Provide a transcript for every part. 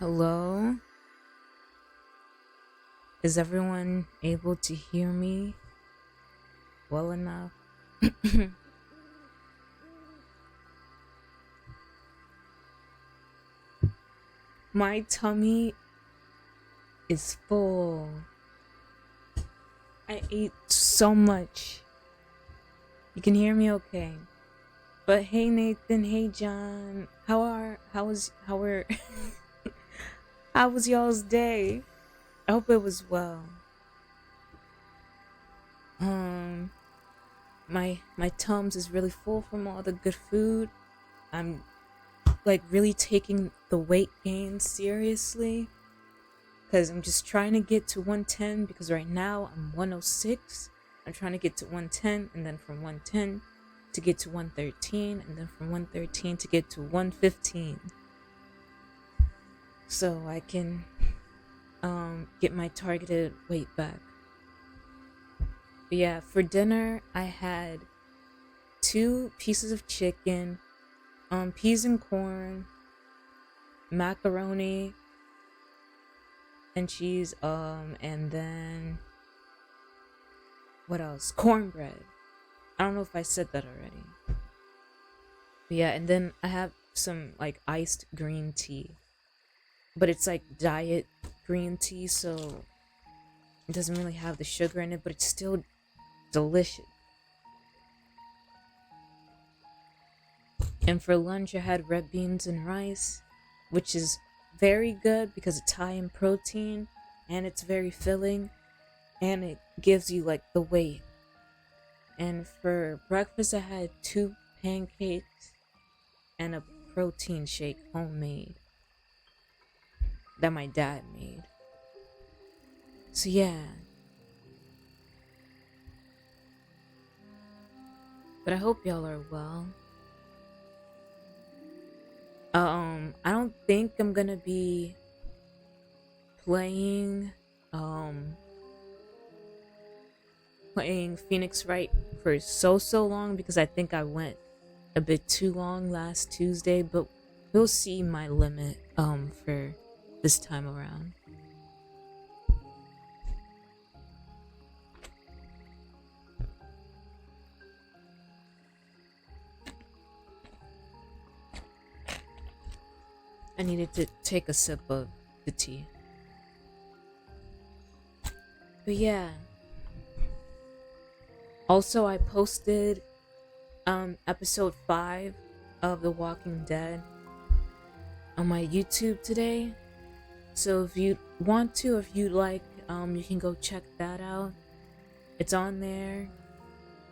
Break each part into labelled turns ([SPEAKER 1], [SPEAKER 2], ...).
[SPEAKER 1] Hello? Is everyone able to hear me well enough? My tummy is full. I ate so much. You can hear me okay. But hey Nathan, hey John. How was y'all's day? I hope it was well. Um my tums is really full from all the good food. I'm like really taking the weight gain seriously because I'm just trying to get to 110 because right now I'm 106. I'm trying to get to 110 and then from 110 to get to 113 and then from 113 to get to 115 so I can get my targeted weight back. But yeah, for dinner I had 2 pieces of chicken, peas and corn, macaroni and cheese, and then what else? Cornbread. I don't know if I said that already. But yeah, and then I have some like iced green tea. But it's like diet green tea, so it doesn't really have the sugar in it, but it's still delicious. And for lunch I had red beans and rice, which is very good because it's high in protein and it's very filling and it gives you like the weight. And for breakfast, I had 2 pancakes and a protein shake homemade that my dad made. So, yeah. But I hope y'all are well. I don't think I'm gonna be playing, um, playing Phoenix Wright for so long because I think I went a bit too long last Tuesday, but we'll see my limit for this time around. I needed to take a sip of the tea. But yeah. Also I posted episode 5 of The Walking Dead on my YouTube today. So if you want to, if you like, you can go check that out. It's on there.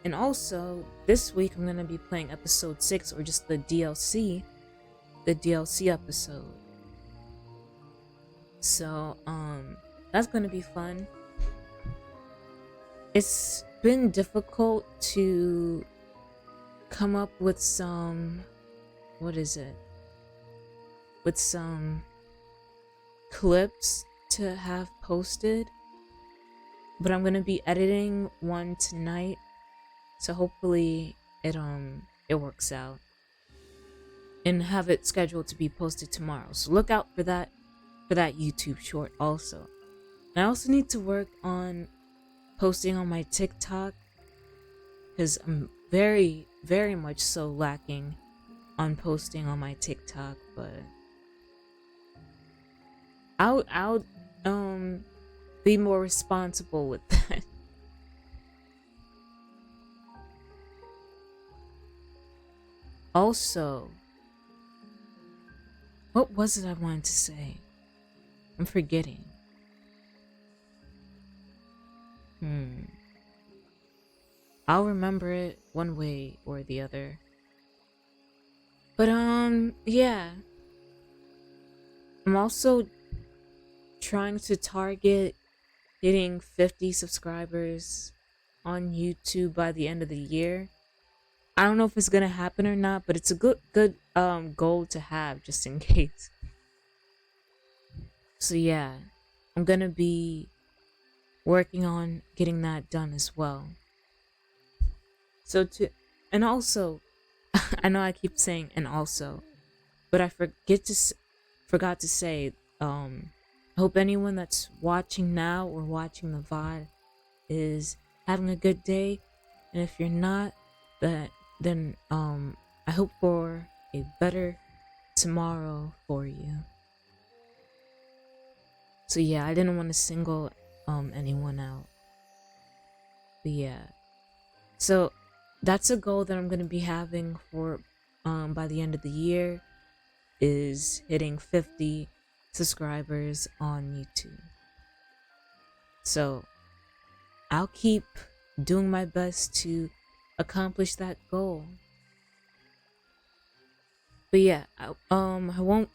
[SPEAKER 1] And also, this week I'm gonna be playing episode 6, or just the DLC episode. So, that's gonna be fun. It's been difficult to come up with some, what is it? With some clips to have posted. But I'm gonna be editing one tonight. So hopefully it works out. And have it scheduled to be posted tomorrow. So look out for that YouTube short also. And I also need to work on posting on my TikTok because I'm very, very much so lacking on posting on my TikTok, but I'll be more responsible with that. Also, what was it I wanted to say? I'm forgetting. I'll remember it one way or the other. But yeah. I'm also trying to target hitting 50 subscribers on YouTube by the end of the year. I don't know if it's gonna happen or not, but it's a good goal to have just in case. So yeah, I'm gonna be working on getting that done as well. So and also, I know I keep saying and also, but I forgot to say I hope anyone that's watching now or watching the VOD is having a good day. And if you're not, then I hope for a better tomorrow for you. So yeah, I didn't want to single anyone out. But yeah. So that's a goal that I'm gonna be having for by the end of the year, is hitting 50 subscribers on YouTube. So I'll keep doing my best to accomplish that goal. But yeah, I won't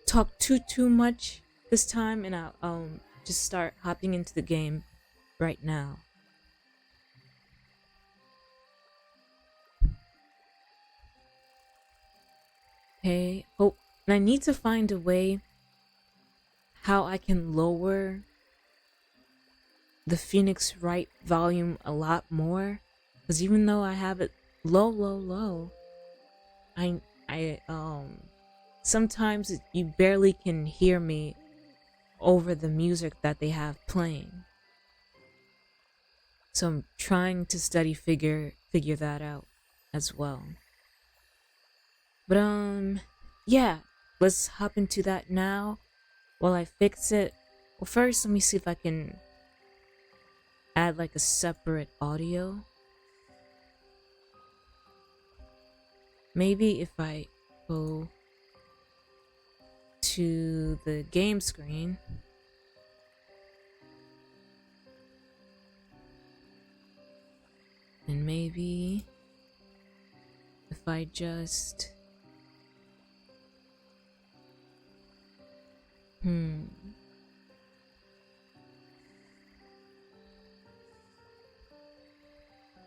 [SPEAKER 1] talk too much this time, and I'll just start hopping into the game right now. Okay, and I need to find a way how I can lower the Phoenix Wright volume a lot more, because even though I have it low, I sometimes you barely can hear me over the music that they have playing. So I'm trying to figure that out as well. But yeah, let's hop into that now while I fix it. Well, first let me see if I can add like a separate audio. Maybe if I go to the game screen, and maybe if I just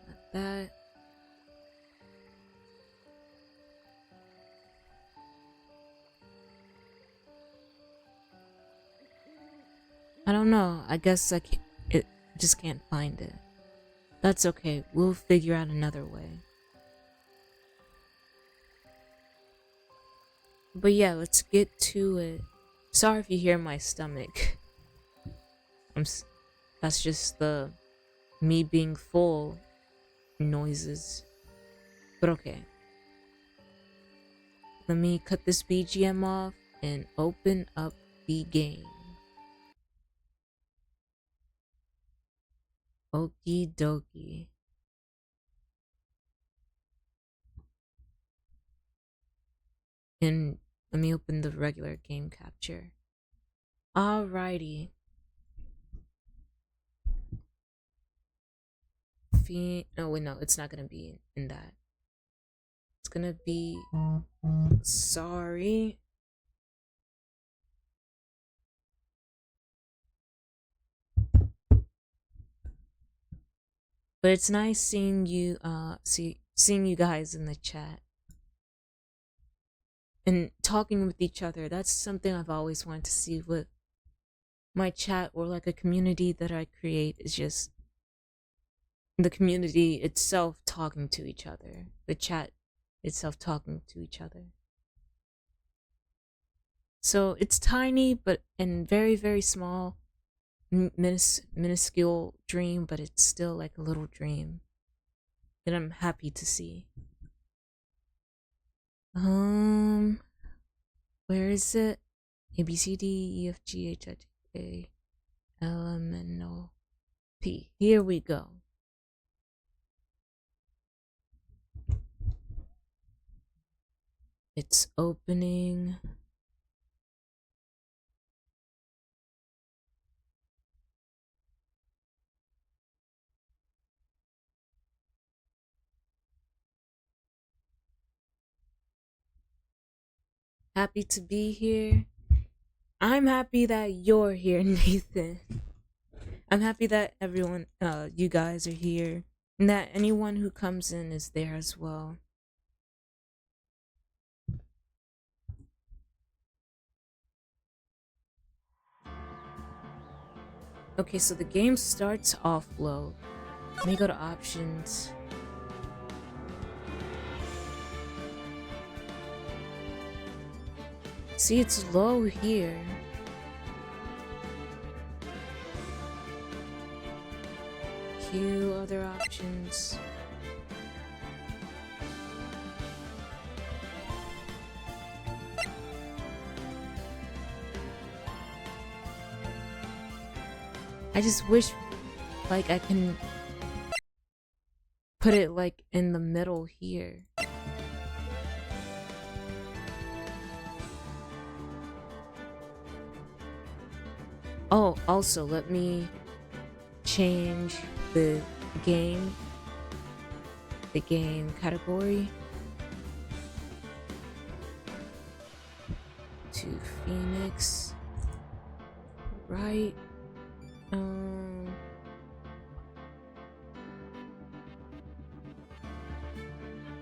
[SPEAKER 1] like that. I don't know. I guess it just can't find it. That's okay. We'll figure out another way. But yeah, let's get to it. Sorry if you hear my stomach. That's just the me being full noises. But okay. Let me cut this BGM off and open up the game. Okie dokie. And let me open the regular game capture. Alrighty. Oh wait, no, it's not gonna be in that. It's gonna be... Sorry. But it's nice seeing you seeing you guys in the chat and talking with each other. That's something I've always wanted to see with my chat, or like a community that I create, is just the community itself talking to each other, the chat itself talking to each other. So it's tiny, but and very small, minuscule dream, but it's still like a little dream that I'm happy to see. Where is it? A B C D E F G H I J K L M N O P. Here we go. It's opening. Happy to be here. I'm happy that you're here, Nathan. I'm happy that everyone, you guys are here, and that anyone who comes in is there as well. Okay, so the game starts off low. Let me go to options. See, it's low here. you, other options. I just wish, like, I can put it, like, in the middle here. Oh, also, let me change the game category to Phoenix Wright.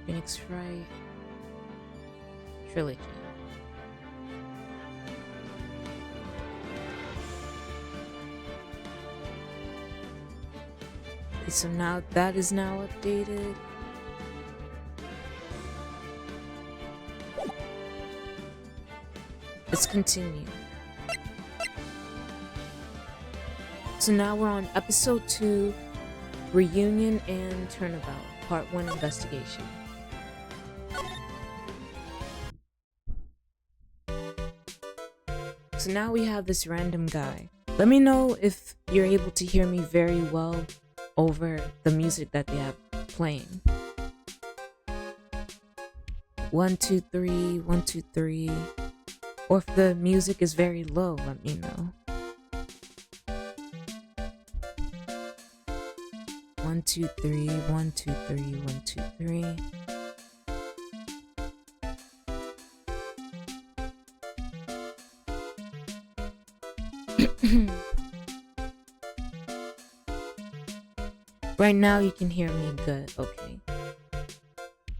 [SPEAKER 1] Phoenix Wright trilogy. Okay, so now that is now updated. Let's continue. So now we're on episode 2, Reunion and Turnabout, part 1 investigation. So now we have this random guy. Let me know if you're able to hear me very well over the music that they have playing. 1, 2, 3, 1, 2, 3. Or if the music is very low, let me know. 1, 2, 3, 1, 2, 3, 1, 2, 3. Right now you can hear me good, okay.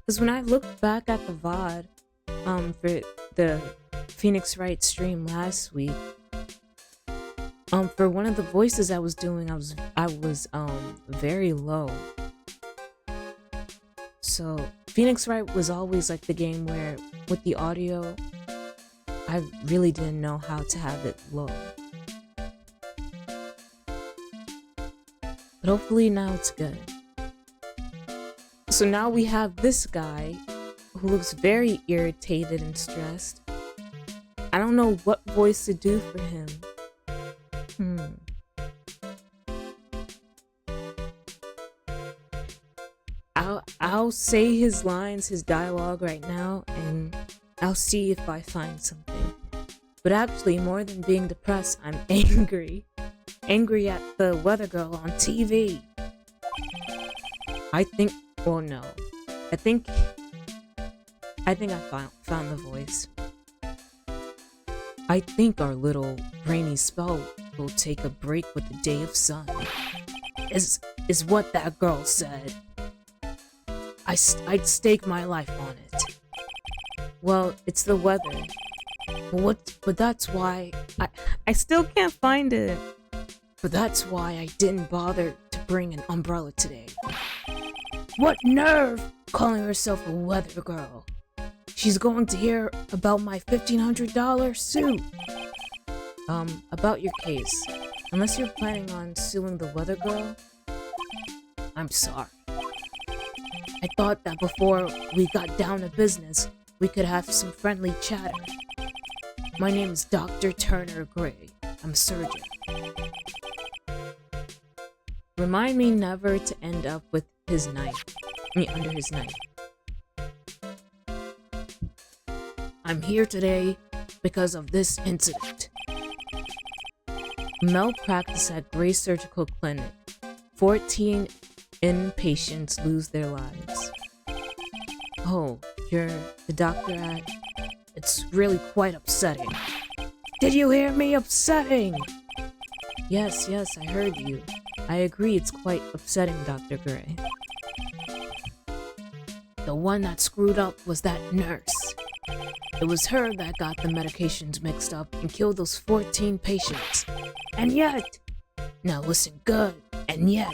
[SPEAKER 1] Because when I looked back at the VOD for the Phoenix Wright stream last week, for one of the voices I was doing, I was very low. So Phoenix Wright was always like the game where with the audio I really didn't know how to have it low. But hopefully now it's good. So now we have this guy who looks very irritated and stressed. I don't know what voice to do for him. I'll say his lines, his dialogue right now, and I'll see if I find something. But actually, more than being depressed, I'm angry. Angry at the weather girl on TV. I think I found the voice. I think our little rainy spell will take a break with the day of sun. Is what that girl said. I'd stake my life on it. Well, it's the weather. But that's why I still can't find it. But that's why I didn't bother to bring an umbrella today. What nerve calling herself a weather girl? She's going to hear about my $1,500 suit. About your case. Unless you're planning on suing the weather girl, I'm sorry. I thought that before we got down to business, we could have some friendly chatter. My name is Dr. Turner Gray. I'm a surgeon. Remind me never to end up with his knife. Under his knife. I'm here today because of this incident. Malpractice at Gray Surgical Clinic. 14 inpatients lose their lives. Oh, you're the doctor at... It's really quite upsetting. Did you hear me? Upsetting! Yes, I heard you. I agree it's quite upsetting, Dr. Gray. The one that screwed up was that nurse. It was her that got the medications mixed up and killed those 14 patients. And yet... Now listen good. And yet...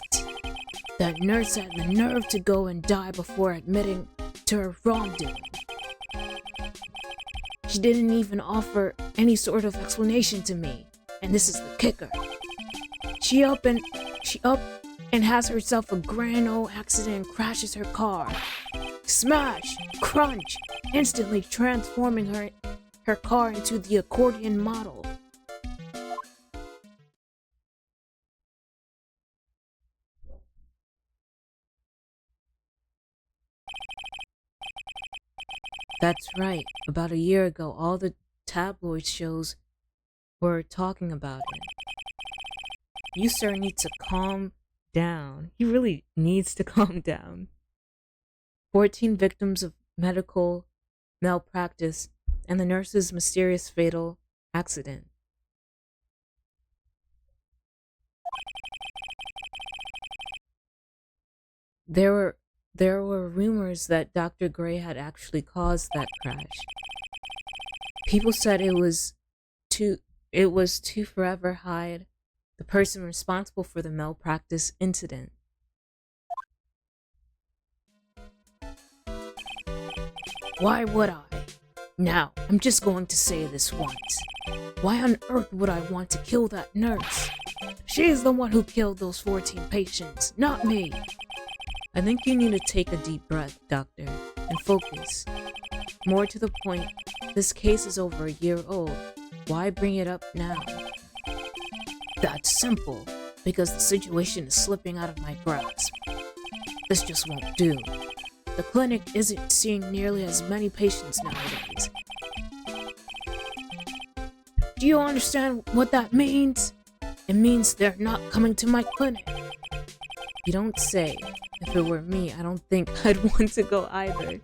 [SPEAKER 1] That nurse had the nerve to go and die before admitting to her wrongdoing. She didn't even offer any sort of explanation to me. And this is the kicker. She up and has herself a grand old accident and crashes her car. Smash! Crunch! Instantly transforming her car into the accordion model. That's right. About a year ago, all the tabloid shows were talking about it. You, sir, need to calm down. He really needs to calm down. 14 victims of medical malpractice and the nurse's mysterious fatal accident. There were there were rumors that Dr. Gray had actually caused that crash. People said it was to forever hide the person responsible for the malpractice incident. Why would I? Now, I'm just going to say this once. Why on earth would I want to kill that nurse? She is the one who killed those 14 patients, not me. I think you need to take a deep breath, doctor, and focus. More to the point, this case is over a year old. Why bring it up now? That's simple, because the situation is slipping out of my grasp. This just won't do. The clinic isn't seeing nearly as many patients nowadays. Do you understand what that means? It means they're not coming to my clinic. You don't say. If it were me, I don't think I'd want to go either.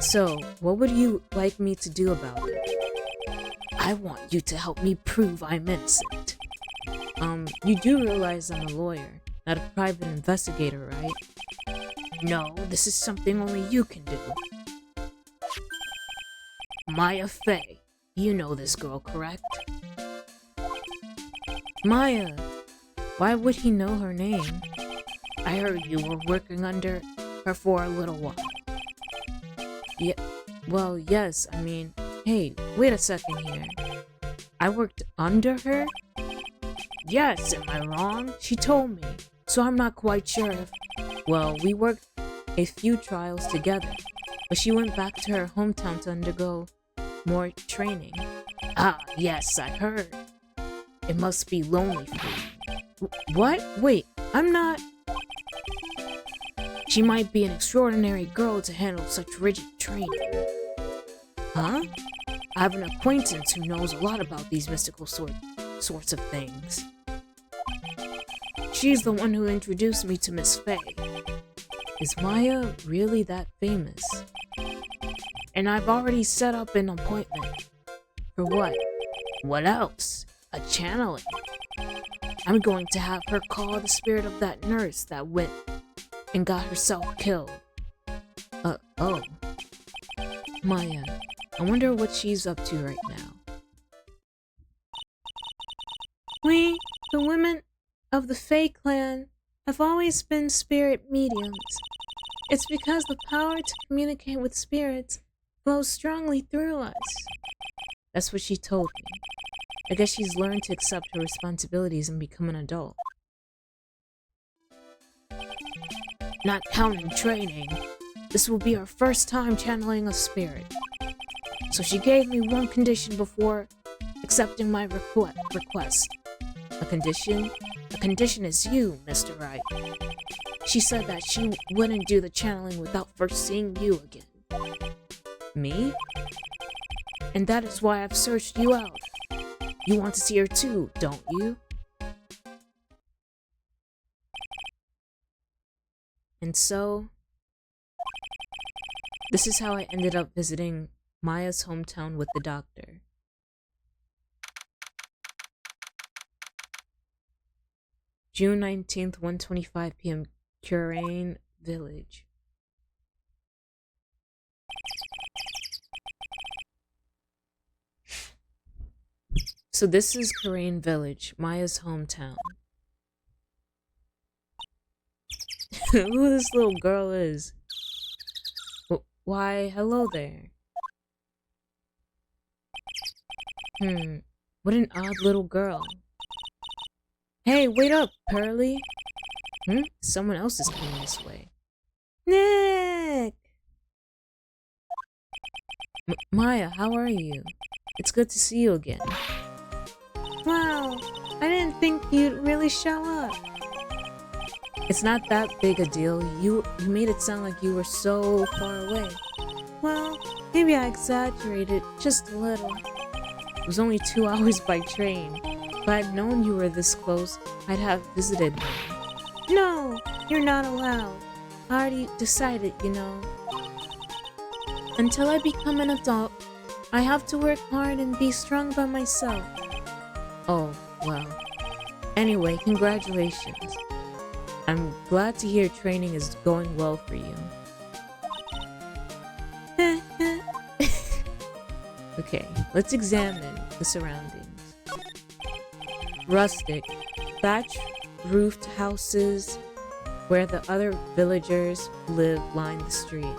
[SPEAKER 1] So, what would you like me to do about it? I want you to help me prove I'm innocent. You do realize I'm a lawyer, not a private investigator, right? No, this is something only you can do. Maya Fey. You know this girl, correct? Maya. Why would he know her name? I heard you were working under her for a little while. Yeah, well, yes, I mean, hey, wait a second here. I worked under her? Yes, am I wrong? She told me, so I'm not quite sure if... Well, we worked a few trials together, but she went back to her hometown to undergo more training. Ah, yes, I heard. It must be lonely for you. What? Wait, I'm not... She might be an extraordinary girl to handle such rigid training. Huh? I have an acquaintance who knows a lot about these mystical sorts of things. She's the one who introduced me to Miss Fey. Is Maya really that famous? And I've already set up an appointment. For what? What else? A channeling. I'm going to have her call the spirit of that nurse that went and got herself killed. Oh. Maya, I wonder what she's up to right now. We, the women of the Fae clan, have always been spirit mediums. It's because the power to communicate with spirits flows strongly through us. That's what she told me. I guess she's learned to accept her responsibilities and become an adult. Not counting training, this will be our first time channeling a spirit. So she gave me one condition before accepting my request. A condition? The condition is you, Mr. Wright. She said that she wouldn't do the channeling without first seeing you again. Me? And that is why I've searched you out. You want to see her too, don't you? And so, this is how I ended up visiting Maya's hometown with the doctor. June 19th, 1:25 p.m. Currain Village. So this is Currain Village, Maya's hometown. Who this little girl is? Why, hello there. What an odd little girl. Hey, wait up, Pearly. Someone else is coming this way. Nick! Maya, how are you? It's good to see you again. Wow, I didn't think you'd really show up. It's not that big a deal. You made it sound like you were so far away. Well, maybe I exaggerated just a little. It was only 2 hours by train. If I'd known you were this close, I'd have visited them. No, you're not allowed. I already decided, you know. Until I become an adult, I have to work hard and be strong by myself. Oh, well. Anyway, congratulations. I'm glad to hear training is going well for you. Okay, let's examine the surroundings. Rustic, thatch-roofed houses where the other villagers live line the street.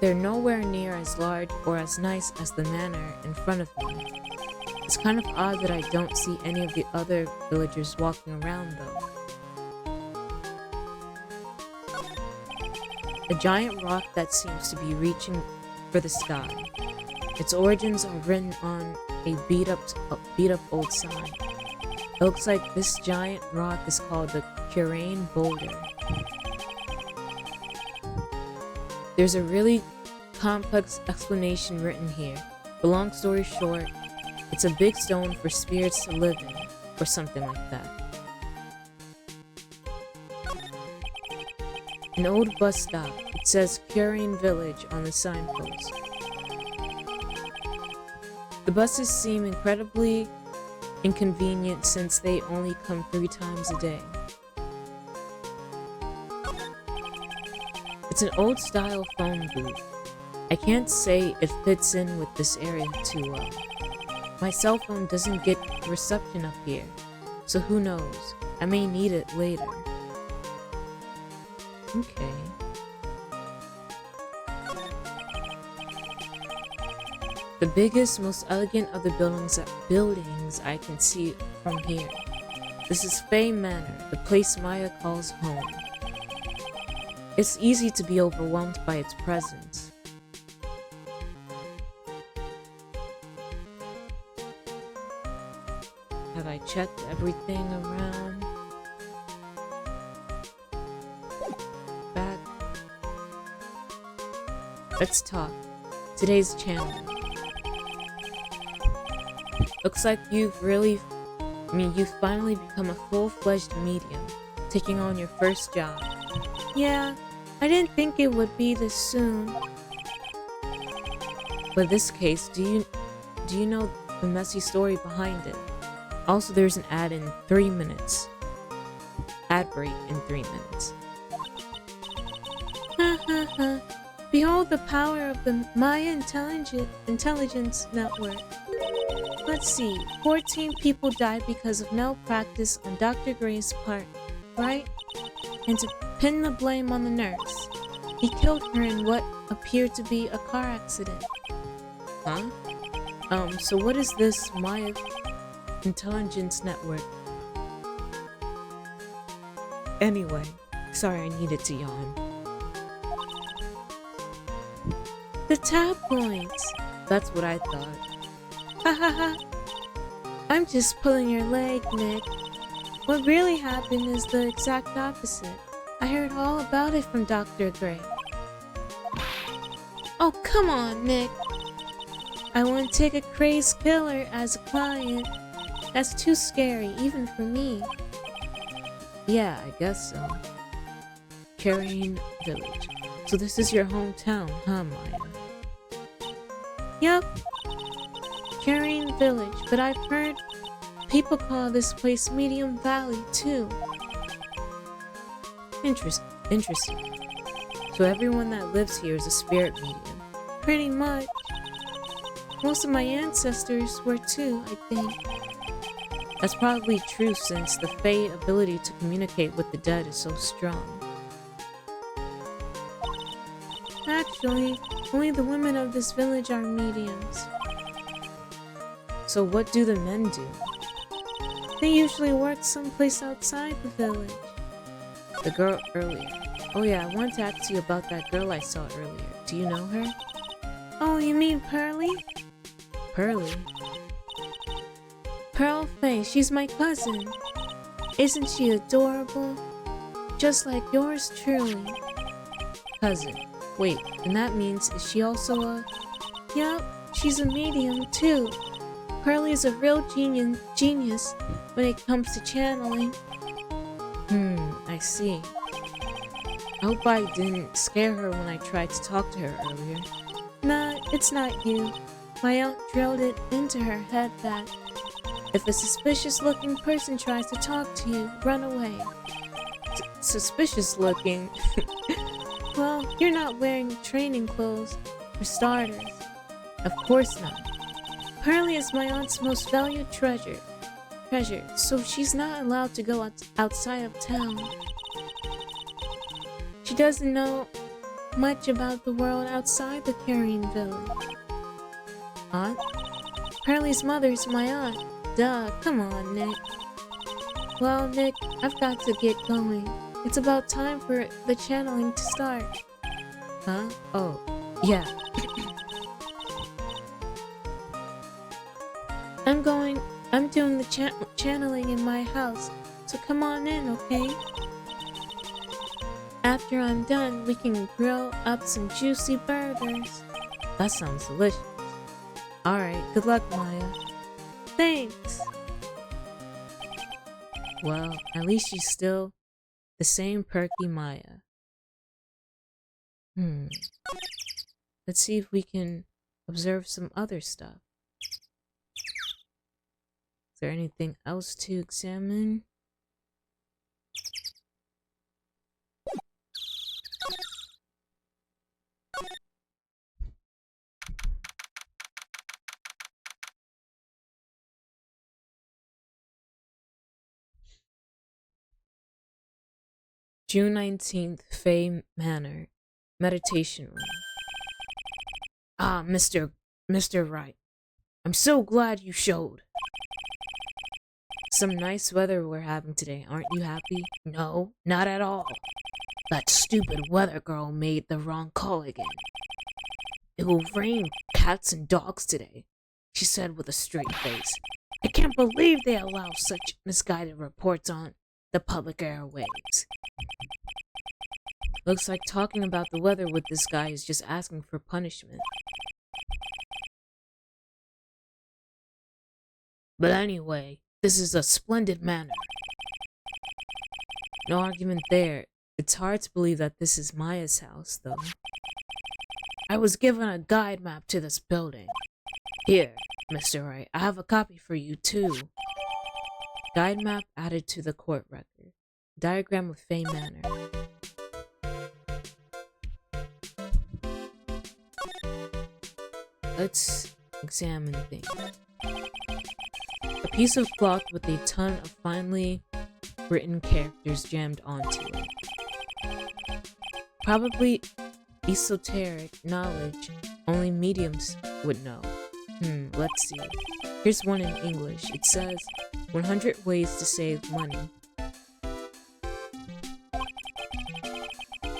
[SPEAKER 1] They're nowhere near as large or as nice as the manor in front of me. It's kind of odd that I don't see any of the other villagers walking around though. A giant rock that seems to be reaching for the sky. Its origins are written on a beat up old sign. It looks like this giant rock is called the Curane Boulder. There's a really complex explanation written here, but long story short, it's a big stone for spirits to live in, or something like that. An old bus stop. It says Curane Village on the signpost. The buses seem incredibly inconvenient since they only come 3 times a day. It's an old-style phone booth. I can't say it fits in with this area too well. My cell phone doesn't get reception up here, so who knows? I may need it later. Okay. The biggest, most elegant of the buildings I can see from here. This is Fay Manor, the place Maya calls home. It's easy to be overwhelmed by its presence. Have I checked everything around? Back. Let's talk. Today's challenge. Looks like you've finally become a full-fledged medium, taking on your first job. Yeah, I didn't think it would be this soon. But this case, do you know the messy story behind it? Also, there's an ad in 3 minutes. Ad break in 3 minutes. Ha ha ha. Behold the power of the Maya Intelligence Network. Let's see, 14 people died because of malpractice on Dr. Gray's part, right? And to pin the blame on the nurse, he killed her in what appeared to be a car accident. Huh? So what is this Maya Intelligence Network? Anyway, sorry I needed to yawn. The tab points! That's what I thought. Ha ha ha! I'm just pulling your leg, Nick. What really happened is the exact opposite. I heard all about it from Dr. Gray. Oh, come on, Nick. I wouldn't take a crazed killer as a client. That's too scary, even for me. Yeah, I guess so. Curane Village. So this is your hometown, huh, Maya? Yup. Curane Village, but I've heard people call this place Medium Valley, too. Interesting. So everyone that lives here is a spirit medium? Pretty much. Most of my ancestors were too, I think. That's probably true since the Fae ability to communicate with the dead is so strong. Actually, only the women of this village are mediums. So what do the men do? They usually work someplace outside the village. The girl earlier. Oh yeah, I wanted to ask you about that girl I saw earlier. Do you know her? Oh, you mean Pearly? Pearly? Pearl Faye, she's my cousin. Isn't she adorable? Just like yours truly. Cousin. Wait, and that means, is she also a... Yup, she's a medium too. Pearly is a real genius when it comes to channeling. I see. I hope I didn't scare her when I tried to talk to her earlier. Nah, it's not you. My aunt drilled it into her head that if a suspicious looking person tries to talk to you, run away. Suspicious looking? Well, you're not wearing training clothes, for starters. Of course not. Pearly is my aunt's most valued treasure, so she's not allowed to go outside of town. She doesn't know much about the world outside the Carrion Village. Aunt? Pearly's mother's my aunt. Duh, come on, Nick. Well, Nick, I've got to get going. It's about time for the channeling to start. Huh? Oh, yeah. I'm doing the channeling in my house, so come on in, okay? After I'm done, we can grill up some juicy burgers. That sounds delicious. Alright, good luck, Maya. Thanks! Well, at least she's still the same perky Maya. Let's see if we can observe some other stuff. Is there anything else to examine? June 19th, Fay Manor. Meditation room. Ah, Mr. Wright. I'm so glad you showed. Some nice weather we're having today, aren't you happy? No, not at all. That stupid weather girl made the wrong call again. It will rain cats and dogs today, she said with a straight face. I can't believe they allow such misguided reports on the public airwaves. Looks like talking about the weather with this guy is just asking for punishment. But anyway, this is a splendid manor. No argument there. It's hard to believe that this is Maya's house, though. I was given a guide map to this building. Here, Mr. Wright, I have a copy for you, too. Guide map added to the court record. Diagram of Fay Manor. Let's examine things. A piece of cloth with a ton of finely written characters jammed onto it. Probably esoteric knowledge only mediums would know. Let's see. Here's one in English. It says, 100 ways to save money.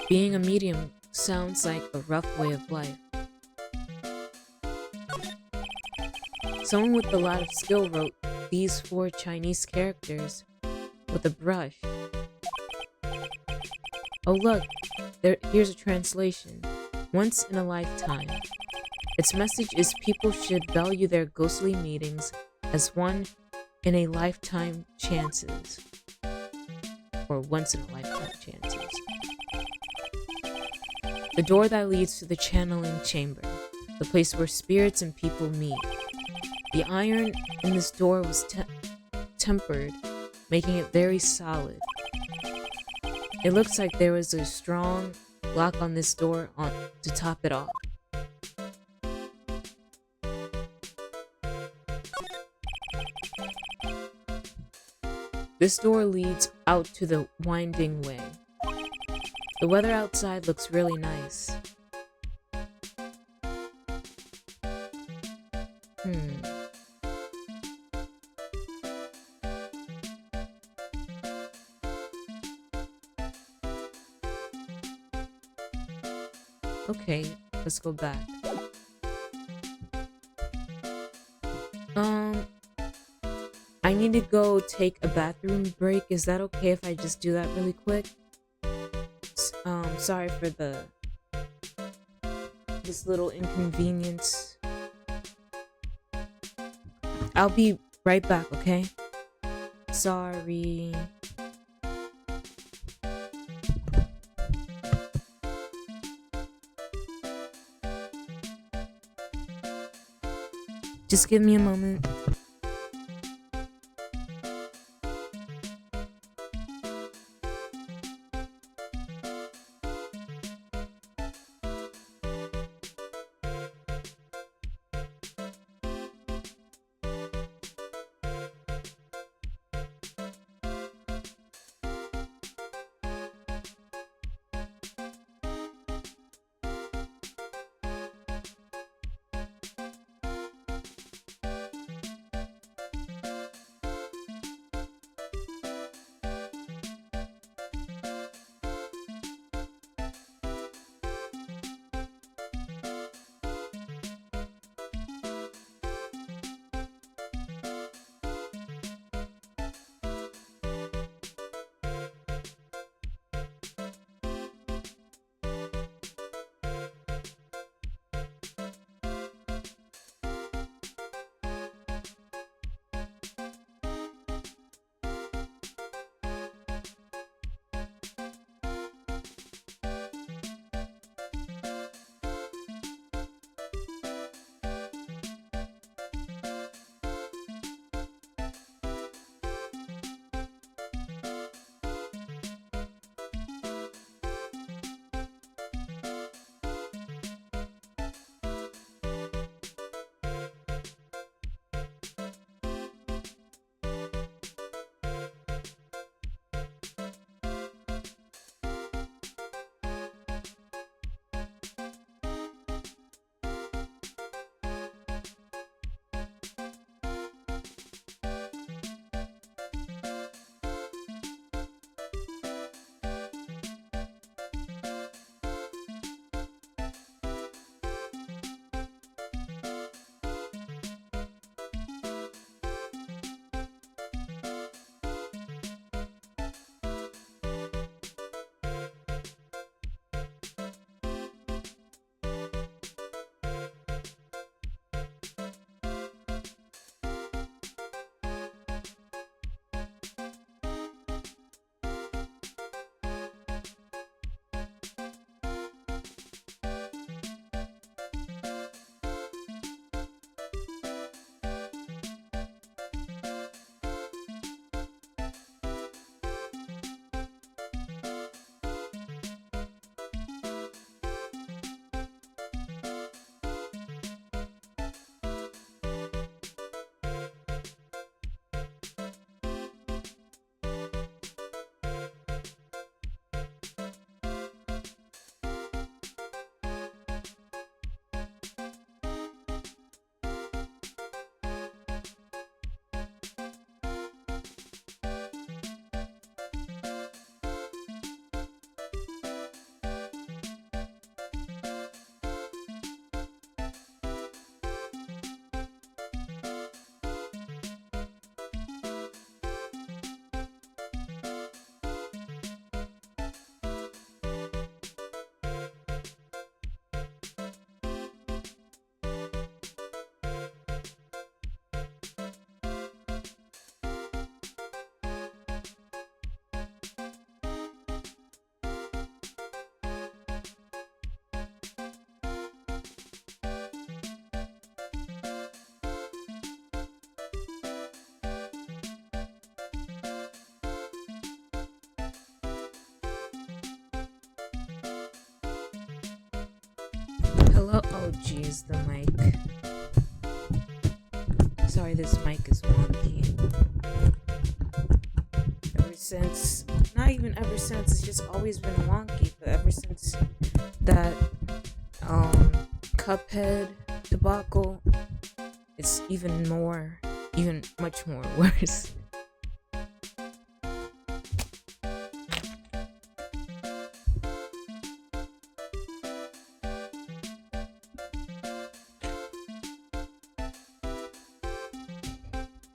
[SPEAKER 1] Being a medium sounds like a rough way of life. Someone with a lot of skill wrote these 4 Chinese characters with a brush. Oh look, here's a translation. Once in a lifetime. Its message is people should value their ghostly meetings as one in a lifetime chances. Or once in a lifetime chances. The door that leads to the channeling chamber. The place where spirits and people meet. The iron in this door was tempered, making it very solid. It looks like there was a strong lock on this door to top it off. This door leads out to the winding way. The weather outside looks really nice. Okay, let's go back. Um, I need to go take a bathroom break. Is that okay if I just do that really quick? Sorry for this little inconvenience. I'll be right back, okay? Sorry. Just give me a moment. Hello? Oh, jeez, the mic. Sorry, this mic is wonky. Ever since, not even ever since, it's just always been wonky, but ever since that, Cuphead debacle, it's even much more worse.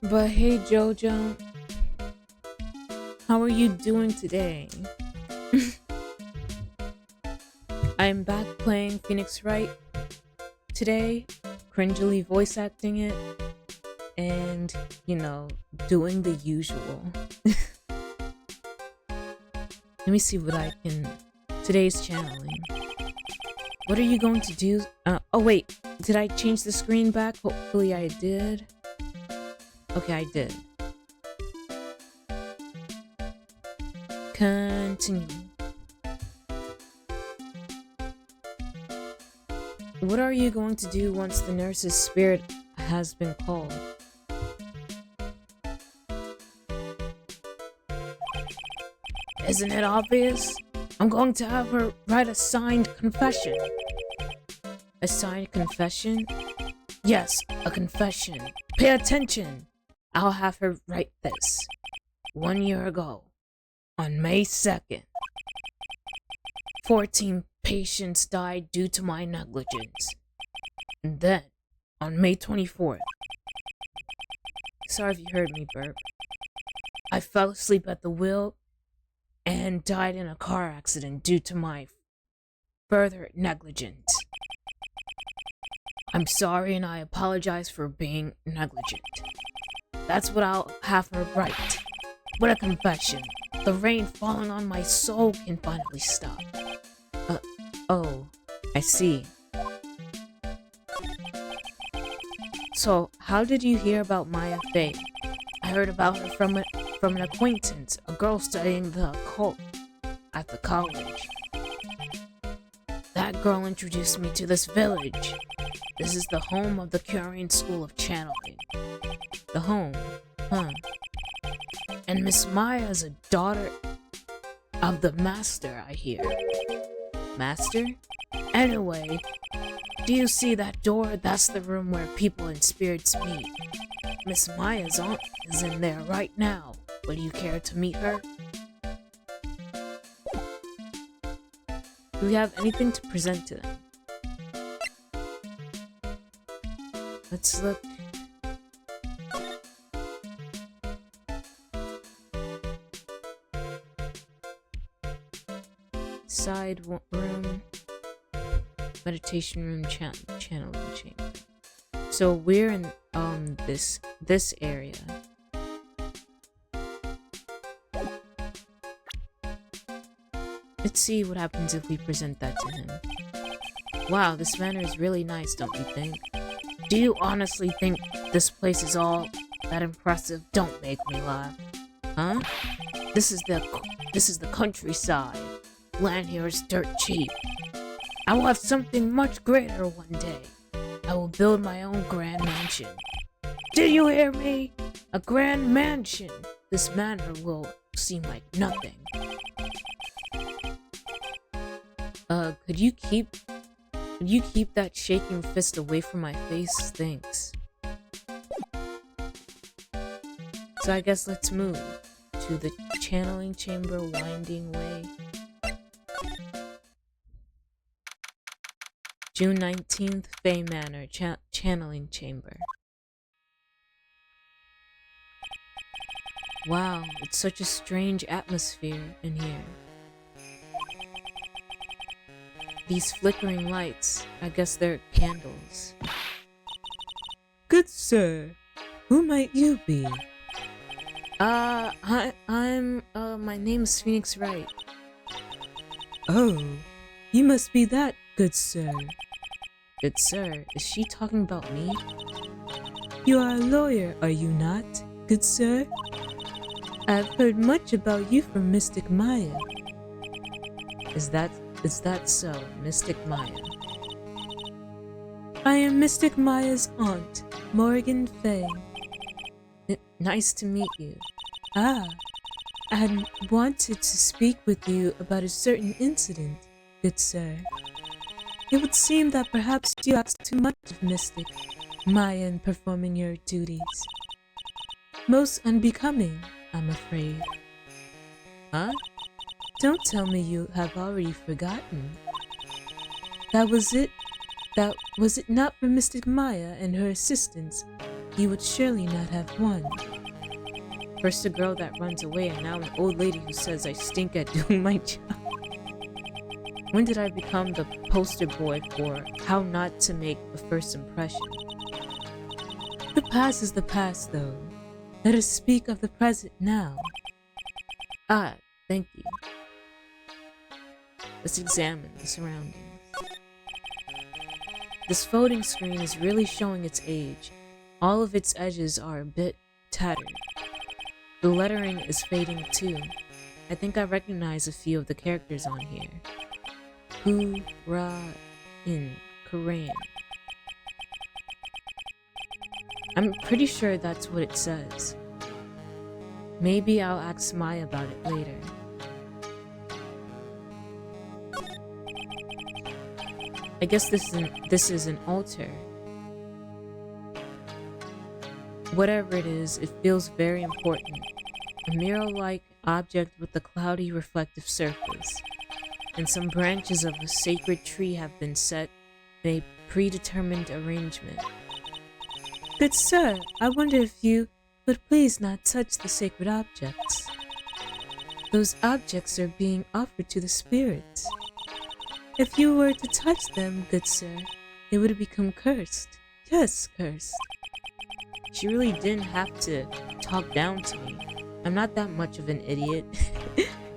[SPEAKER 1] But hey, Jojo, how are you doing today? I'm back playing Phoenix Wright today, cringily voice acting it, and, doing the usual. Let me see what I can... Today's channeling. What are you going to do? Oh wait, did I change the screen back? Hopefully I did. Okay, I did. Continue. What are you going to do once the nurse's spirit has been called? Isn't it obvious? I'm going to have her write a signed confession. A signed confession? Yes, a confession. Pay attention! I'll have her write this. 1 year ago, on May 2nd, 14 patients died due to my negligence. And then, on May 24th, sorry if you heard me burp, I fell asleep at the wheel and died in a car accident due to my further negligence. I'm sorry and I apologize for being negligent. That's what I'll have her write. What a confession. The rain falling on my soul can finally stop. Oh, I see. So, how did you hear about Maya Fey? I heard about her from an acquaintance, a girl studying the occult at the college. That girl introduced me to this village. This is the home of the Curian School of Channeling. The home, huh? And Miss Maya is a daughter of the master, I hear. Master? Anyway, do you see that door? That's the room where people and spirits meet. Miss Maya's aunt is in there right now. Would you care to meet her? Do we have anything to present to them? Let's look. Side room, meditation room, channeling chamber. So we're in this area. Let's see what happens if we present that to him. Wow, this manor is really nice, don't you think? Do you honestly think this place is all that impressive? Don't make me laugh. Huh? This is the countryside. Land here is dirt cheap. I will have something much greater one day. I will build my own grand mansion. Did you hear me? A grand mansion. This manor will seem like nothing. Could you keep that shaking fist away from my face? Thanks. So I guess let's move to the channeling chamber, winding way. June 19th, Fey Manor, channeling chamber. Wow, it's such a strange atmosphere in here. These flickering lights, I guess they're candles. Good sir, who might you be? My name's Phoenix Wright. Oh, you must be that, good sir. Good sir, is she talking about me? You are a lawyer, are you not, good sir? I've heard much about you from Mystic Maya. Is that so, Mystic Maya? I am Mystic Maya's aunt, Morgan Fey. Nice to meet you. Ah, I had wanted to speak with you about a certain incident, good sir. It would seem that perhaps you asked too much of Mystic Maya in performing your duties. Most unbecoming, I'm afraid. Huh? Don't tell me you have already forgotten. Was it not for Mystic Maya and her assistants, he would surely not have won. First a girl that runs away, and now an old lady who says I stink at doing my job. When did I become the poster boy for how not to make a first impression? The past is the past, though. Let us speak of the present now. Ah, thank you. Let's examine the surroundings. This folding screen is really showing its age. All of its edges are a bit tattered. The lettering is fading too. I think I recognize a few of the characters on here. In Korean. I'm pretty sure that's what it says. Maybe I'll ask Maya about it later. I guess this is an altar. Whatever it is, it feels very important. A mirror-like object with a cloudy reflective surface. And some branches of a sacred tree have been set in a predetermined arrangement. Good sir, I wonder if you would please not touch the sacred objects. Those objects are being offered to the spirits. If you were to touch them, good sir, they would become cursed. Yes, cursed. She really didn't have to talk down to me. I'm not that much of an idiot.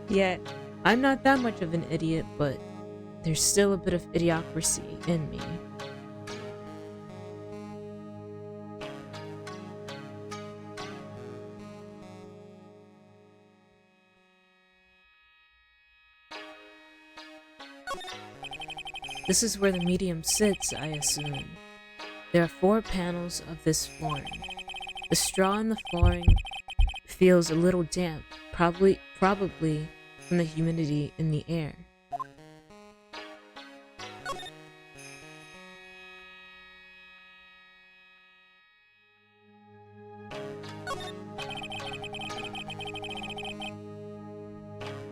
[SPEAKER 1] Yeah, I'm not that much of an idiot, but there's still a bit of idiocracy in me. This is where the medium sits, I assume. There are 4 panels of this flooring. The straw in the flooring feels a little damp, probably from the humidity in the air.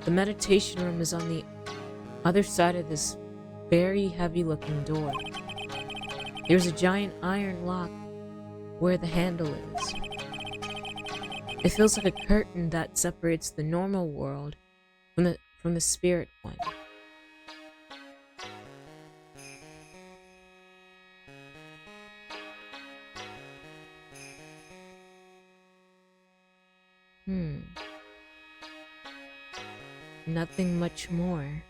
[SPEAKER 1] The meditation room is on the other side of this very heavy-looking door. There's a giant iron lock where the handle is. It feels like a curtain that separates the normal world from the spirit one. Nothing much more.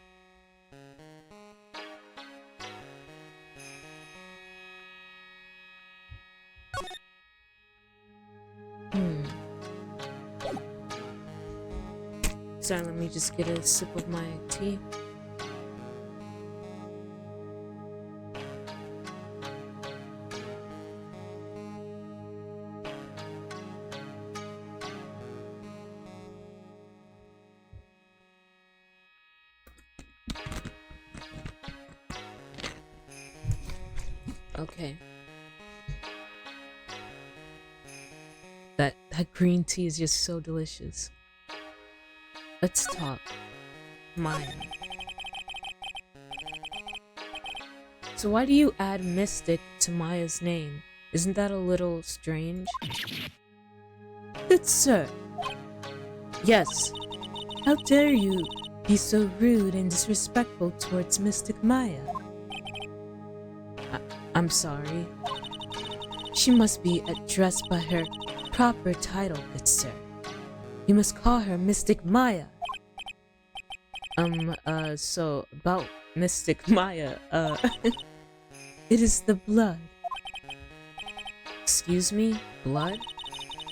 [SPEAKER 1] Sorry, let me just get a sip of my tea. Okay. That green tea is just so delicious. Let's talk. Maya. So why do you add mystic to Maya's name? Isn't that a little strange? Good sir. Yes. How dare you be so rude and disrespectful towards Mystic Maya? I'm sorry. She must be addressed by her proper title, good sir. You must call her Mystic Maya. So about Mystic Maya, it is the blood. Excuse me? Blood?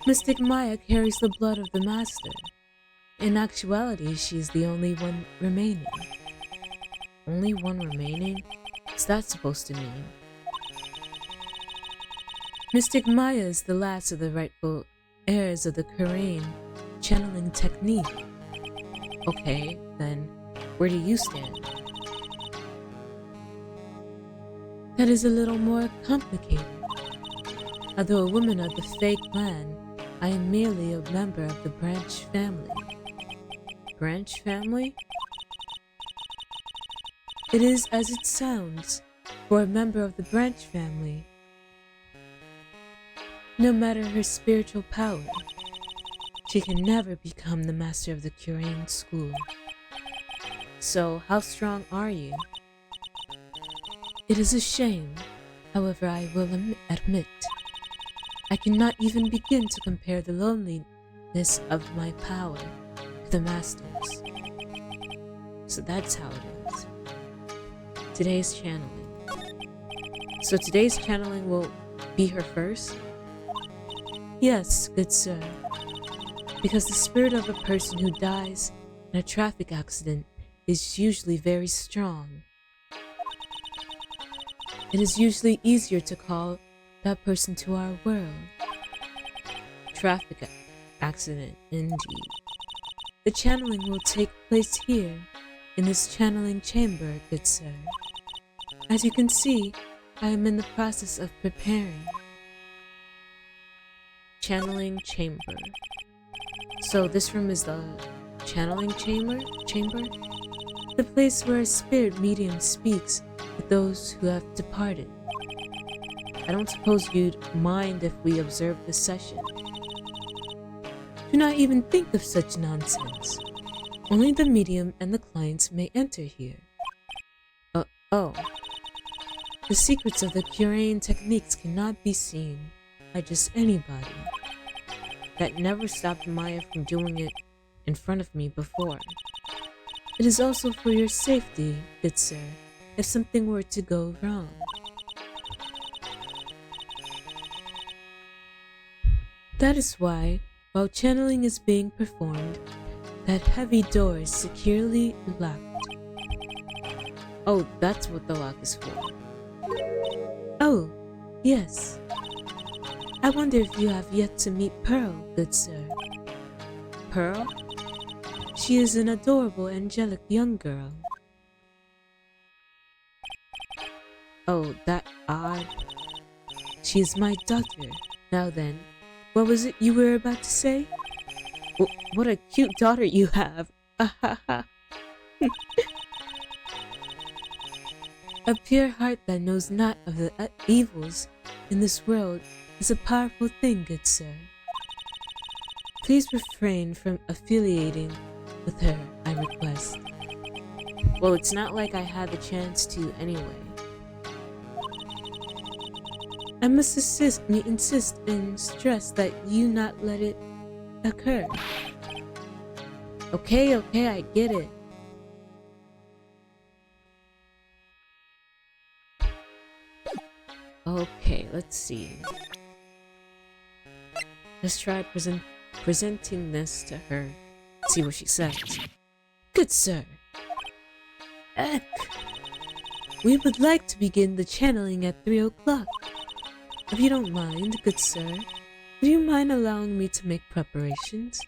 [SPEAKER 1] Mystic Maya carries the blood of the Master. In actuality, she is the only one remaining. Only one remaining? What's that supposed to mean? Mystic Maya is the last of the rightful heirs of the Korean channeling technique. Okay, then where do you stand? That is a little more complicated. Although a woman of the Fae clan, I am merely a member of the Branch family. Branch family? It is as it sounds, for a member of the Branch family. No matter her spiritual power, she can never become the master of the Curain school. So, how strong are you? It is a shame, however, I will admit, I cannot even begin to compare the loneliness of my power to the master's. So that's how it is. Today's channeling. So today's channeling will be her first? Yes, good sir. Because the spirit of a person who dies in a traffic accident is usually very strong. It is usually easier to call that person to our world. Traffic accident, indeed. The channeling will take place here, in this channeling chamber, good sir. As you can see, I am in the process of preparing. Channeling chamber. So this room is the channeling chamber? The place where a spirit medium speaks with those who have departed. I don't suppose you'd mind if we observe the session. Do not even think of such nonsense. Only the medium and the clients may enter here. Oh. The secrets of the Curain techniques cannot be seen by just anybody. That never stopped Maya from doing it in front of me before. It is also for your safety, good sir, if something were to go wrong. That is why, while channeling is being performed, that heavy door is securely locked. Oh, that's what the lock is for. Oh, yes. I wonder if you have yet to meet Pearl, good sir. Pearl? She is an adorable, angelic young girl. Oh, that odd. She is my daughter. Now then, what was it you were about to say? What a cute daughter you have. A pure heart that knows not of the evils in this world is a powerful thing, good sir. Please refrain from affiliating with her, I request. Well, it's not like I had the chance to anyway. I must insist and stress that you not let it occur. Okay, I get it. Okay, let's see. Let's try presenting this to her. See what she says. Good sir. Eck. We would like to begin the channeling at 3 o'clock. If you don't mind, good sir, would you mind allowing me to make preparations?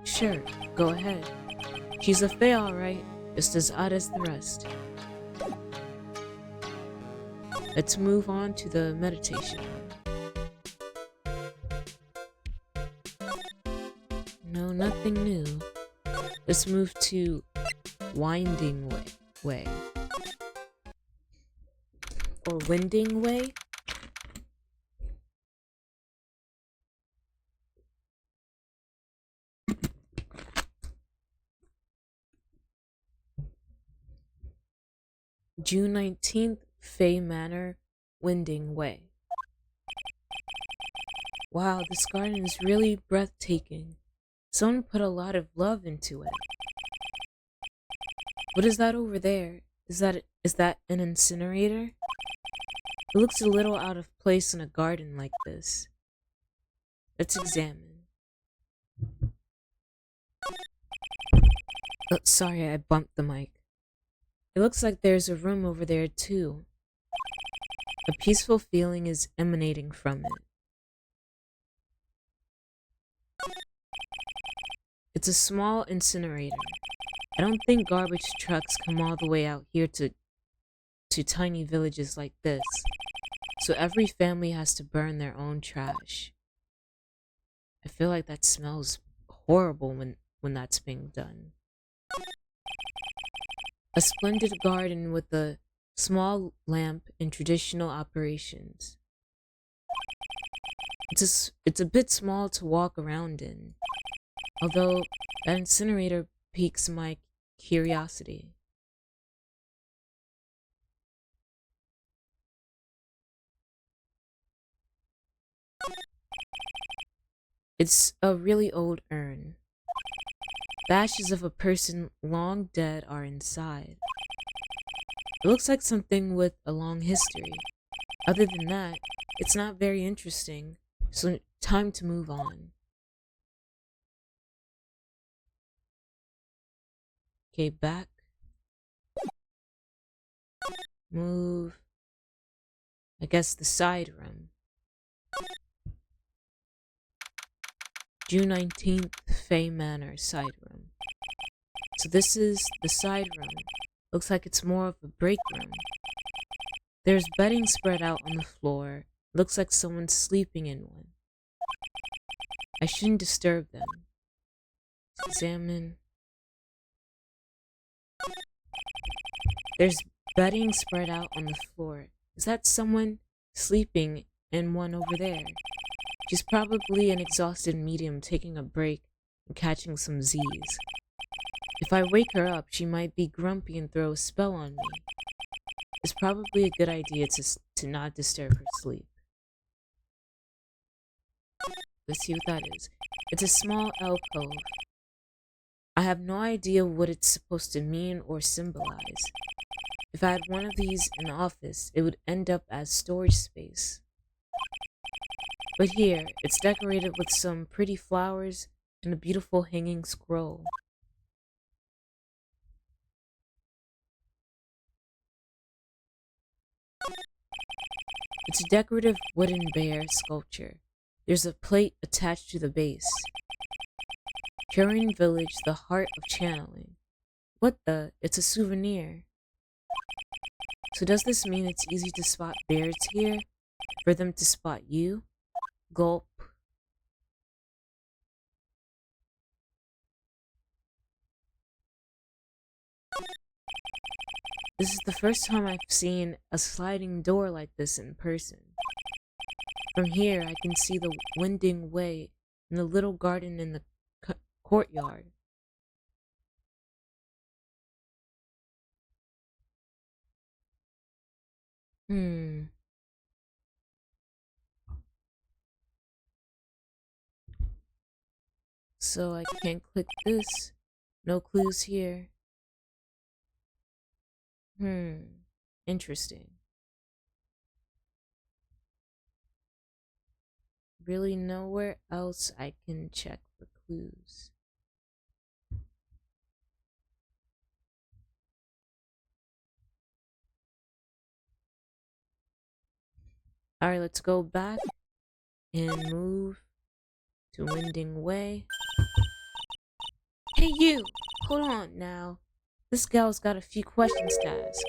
[SPEAKER 1] Sure, go ahead. She's a fae, alright, just as odd as the rest. Let's move on to the meditation room. No, nothing new. Let's move to Winding Way. Or Winding Way? June 19th, Fae Manor, Winding Way. Wow, this garden is really breathtaking. Someone put a lot of love into it. What is that over there? Is that an incinerator? It looks a little out of place in a garden like this. Let's examine. Oh, sorry, I bumped the mic. It looks like there's a room over there too. A peaceful feeling is emanating from it. It's a small incinerator. I don't think garbage trucks come all the way out here to tiny villages like this. So every family has to burn their own trash. I feel like that smells horrible when that's being done. A splendid garden with a small lamp and traditional operations. It's a bit small to walk around in, although that incinerator piques my curiosity. It's a really old urn. The ashes of a person long dead are inside. It looks like something with a long history. Other than that, it's not very interesting, so time to move on. Okay, back. Move. I guess the side room. June 19th, Fay Manor side room. So this is the side room. Looks like it's more of a break room. There's bedding spread out on the floor. Looks like someone's sleeping in one. I shouldn't disturb them. Let's examine. There's bedding spread out on the floor. Is that someone sleeping in one over there? She's probably an exhausted medium taking a break and catching some Z's. If I wake her up, she might be grumpy and throw a spell on me. It's probably a good idea to not disturb her sleep. Let's see what that is. It's a small alcove. I have no idea what it's supposed to mean or symbolize. If I had one of these in the office, it would end up as storage space. But here, it's decorated with some pretty flowers and a beautiful hanging scroll. It's a decorative wooden bear sculpture. There's a plate attached to the base. Curing Village, the heart of channeling. What the? It's a souvenir. So does this mean it's easy to spot bears here? For them to spot you? Gulp. This is the first time I've seen a sliding door like this in person. From here, I can see the winding way and the little garden in the courtyard. So I can't click this. No clues here. Interesting. Really nowhere else I can check for clues. Alright, let's go back and move to Winding Way. Hey you! Hold on now. This gal's got a few questions to ask.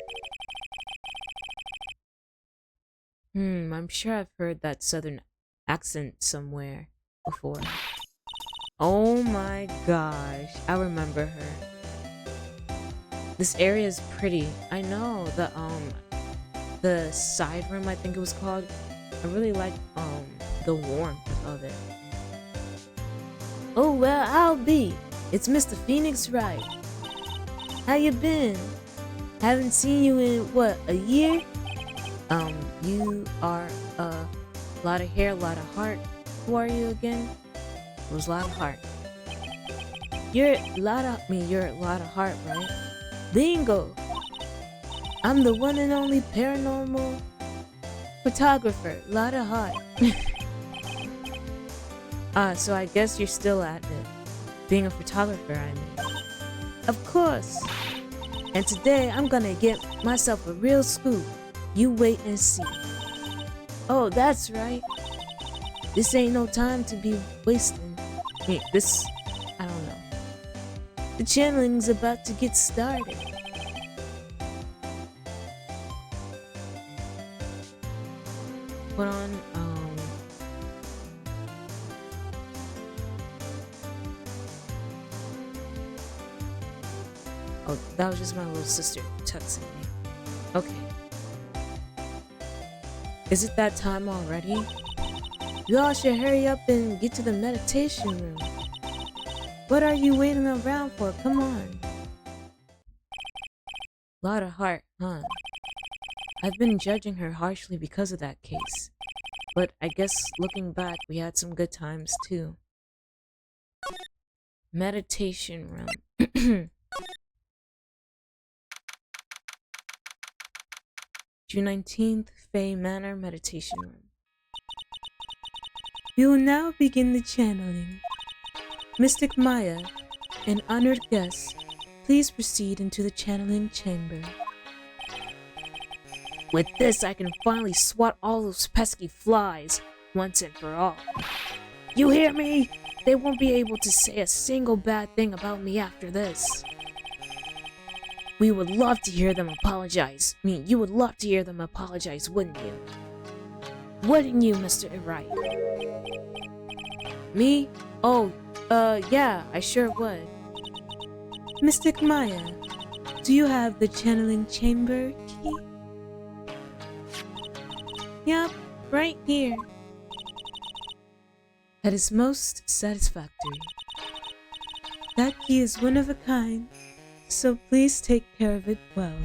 [SPEAKER 1] I'm sure I've heard that southern accent somewhere before. Oh my gosh, I remember her. This area is pretty. I know the side room, I think it was called. I really like the warmth of it. Oh well, I'll be. It's Mr. Phoenix Wright. How you been? Haven't seen you in what, a year? You are a lot of hair, a lot of heart. Who are you again? It was a lot of heart. You're a lot of heart, right? Bingo! I'm the one and only paranormal photographer, lot of heart. So I guess you're still at it. Being a photographer, I mean. Of course. And today I'm gonna get myself a real scoop. You wait and see. Oh, that's right. This ain't no time to be wasting. I mean, I don't know. The channeling's about to get started. Put on, oh, that was just my little sister texting me. Okay. Is it that time already? You all should hurry up and get to the meditation room. What are you waiting around for? Come on. Lot of heart, huh? I've been judging her harshly because of that case. But I guess looking back, we had some good times too. Meditation room. June 19th, Fay Manor Meditation Room. We will now begin the channeling. Mystic Maya and honored guests, please proceed into the channeling chamber. With this, I can finally swat all those pesky flies once and for all. You hear me? They won't be able to say a single bad thing about me after this. We would love to hear them apologize. You would love to hear them apologize, wouldn't you? Wouldn't you, Mr. Wright? Me? Oh, yeah, I sure would. Mystic Maya, do you have the channeling chamber key? Yup, right here. That is most satisfactory. That key is one of a kind, so please take care of it well.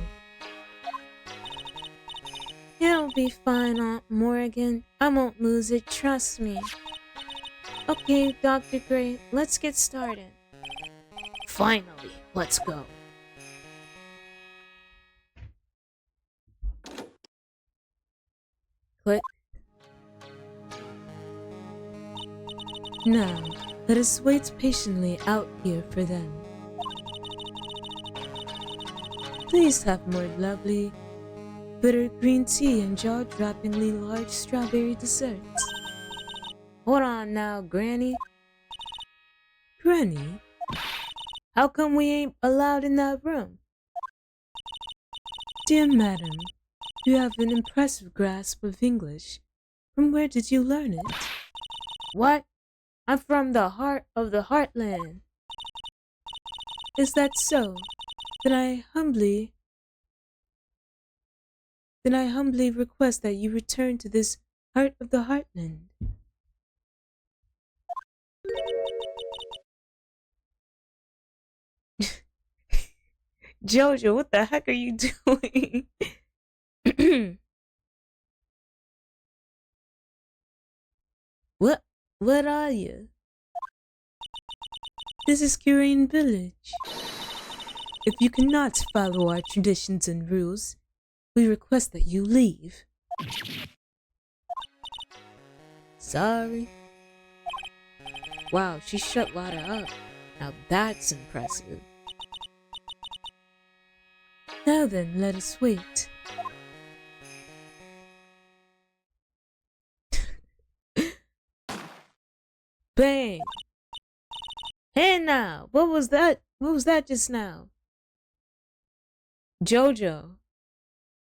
[SPEAKER 1] It'll be fine, Aunt Morrigan. I won't lose it, trust me. Okay, Dr. Gray, let's get started. Finally, let's go. Click. Now, let us wait patiently out here for them. Please have more lovely, bitter green tea and jaw-droppingly large strawberry desserts. Hold on now, Granny. Granny? How come we ain't allowed in that room? Dear madam, you have an impressive grasp of English. From where did you learn it? What? I'm from the heart of the heartland. Is that so? Then I humbly request that you return to this heart of the heartland. Jojo, what the heck are you doing? What are you? This is Kurain Village. If you cannot follow our traditions and rules, we request that you leave. Sorry. Wow, she shut Lada up. Now that's impressive. Now then, let us wait. Bang! Hey now! What was that? What was that just now? Jojo.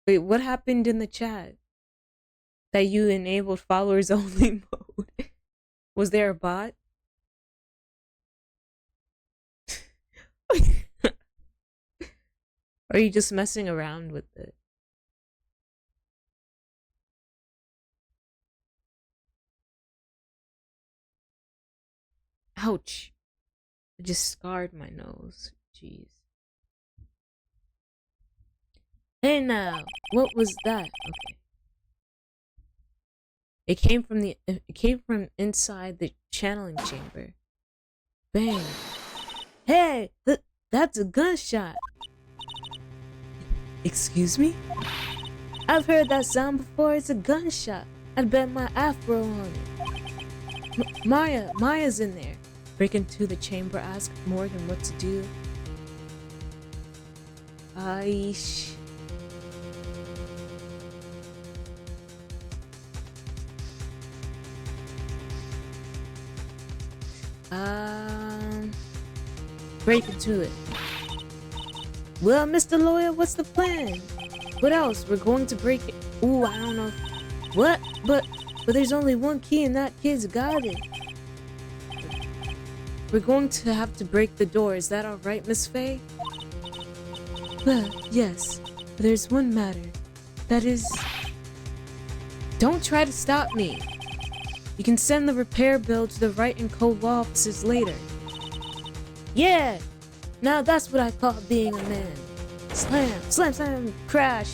[SPEAKER 1] Wait, what happened in the chat? That you enabled followers only mode? Was there a bot? Or are you just messing around with it? Ouch. I just scarred my nose. Jeez. Hey now, what was that? Okay. It came from inside the channeling chamber. Bang. Hey, that's a gunshot. Excuse me? I've heard that sound before. It's a gunshot. I'd bet my afro on it. Maya's in there. Break into the chamber, ask Morgan what to do. Aish. Break into it. Well, Mr. Lawyer, what's the plan? What else? We're going to break it. Ooh, I don't know. What? But there's only one key and that kid's got it. We're going to have to break the door. Is that alright, Miss Faye? Well, yes. But there's one matter. That is... Don't try to stop me. You can send the repair bill to the Wright and Co. law offices later. Yeah! Now that's what I call being a man. Slam, slam, slam, crash.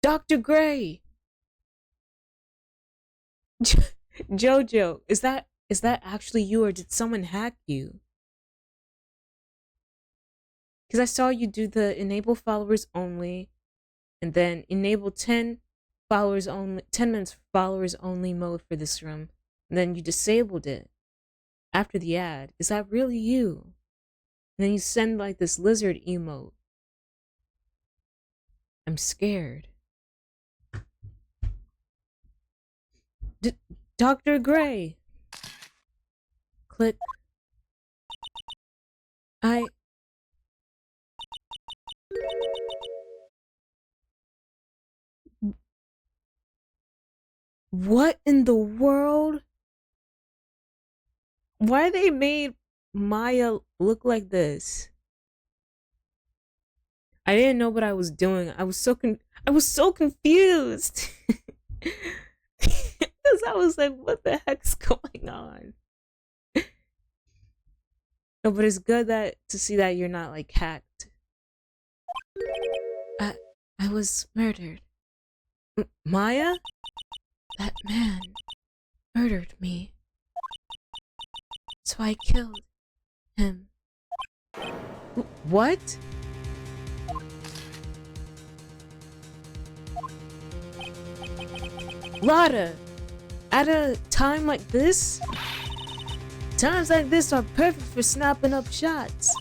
[SPEAKER 1] Dr. Gray! Jojo, is that actually you, or did someone hack you? Because I saw you do the enable followers only, and then enable 10 followers only, 10 minutes for followers only mode for this room, and then you disabled it after the ad. Is that really you? And then you send like this lizard emote. I'm scared. Dr. Gray. Click. What in the world? Why they made Maya look like this? I didn't know what I was doing. I was so confused. Because I was like, what the heck's going on? No, but it's good to see that you're not like hacked. I was murdered. Maya? That man murdered me. So I killed him. What? Lotta, at a time like this? Times like this are perfect for snapping up shots.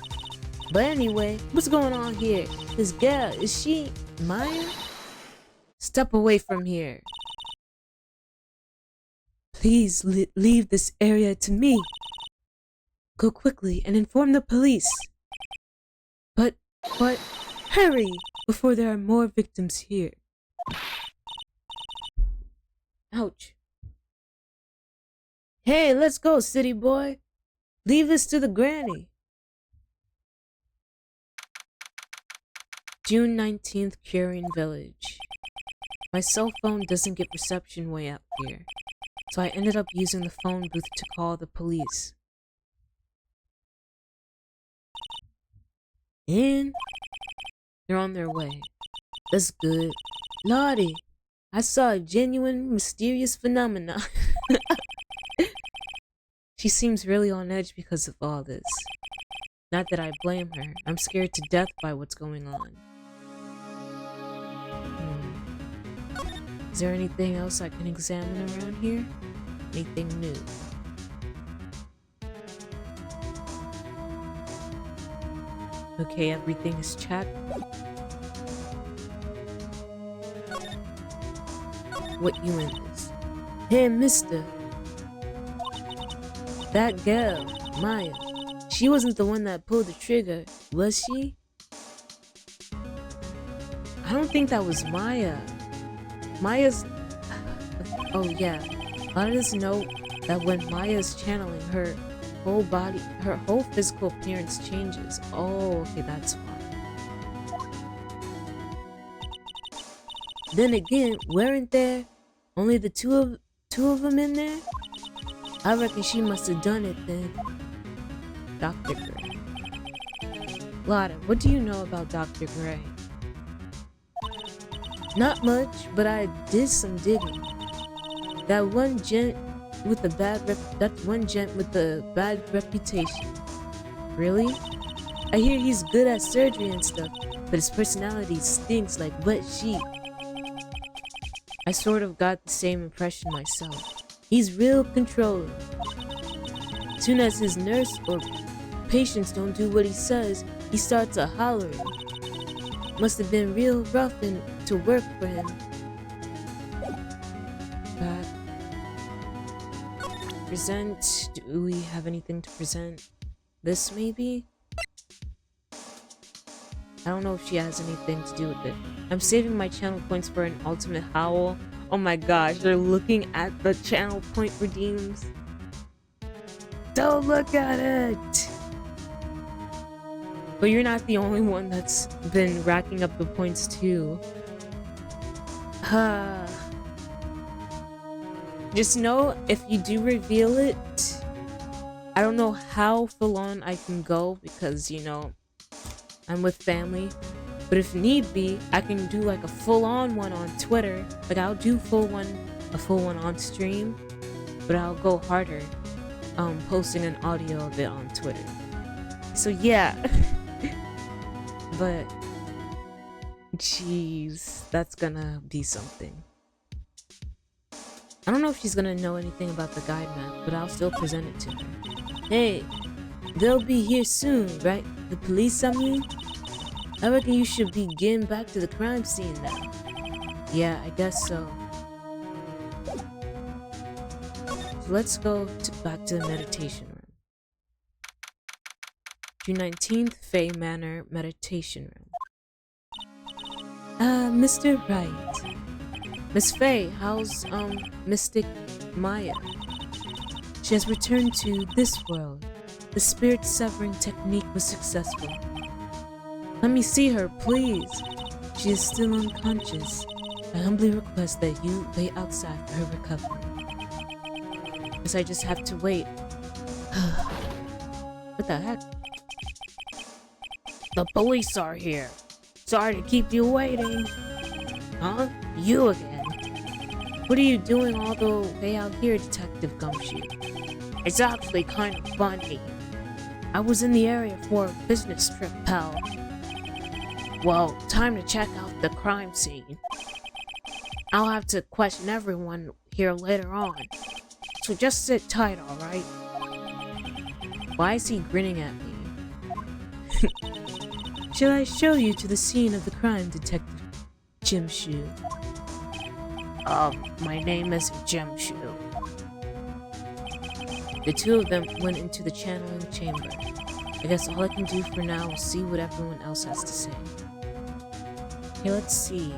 [SPEAKER 1] But anyway, what's going on here? This girl, is she Maya? Step away from here. Please leave this area to me. Go quickly and inform the police. But hurry before there are more victims here. Ouch. Hey, let's go, city boy. Leave this to the granny. June 19th, Curian Village. My cell phone doesn't get reception way up here, so I ended up using the phone booth to call the police. And they're on their way. That's good. Lottie, I saw a genuine, mysterious phenomenon. She seems really on edge because of all this. Not that I blame her. I'm scared to death by what's going on. Is there anything else I can examine around here? Anything new? Okay, everything is checked. What unit is? Hey, mister. That girl, Maya. She wasn't the one that pulled the trigger, was she? I don't think that was Maya. Maya's... Oh yeah, let us know that when Maya's channeling, her whole body, her whole physical appearance changes. Oh, okay, that's fine. Then again, weren't there only the two of them in there? I reckon she must have done it then. Dr. Gray. Lotta, what do you know about Dr. Gray? Not much, but I did some digging. That one gent with the bad reputation. Really? I hear he's good at surgery and stuff, but his personality stinks like wet sheep. I sort of got the same impression myself. He's real controlling. Soon as his nurse or patients don't do what he says, he starts a hollering. Must have been real rough to work for him. Present. Do we have anything to present? This maybe? I don't know if she has anything to do with it. I'm saving my channel points for an ultimate howl. Oh my gosh, they're looking at the channel point redeems. Don't look at it! But you're not the only one that's been racking up the points too. Just know if you do reveal it, I don't know how full on I can go because, you know, I'm with family. But if need be, I can do like a full on one on Twitter. Like I'll do a full one on stream, but I'll go harder posting an audio of it on Twitter. So yeah. But jeez, that's gonna be something. I don't know if she's gonna know anything about the guide map, but I'll still present it to her. Hey, they'll be here soon, right? The police, I mean? I reckon you should be getting back to the crime scene now. Yeah, I guess so. So let's go back to the meditation room. June 19th, Faye Manor Meditation Room. Mr. Wright. Miss Faye, how's, Mystic Maya? She has returned to this world. The spirit severing technique was successful. Let me see her, please. She is still unconscious. I humbly request that you wait outside for her recovery. Guess I just have to wait. What the heck? The police are here. Sorry to keep you waiting. Huh? You again? What are you doing all the way out here, Detective Gumshoe? It's actually kind of funny. I was in the area for a business trip, pal. Well, time to check out the crime scene. I'll have to question everyone here later on. So just sit tight, alright? Why is he grinning at me? Shall I show you to the scene of the crime, Detective Gumshoe? My name is Gumshoe. The two of them went into the channeling chamber. I guess all I can do for now is see what everyone else has to say. Okay, let's see.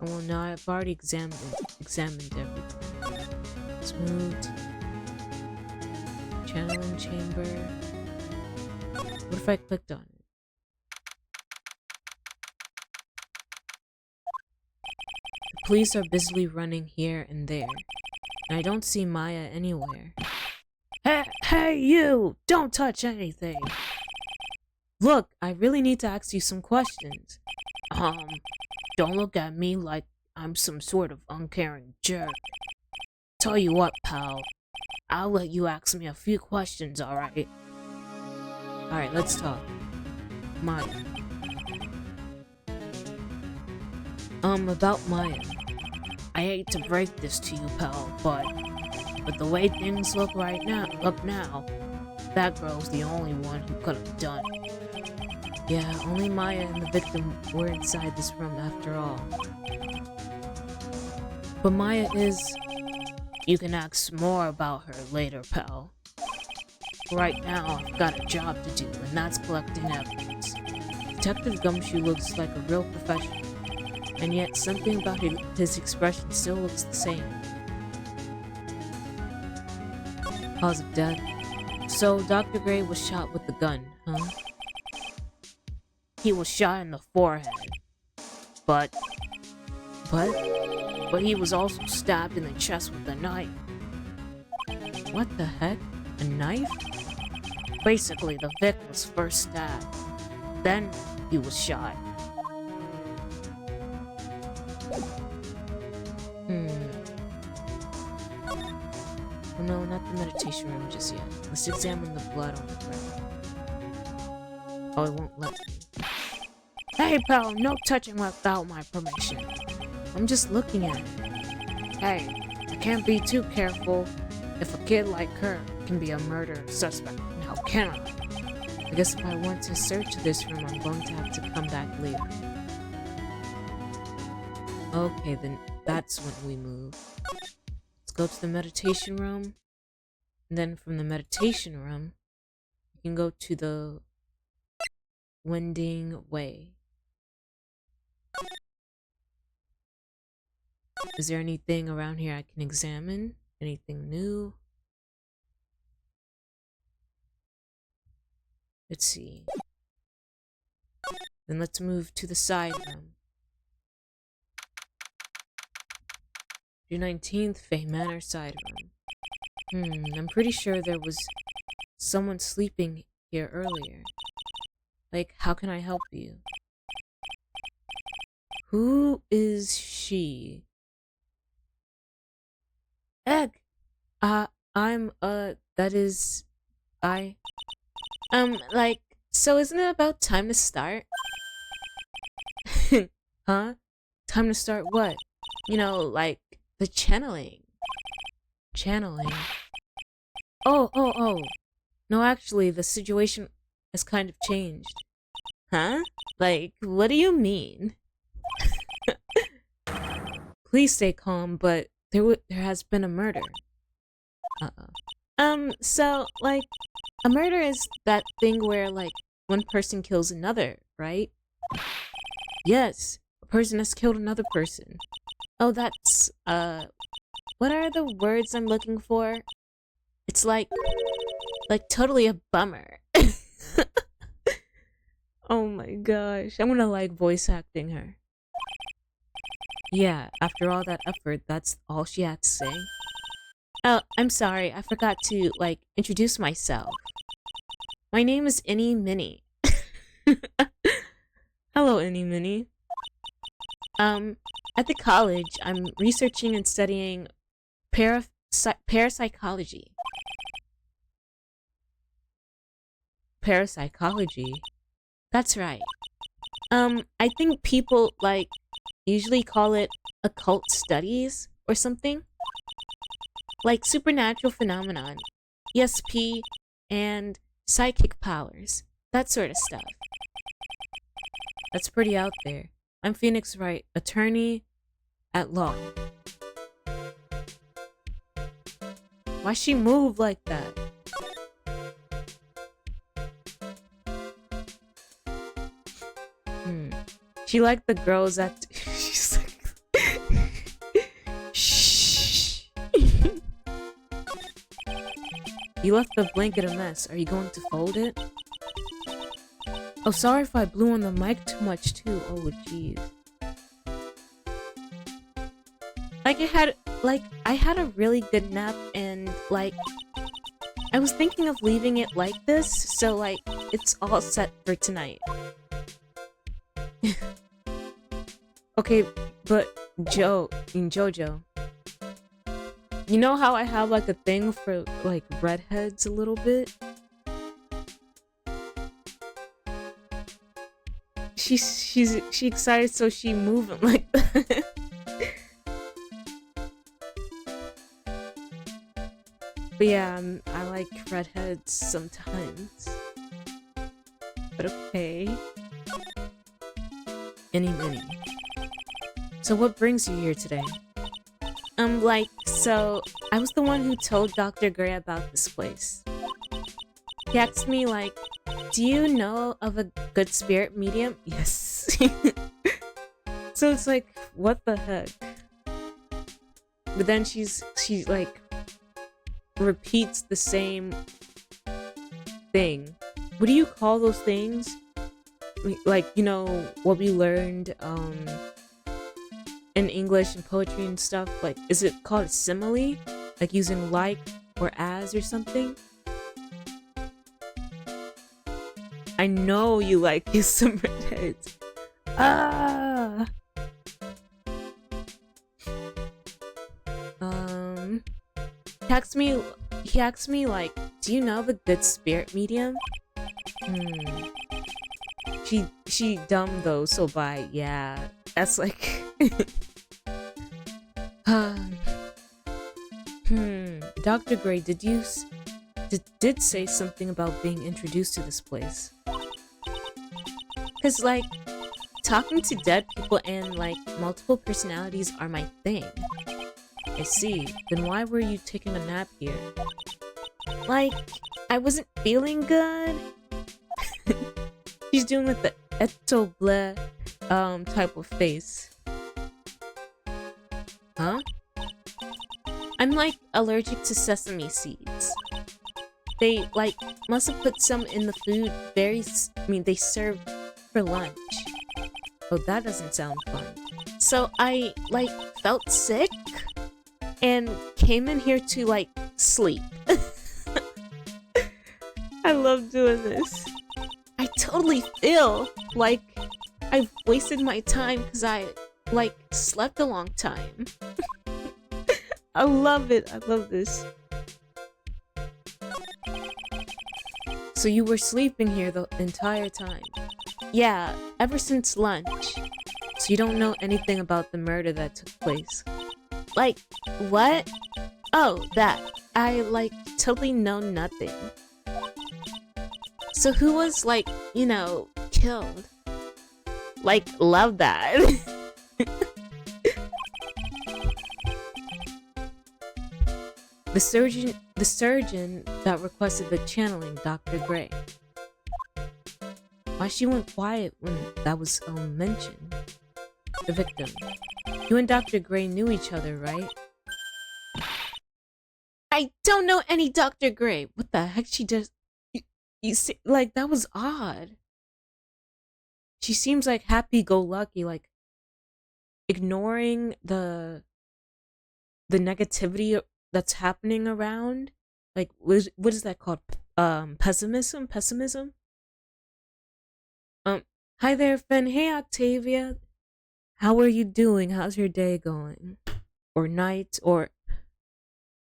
[SPEAKER 1] Oh, well, no, I've already examined everything. Smooth. Channeling chamber. What if I clicked on it? The police are busily running here and there, and I don't see Maya anywhere. Hey, you! Don't touch anything! Look, I really need to ask you some questions. Don't look at me like I'm some sort of uncaring jerk. Tell you what, pal. I'll let you ask me a few questions, alright? Alright, let's talk. Maya. About Maya. I hate to break this to you, pal, but the way things look now, that girl's the only one who could have done it. Yeah, only Maya and the victim were inside this room after all. But Maya is... You can ask more about her later, pal. Right now, I've got a job to do, and that's collecting evidence. Detective Gumshoe looks like a real professional, and yet something about his expression still looks the same. Cause of death. So, Dr. Gray was shot with the gun, huh? He was shot in the forehead. But he was also stabbed in the chest with a knife. What the heck? A knife? Basically, the Vic was first stabbed. Then, he was shot. Oh, no, not the meditation room just yet. Let's examine the blood on the ground. Oh, it won't let me. Hey, pal, no touching without my permission. I'm just looking at it. Hey, I can't be too careful. If a kid like her can be a murder suspect, how can I? I guess if I want to search this room, I'm going to have to come back later. Okay, then that's when we move. Let's go to the meditation room. And then from the meditation room, you can go to the Wending Way. Is there anything around here I can examine? Anything new? Let's see. Then let's move to the side room. June 19th, Fay Manor side room. I'm pretty sure there was someone sleeping here earlier. Like, how can I help you? Who is she? Egg! That is... I... Like, so isn't it about time to start? Huh? Time to start what? You know, like, the channeling. Channeling? Oh. No, actually, the situation has kind of changed. Huh? Like, what do you mean? Please stay calm, but there has been a murder. Uh-oh. So, like, a murder is that thing where, like, one person kills another, right? Yes, a person has killed another person. Oh, that's, what are the words I'm looking for? It's like totally a bummer. Oh my gosh, I'm gonna like voice acting her. Yeah, after all that effort, that's all she had to say. Oh, I'm sorry, I forgot to, like, introduce myself. My name is Innie Minnie. Hello, Innie Minnie. At the college, I'm researching and studying parapsychology. Parapsychology? That's right. I think people, like, usually call it occult studies or something. Like supernatural phenomenon, ESP, and psychic powers. That sort of stuff. That's pretty out there. I'm Phoenix Wright, attorney at law. Why she move like that? She like the girls that she's like shh. You left the blanket a mess. Are you going to fold it? Oh, sorry if I blew on the mic too much too. Oh jeez. Like I had a really good nap and like I was thinking of leaving it like this, so like it's all set for tonight. Okay, but Jojo, you know how I have like a thing for like redheads a little bit? She excited, so she moving like that. But yeah, I like redheads sometimes. But okay. Innie Minnie. So what brings you here today? So I was the one who told Dr. Gray about this place. He asked me like, do you know of a good spirit medium? Yes. So it's like, what the heck? But then she like repeats the same thing. What do you call those things? Like, you know, what we learned in English and poetry and stuff, like, is it called a simile? Like using like or as or something? I know you like use some redheads. Ah! He asked me like, do you know of a good spirit medium? She dumb though, so by yeah, that's like Dr. Gray, did say something about being introduced to this place. Cause like talking to dead people and like multiple personalities are my thing. I see. Then why were you taking a nap here? Like, I wasn't feeling good. She's doing like the eto bleh type of face. Huh? I'm like allergic to sesame seeds. They like must have put some in the food they served for lunch. Oh, that doesn't sound fun. So I like felt sick and came in here to like sleep. I love doing this. I totally feel like I've wasted my time because I like slept a long time. I love it. I love this. So you were sleeping here the entire time? Yeah, ever since lunch. So you don't know anything about the murder that took place? Like, what? Oh, that. I, like, totally know nothing. So who was, like, you know, killed? Like, love that. The surgeon that requested the channeling, Dr. Gray. Why she went quiet when that was mentioned? The victim. You and Dr. Gray knew each other, right? I don't know any Dr. Gray. What the heck she does? You see, like, that was odd. She seems like happy-go-lucky, like ignoring the negativity that's happening around. Like, what is that called? Pessimism? Hi there, Finn. Hey, Octavia. How are you doing? How's your day going? Or night? Or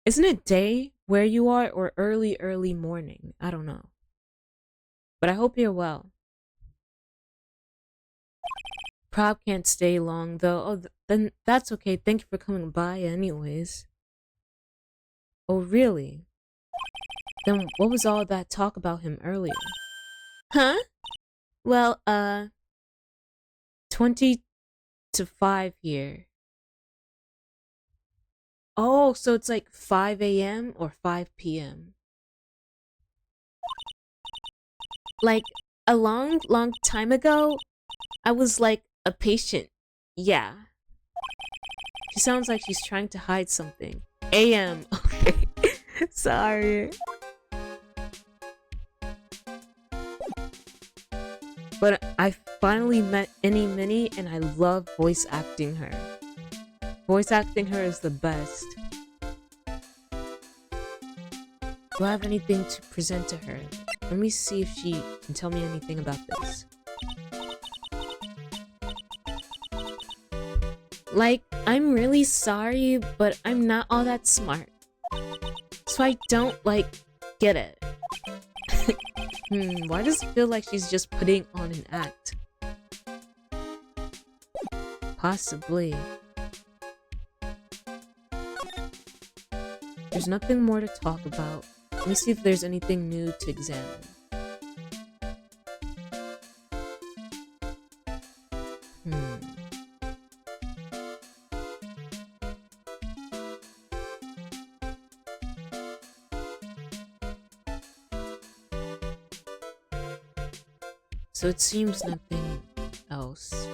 [SPEAKER 1] isn't it day where you are? Or early morning? I don't know. But I hope you're well. Prob can't stay long though. Oh, then that's okay. Thank you for coming by anyways. Oh, really? Then what was all that talk about him earlier? Huh? Well, 20 to 5 here. Oh, so it's like 5 a.m. or 5 p.m. Like, a long time ago, I was like a patient. Yeah. She sounds like she's trying to hide something. A.M. Okay. Sorry. But I finally met Any Minnie and I love voice acting her. Voice acting her is the best. Do I have anything to present to her? Let me see if she can tell me anything about this. Like, I'm really sorry, but I'm not all that smart. So I don't, like, get it. Why does it feel like she's just putting on an act? Possibly. There's nothing more to talk about. Let me see if there's anything new to examine. So it seems nothing else.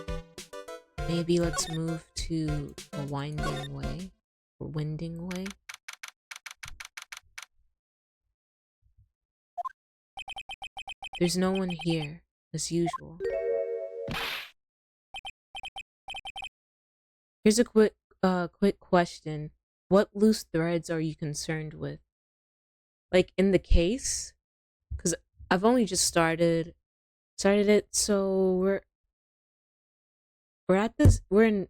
[SPEAKER 1] Maybe let's move to a winding way. Or winding way. There's no one here, as usual. Here's a quick question. What loose threads are you concerned with? Like, in the case? Because I've only just started it, so we're in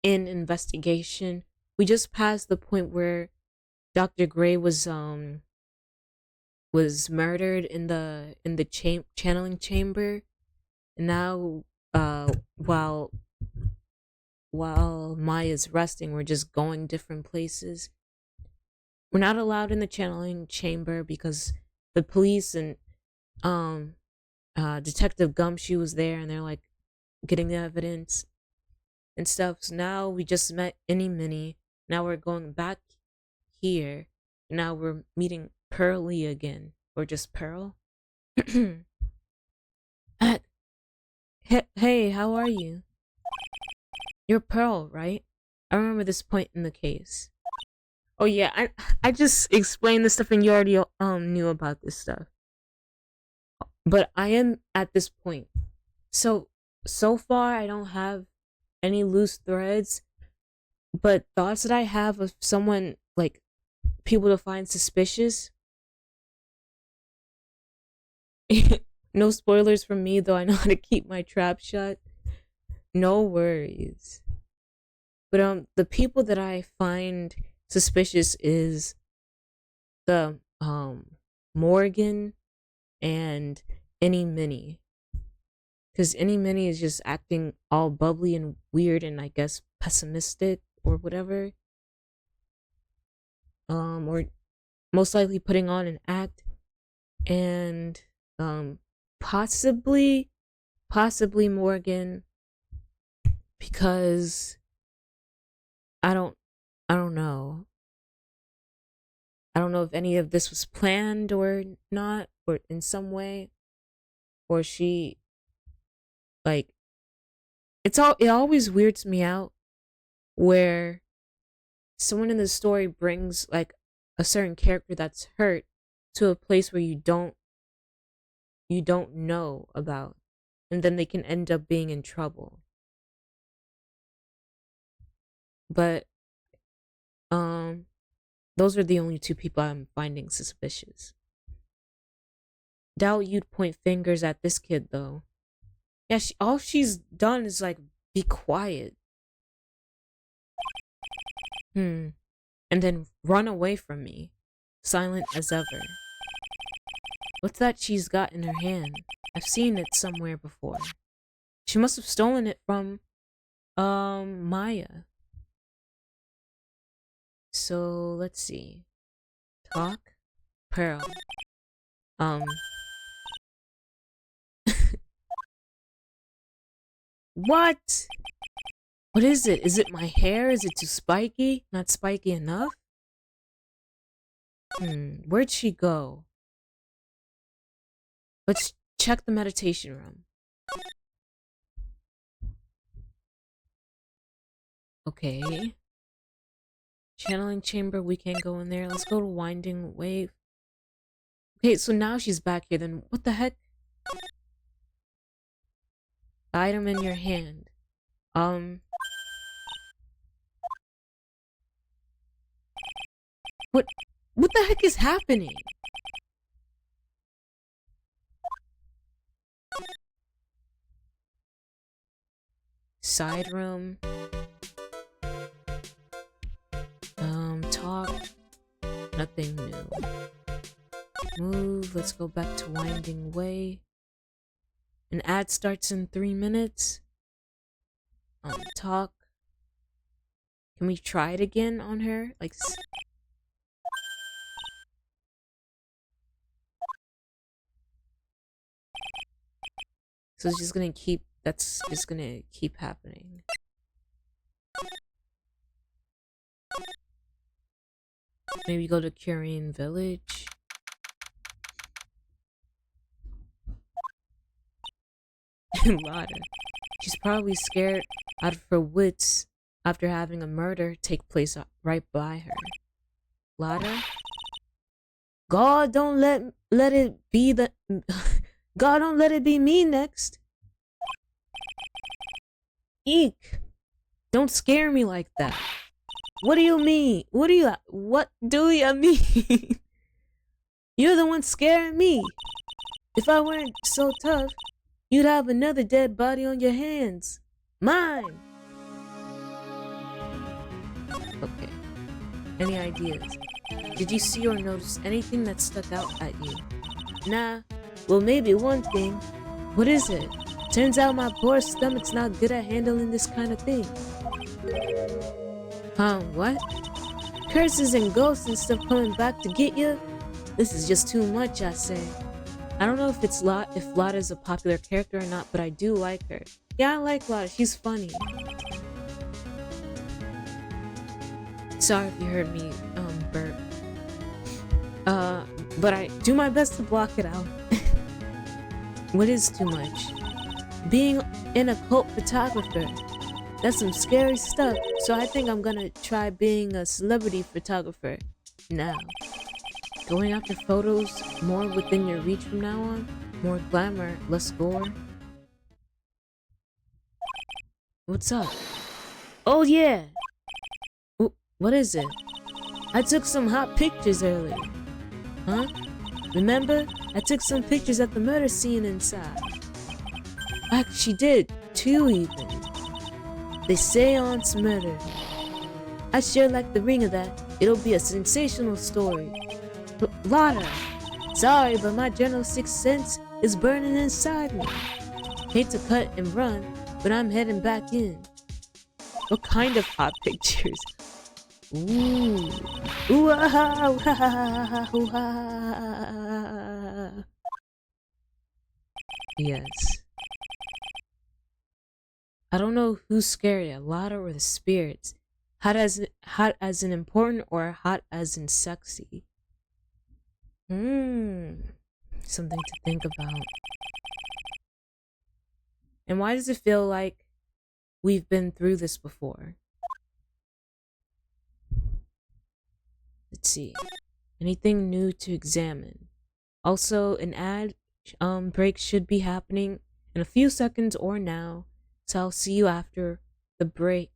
[SPEAKER 1] investigation. We just passed the point where Dr. Gray was murdered in the channeling chamber, and now while Maya's resting, we're just going different places. We're not allowed in the channeling chamber because the police and Detective Gumshoe was there, and they're like getting the evidence and stuff. So now we just met Any Minnie. Now we're going back here. Now we're meeting Pearly again, or just Pearl. Hey, how are you? You're Pearl, right? I remember this point in the case. Oh yeah, I just explained this stuff and you already knew about this stuff. But I am at this point. So far I don't have any loose threads, But thoughts that I have of someone, like, people to find suspicious. No spoilers from me, though I know how to keep my trap shut. No worries. But the people that I find suspicious is the Morgan and Any Mini. Because Any Mini is just acting all bubbly and weird and I guess pessimistic or whatever. Or most likely putting on an act. And possibly Morgan, because I don't know. I don't know if any of this was planned or not, or in some way, or she, like, it always weirds me out where someone in the story brings like a certain character that's hurt to a place where you don't know about, and then they can end up being in trouble. But those are the only two people I'm finding suspicious. Doubt you'd point fingers at this kid though. Yeah, all she's done is like be quiet. And then run away from me, silent as ever. What's that she's got in her hand? I've seen it somewhere before. She must have stolen it from Maya. So let's see. Talk, Pearl. What? What is it? Is it my hair? Is it too spiky? Not spiky enough? Where'd she go? Let's check the meditation room. Okay. Channeling chamber, we can't go in there. Let's go to Winding Wave. Okay, so now she's back here, then what the heck? The item in your hand. What the heck is happening? Side room. Talk. Nothing new. Move. Let's go back to Winding Way. An ad starts in 3 minutes. Talk. Can we try it again on her? Like. So it's just gonna keep. That's just gonna keep happening. Maybe go to Curian Village. Lada. She's probably scared out of her wits after having a murder take place right by her. Lada? God, don't let it be the... God, don't let it be me next. Eek. Don't scare me like that. What do you mean? What do you mean? You're the one scaring me. If I weren't so tough, you'd have another dead body on your hands. Mine. Okay. Any ideas? Did you see or notice anything that stuck out at you? Nah. Well, maybe one thing. What is it? Turns out my poor stomach's not good at handling this kind of thing. What? Curses and ghosts and stuff coming back to get you? This is just too much, I say. I don't know if Lada's a popular character or not, but I do like her. Yeah, I like Lada. She's funny. Sorry if you heard me burp. But I do my best to block it out. What is too much? Being an occult photographer. That's some scary stuff, so I think I'm gonna try being a celebrity photographer now. Going after photos more within your reach from now on? More glamour, less gore? What's up? Oh yeah! What is it? I took some hot pictures earlier. Huh? Remember? I took some pictures at the murder scene inside. She did, 2 even. They seance murder. I sure like the ring of that. It'll be a sensational story. Lotta, sorry, but my general sixth sense is burning inside me. Hate to cut and run, but I'm heading back in. What kind of hot pictures? Ooh. Ooh, ah, ah, ah, ah, ah. Yes. I don't know who's scarier, Lotta or the spirits. Hot as in important or hot as in sexy? Something to think about. And why does it feel like we've been through this before? Let's see. Anything new to examine? Also, an ad break should be happening in a few seconds or now, so I'll see you after the break.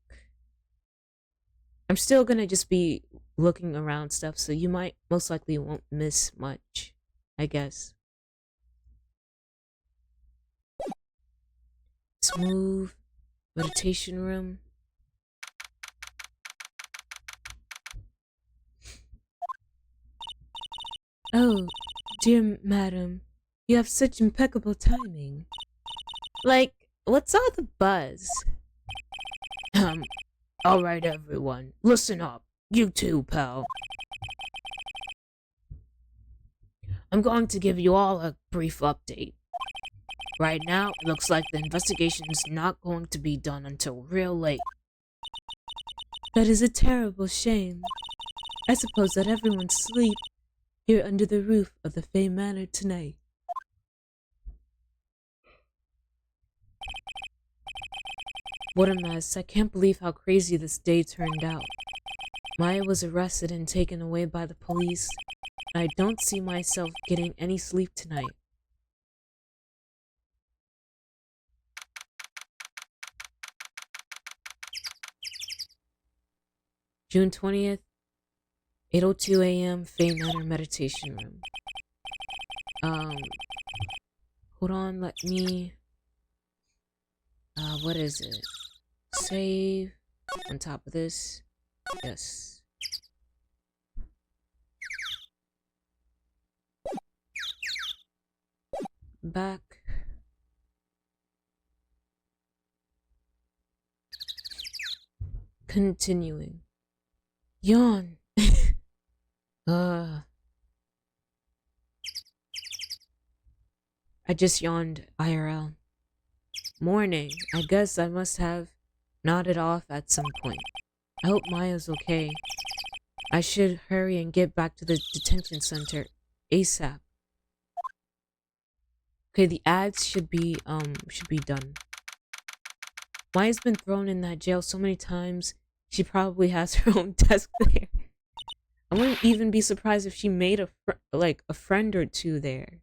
[SPEAKER 1] I'm still gonna just be looking around stuff, so you most likely won't miss much, I guess. Smooth meditation room. Oh, dear madam, you have such impeccable timing. Like, what's all the buzz? Alright everyone, listen up. You too, pal. I'm going to give you all a brief update. Right now, it looks like the investigation is not going to be done until real late. That is a terrible shame. I suppose that everyone's asleep here under the roof of the Fey Manor tonight. What a mess. I can't believe how crazy this day turned out. Maya was arrested and taken away by the police. I don't see myself getting any sleep tonight. June 20th, 8:02 a.m., Fey Manor Meditation Room. Hold on, let me... what is it? Save on top of this. Yes. Back. Continuing. Yawn. I just yawned IRL. Morning. I guess I must have nodded off at some point. I hope Maya's okay. I should hurry and get back to the detention center ASAP. Okay, the ads should be done. Maya's been thrown in that jail so many times, she probably has her own desk there. I wouldn't even be surprised if she made a friend or two there.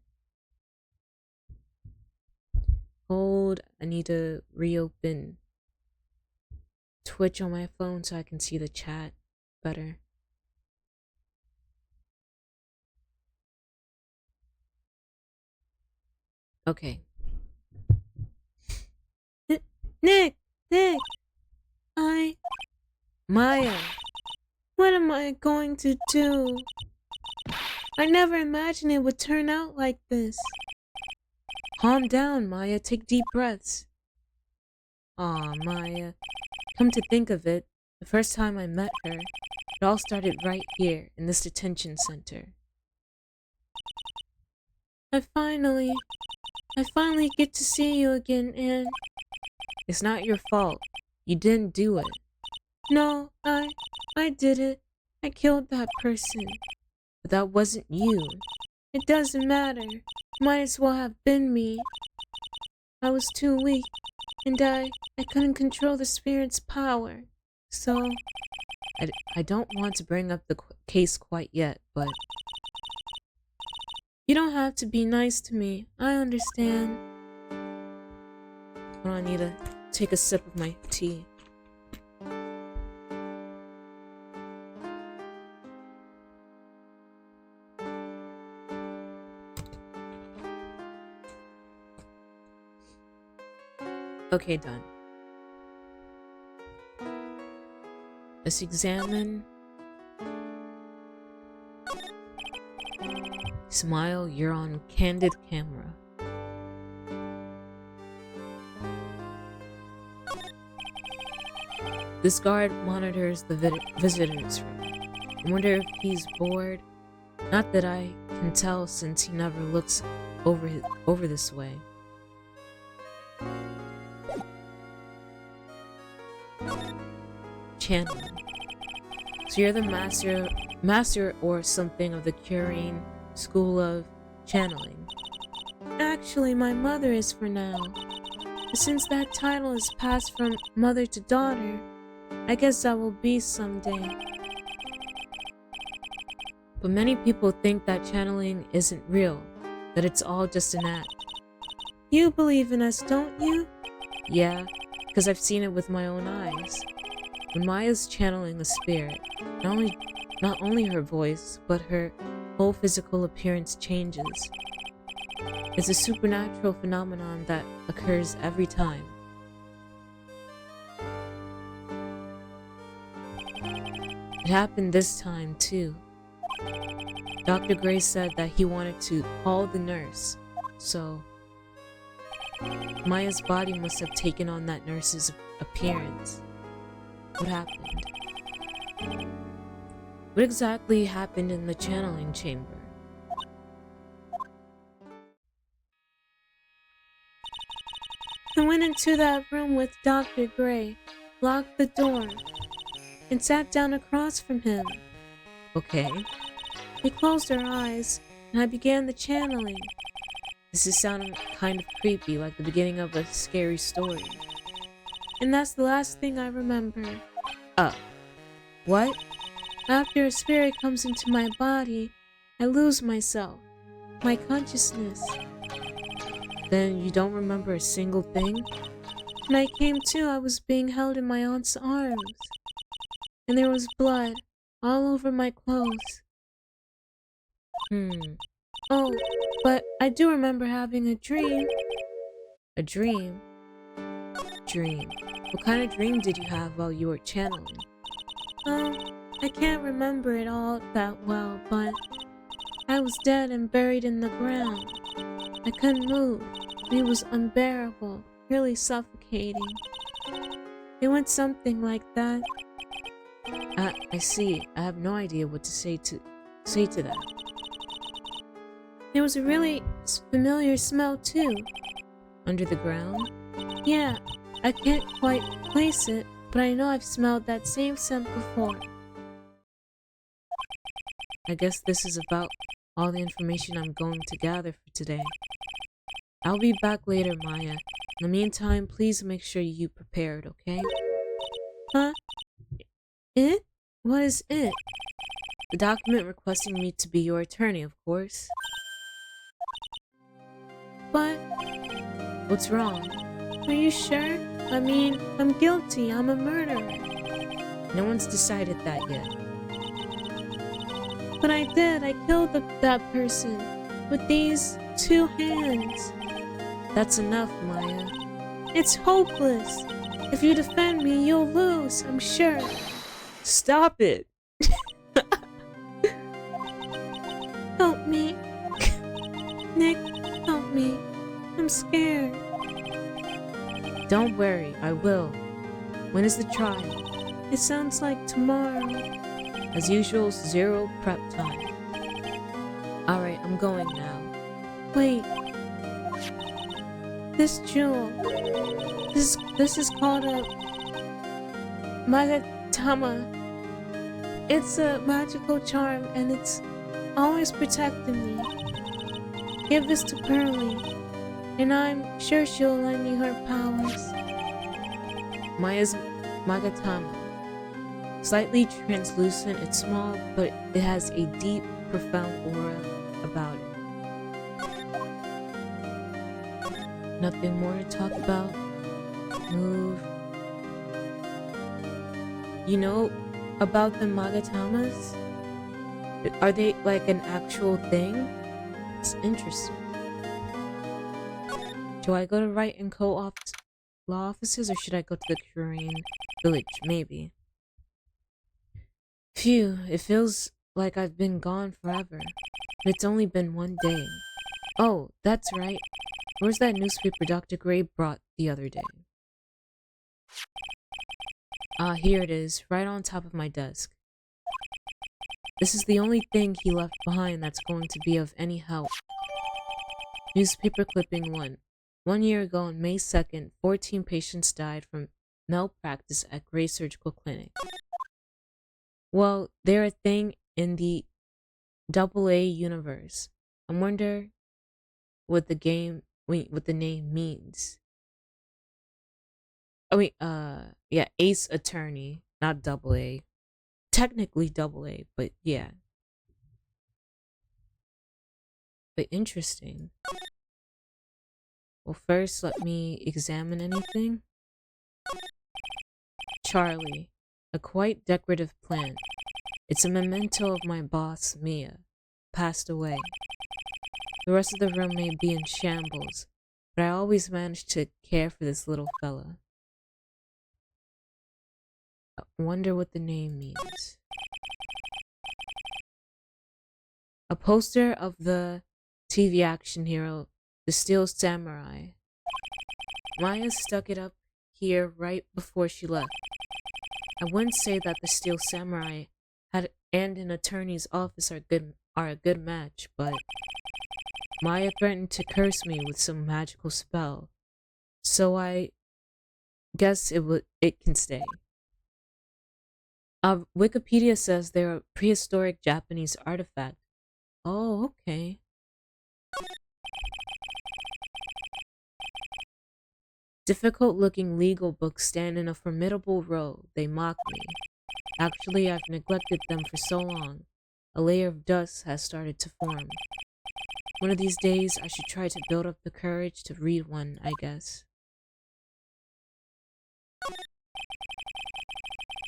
[SPEAKER 1] Hold, I need to reopen Twitch on my phone so I can see the chat better. Okay. Nick! Maya! What am I going to do? I never imagined it would turn out like this. Calm down, Maya. Take deep breaths. Aw, Maya. Come to think of it, the first time I met her, it all started right here, in this detention center. I finally get to see you again, Anne. It's not your fault. You didn't do it. No, I did it. I killed that person. But that wasn't you. It doesn't matter. Might as well have been me. I was too weak, and I couldn't control the spirit's power. So, I don't want to bring up the case quite yet, but... You don't have to be nice to me. I understand. Hold on, I need to take a sip of my tea. Okay, done. Let's examine. Smile, you're on candid camera. This guard monitors the visitors room. I wonder if he's bored. Not that I can tell since he never looks over this way. Channeling. So you're the master or something of the Curine School of Channeling. Actually, my mother is for now. But since that title is passed from mother to daughter, I guess I will be someday. But many people think that channeling isn't real, that it's all just an act. You believe in us, don't you? Yeah, because I've seen it with my own eyes. When Maya's channeling a spirit, not only her voice, but her whole physical appearance changes. It's a supernatural phenomenon that occurs every time. It happened this time, too. Dr. Gray said that he wanted to call the nurse, so Maya's body must have taken on that nurse's appearance. What happened? What exactly happened in the channeling chamber? I went into that room with Dr. Gray, locked the door, and sat down across from him. Okay. We closed our eyes, and I began the channeling. This is sounding kind of creepy, like the beginning of a scary story. And that's the last thing I remember. What? After a spirit comes into my body, I lose myself, my consciousness. Then you don't remember a single thing? When I came to, I was being held in my aunt's arms. And there was blood all over my clothes. Oh, but I do remember having a dream. A dream? Dream. What kind of dream did you have while you were channeling? I can't remember it all that well, but I was dead and buried in the ground. I couldn't move. It was unbearable, really suffocating. It went something like that. I see. I have no idea what to say to that. There was a really familiar smell too. Under the ground? Yeah, I can't quite place it, but I know I've smelled that same scent before. I guess this is about all the information I'm going to gather for today. I'll be back later, Maya. In the meantime, please make sure you prepared, okay? Huh? It? What is it? The document requesting me to be your attorney, of course. But... what's wrong? Are you sure? I mean, I'm guilty. I'm a murderer. No one's decided that yet. But I did. I killed that person with these 2 hands. That's enough, Maya. It's hopeless. If you defend me, you'll lose, I'm sure. Stop it. Help me. Nick, help me. I'm scared. Don't worry, I will. When is the trial? It sounds like tomorrow. As usual, 0 prep time. Alright, I'm going now. Wait. This jewel. This is called a Magatama. It's a magical charm and it's always protected me. Give this to Pearlie, and I'm sure she'll lend me her powers. Maya's Magatama. Slightly translucent, it's small, but it has a deep, profound aura about it. Nothing more to talk about. Move. You know about the Magatamas? Are they like an actual thing? It's interesting. Do I go to Wright and co-opt law offices, or should I go to the Korean village? Maybe. Phew, it feels like I've been gone forever. But it's only been one day. Oh, that's right. Where's that newspaper Dr. Gray brought the other day? Ah, here it is, right on top of my desk. This is the only thing he left behind that's going to be of any help. Newspaper clipping 1. 1 year ago on May 2nd, 14 patients died from malpractice at Gray Surgical Clinic. Well, they're a thing in the AA universe. I wonder what the name means. Yeah, Ace Attorney, not AA. Technically AA, but yeah. But interesting. Well, first, let me examine anything. Charlie, a quite decorative plant. It's a memento of my boss, Mia, passed away. The rest of the room may be in shambles, but I always manage to care for this little fella. I wonder what the name means. A poster of the TV action hero, the Steel Samurai. Maya stuck it up here right before she left. I wouldn't say that the Steel Samurai and an attorney's office are a good match, but Maya threatened to curse me with some magical spell, so I guess it can stay. Wikipedia says they're a prehistoric Japanese artifact. Oh, okay. Difficult-looking legal books stand in a formidable row. They mock me. Actually, I've neglected them for so long. A layer of dust has started to form. One of these days, I should try to build up the courage to read one, I guess.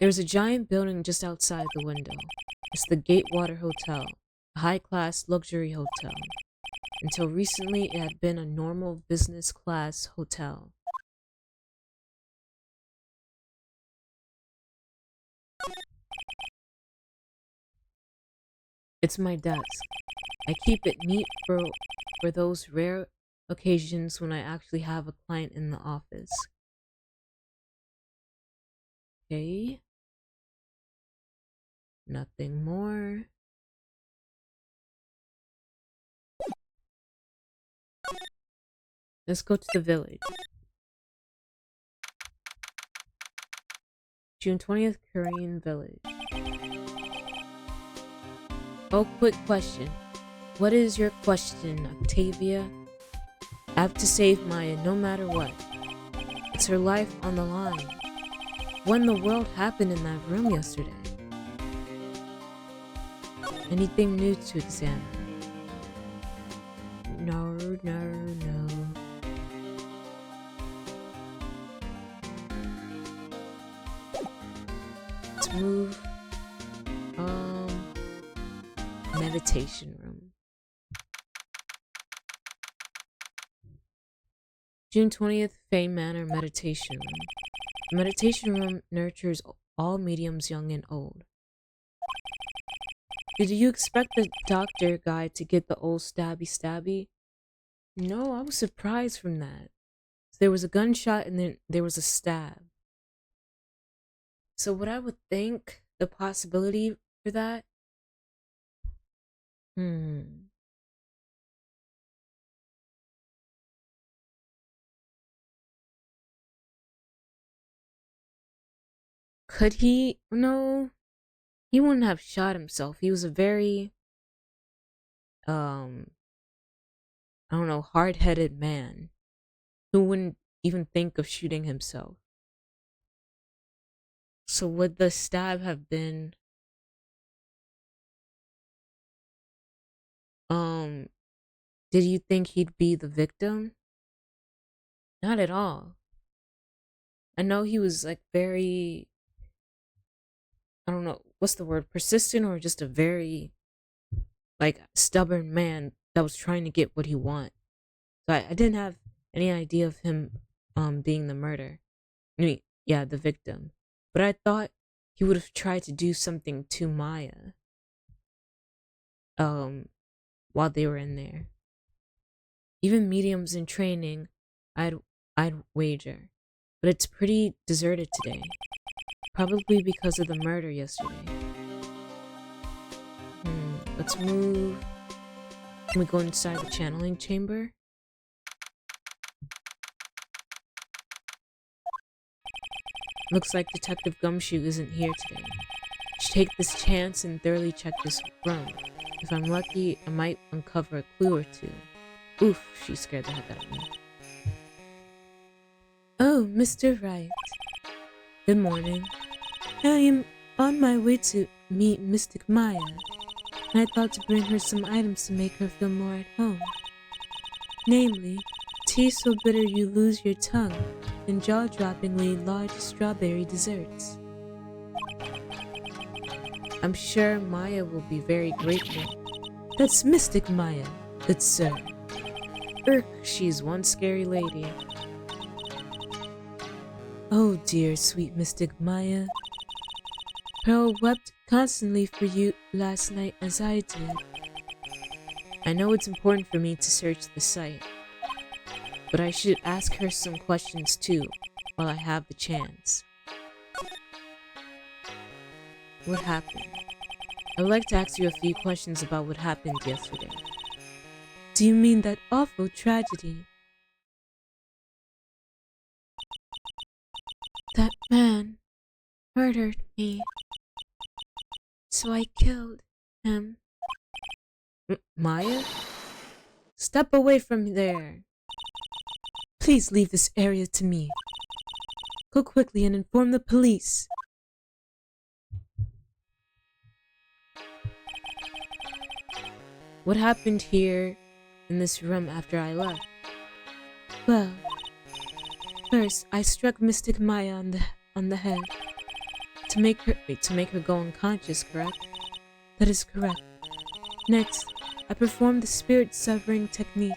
[SPEAKER 1] There's a giant building just outside the window. It's the Gatewater Hotel, a high-class luxury hotel. Until recently, it had been a normal business-class hotel. It's my desk. I keep it neat for those rare occasions when I actually have a client in the office. Okay. Nothing more. Let's go to the village. June 20th, Korean village. Oh, quick question. What is your question, Octavia? I have to save Maya no matter what. It's her life on the line. What in the world happened in that room yesterday? Anything new to examine? No. Let's move. Meditation room. June 20th, Fay Manor Meditation Room. The meditation room nurtures all mediums, young and old. Did you expect the doctor guy to get the old stabby? No, I was surprised from that. There was a gunshot and then there was a stab. So what I would think the possibility for that? Could he? No. He wouldn't have shot himself. He was a very I don't know, hard-headed man who wouldn't even think of shooting himself. So would the stab have been did you think he'd be the victim? Not at all. I know he was like very, I don't know, what's the word, persistent, or just a very like stubborn man that was trying to get what he want. So I didn't have any idea of him being the murder. I mean, yeah, the victim. But I thought he would have tried to do something to Maya, um, while they were in there. Even mediums in training, I'd I'd wager. But it's pretty deserted today. Probably because of the murder yesterday. Let's move. Can we go inside the channeling chamber? Looks like Detective Gumshoe isn't here today. Should take this chance and thoroughly check this room. If I'm lucky, I might uncover a clue or two. Oof, she scared the heck out of me. Oh, Mr. Wright. Good morning. I am on my way to meet Mystic Maya, and I thought to bring her some items to make her feel more at home. Namely, tea so bitter you lose your tongue, and jaw-droppingly large strawberry desserts. I'm sure Maya will be very grateful. That's Mystic Maya, good sir. She's one scary lady. Oh dear, sweet Mystic Maya. Pearl wept constantly for you last night as I did. I know it's important for me to search the site, but I should ask her some questions too, while I have the chance. What happened? I would like to ask you a few questions about what happened yesterday. Do you mean that awful tragedy? That man murdered me, so I killed him. Maya? Step away from there. Please leave this area to me. Go quickly and inform the police. What happened here in this room after I left? Well, first I struck Mystic Maya on the head to make her go unconscious, correct? That is correct. Next, I performed the spirit severing technique.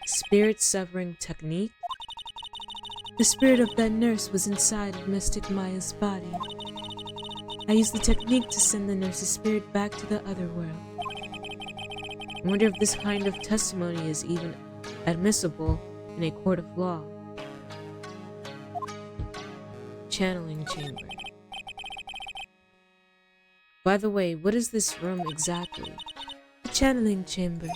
[SPEAKER 1] Spirit severing technique? The spirit of that nurse was inside of Mystic Maya's body. I used the technique to send the nurse's spirit back to the other world. I wonder if this kind of testimony is even admissible in a court of law. Channeling chamber. By the way, what is this room exactly? The channeling chamber.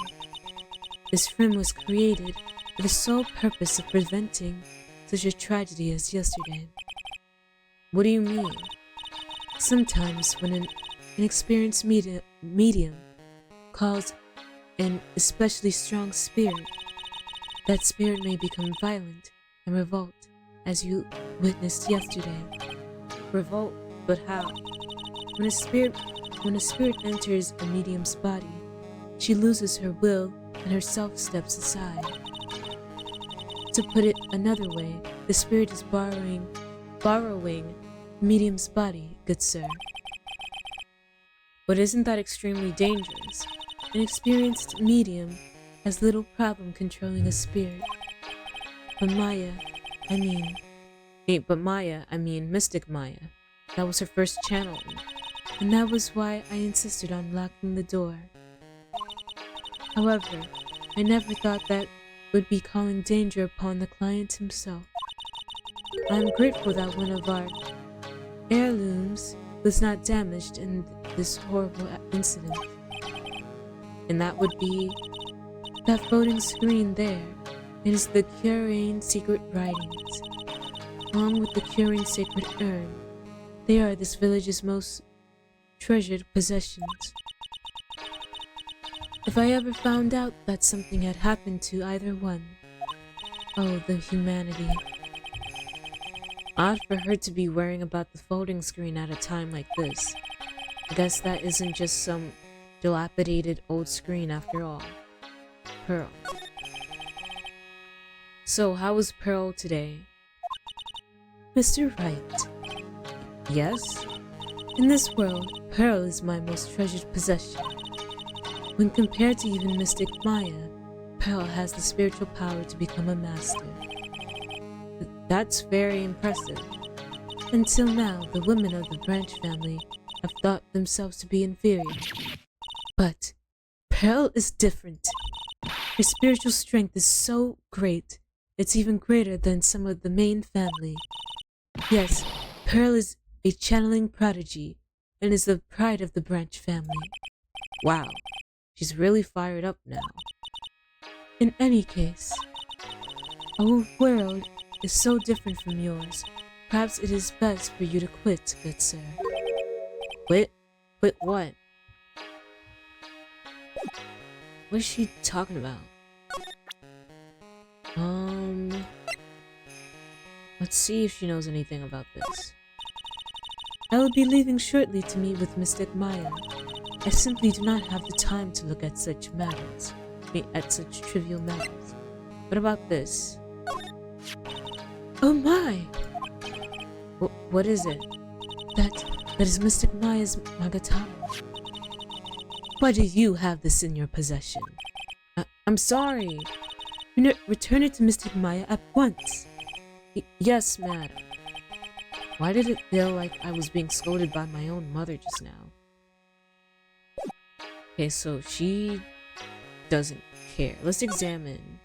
[SPEAKER 1] This room was created for the sole purpose of preventing such a tragedy as yesterday. What do you mean? Sometimes when an inexperienced medium calls an especially strong spirit, that spirit may become violent and revolt, as you witnessed yesterday. Revolt? But how? When a spirit enters a medium's body, she loses her will and her self steps aside. To put it another way, the spirit is borrowing the medium's body, good sir. But isn't that extremely dangerous? An experienced medium has little problem controlling a spirit. But Maya, I mean Mystic Maya, that was her first channeling, and that was why I insisted on locking the door. However, I never thought that would be calling danger upon the client himself. I am grateful that one of our heirlooms was not damaged in this horrible incident. And that would be that floating screen there. It is the Curain secret writings, along with the Curain sacred urn. They are this village's most treasured possessions. If I ever found out that something had happened to either one, oh, the humanity. Odd for her to be worrying about the folding screen at a time like this. I guess that isn't just some dilapidated old screen after all. Pearl. So, how was Pearl today? Mr. Wright. Yes? In this world, Pearl is my most treasured possession. When compared to even Mystic Maya, Pearl has the spiritual power to become a master. That's very impressive. Until now, the women of the Branch family have thought themselves to be inferior. But Pearl is different. Her spiritual strength is so great, it's even greater than some of the main family. Yes, Pearl is a channeling prodigy and is the pride of the Branch family. Wow, she's really fired up now. In any case, our world is so different from yours. Perhaps it is best for you to quit, good sir. Quit? Quit what? What is she talking about? Let's see if she knows anything about this. I will be leaving shortly to meet with Mystic Maya. I simply do not have the time to look at such matters. At such trivial matters. What about this? Oh my! What is it? That is Mystic Maya's Magatama. Why do you have this in your possession? I'm sorry. Return it to Mystic Maya at once. Yes, madam. Why did it feel like I was being scolded by my own mother just now? Okay, so she doesn't care. Let's examine.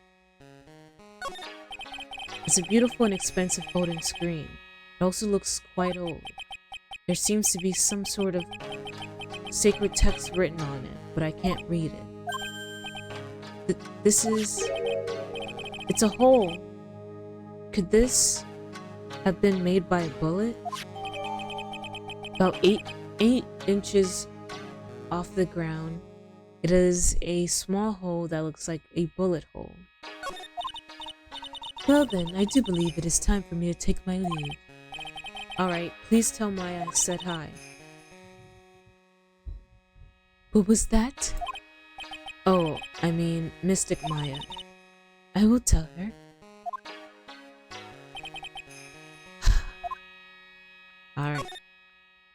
[SPEAKER 1] It's a beautiful and expensive folding screen. It also looks quite old. There seems to be some sort of sacred text written on it, but I can't read it. It's a hole. Could this have been made by a bullet? About 8 inches off the ground, it is a small hole that looks like a bullet hole. Well then, I do believe it is time for me to take my leave. Alright, please tell Maya I said hi. What was that? Oh, I mean, Mystic Maya. I will tell her. Alright.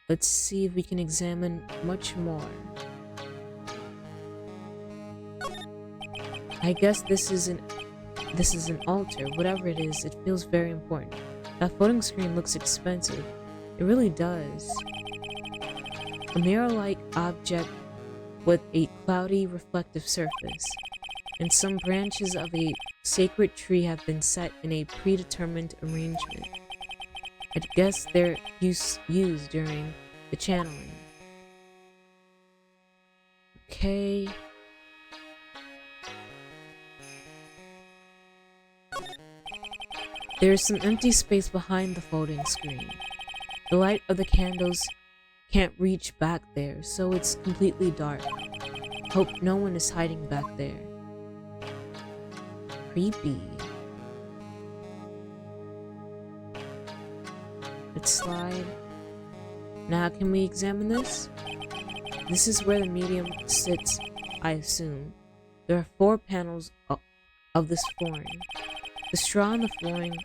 [SPEAKER 1] Let's see if we can examine much more. I guess this is an altar. Whatever it is, it feels very important. That floating screen looks expensive. It really does. A mirror-like object with a cloudy, reflective surface. And some branches of a sacred tree have been set in a predetermined arrangement. I guess they're used during the channeling. Okay. There is some empty space behind the folding screen. The light of the candles can't reach back there, so it's completely dark. Hope no one is hiding back there. Creepy. Let's slide. Now, can we examine this? This is where the medium sits, I assume. There are 4 panels of this flooring. The straw on the flooring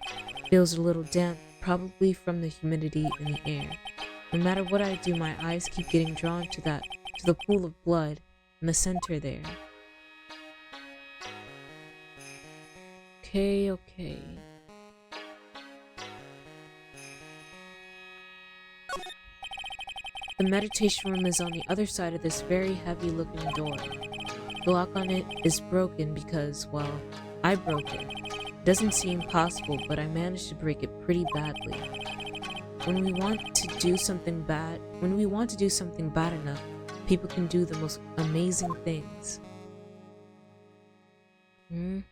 [SPEAKER 1] feels a little damp, probably from the humidity in the air. No matter what I do, my eyes keep getting drawn to the pool of blood in the center there. Okay. The meditation room is on the other side of this very heavy-looking door. The lock on it is broken because, well, I broke it. It doesn't seem possible, but I managed to break it pretty badly. When we want to do something bad enough, people can do the most amazing things. Okay,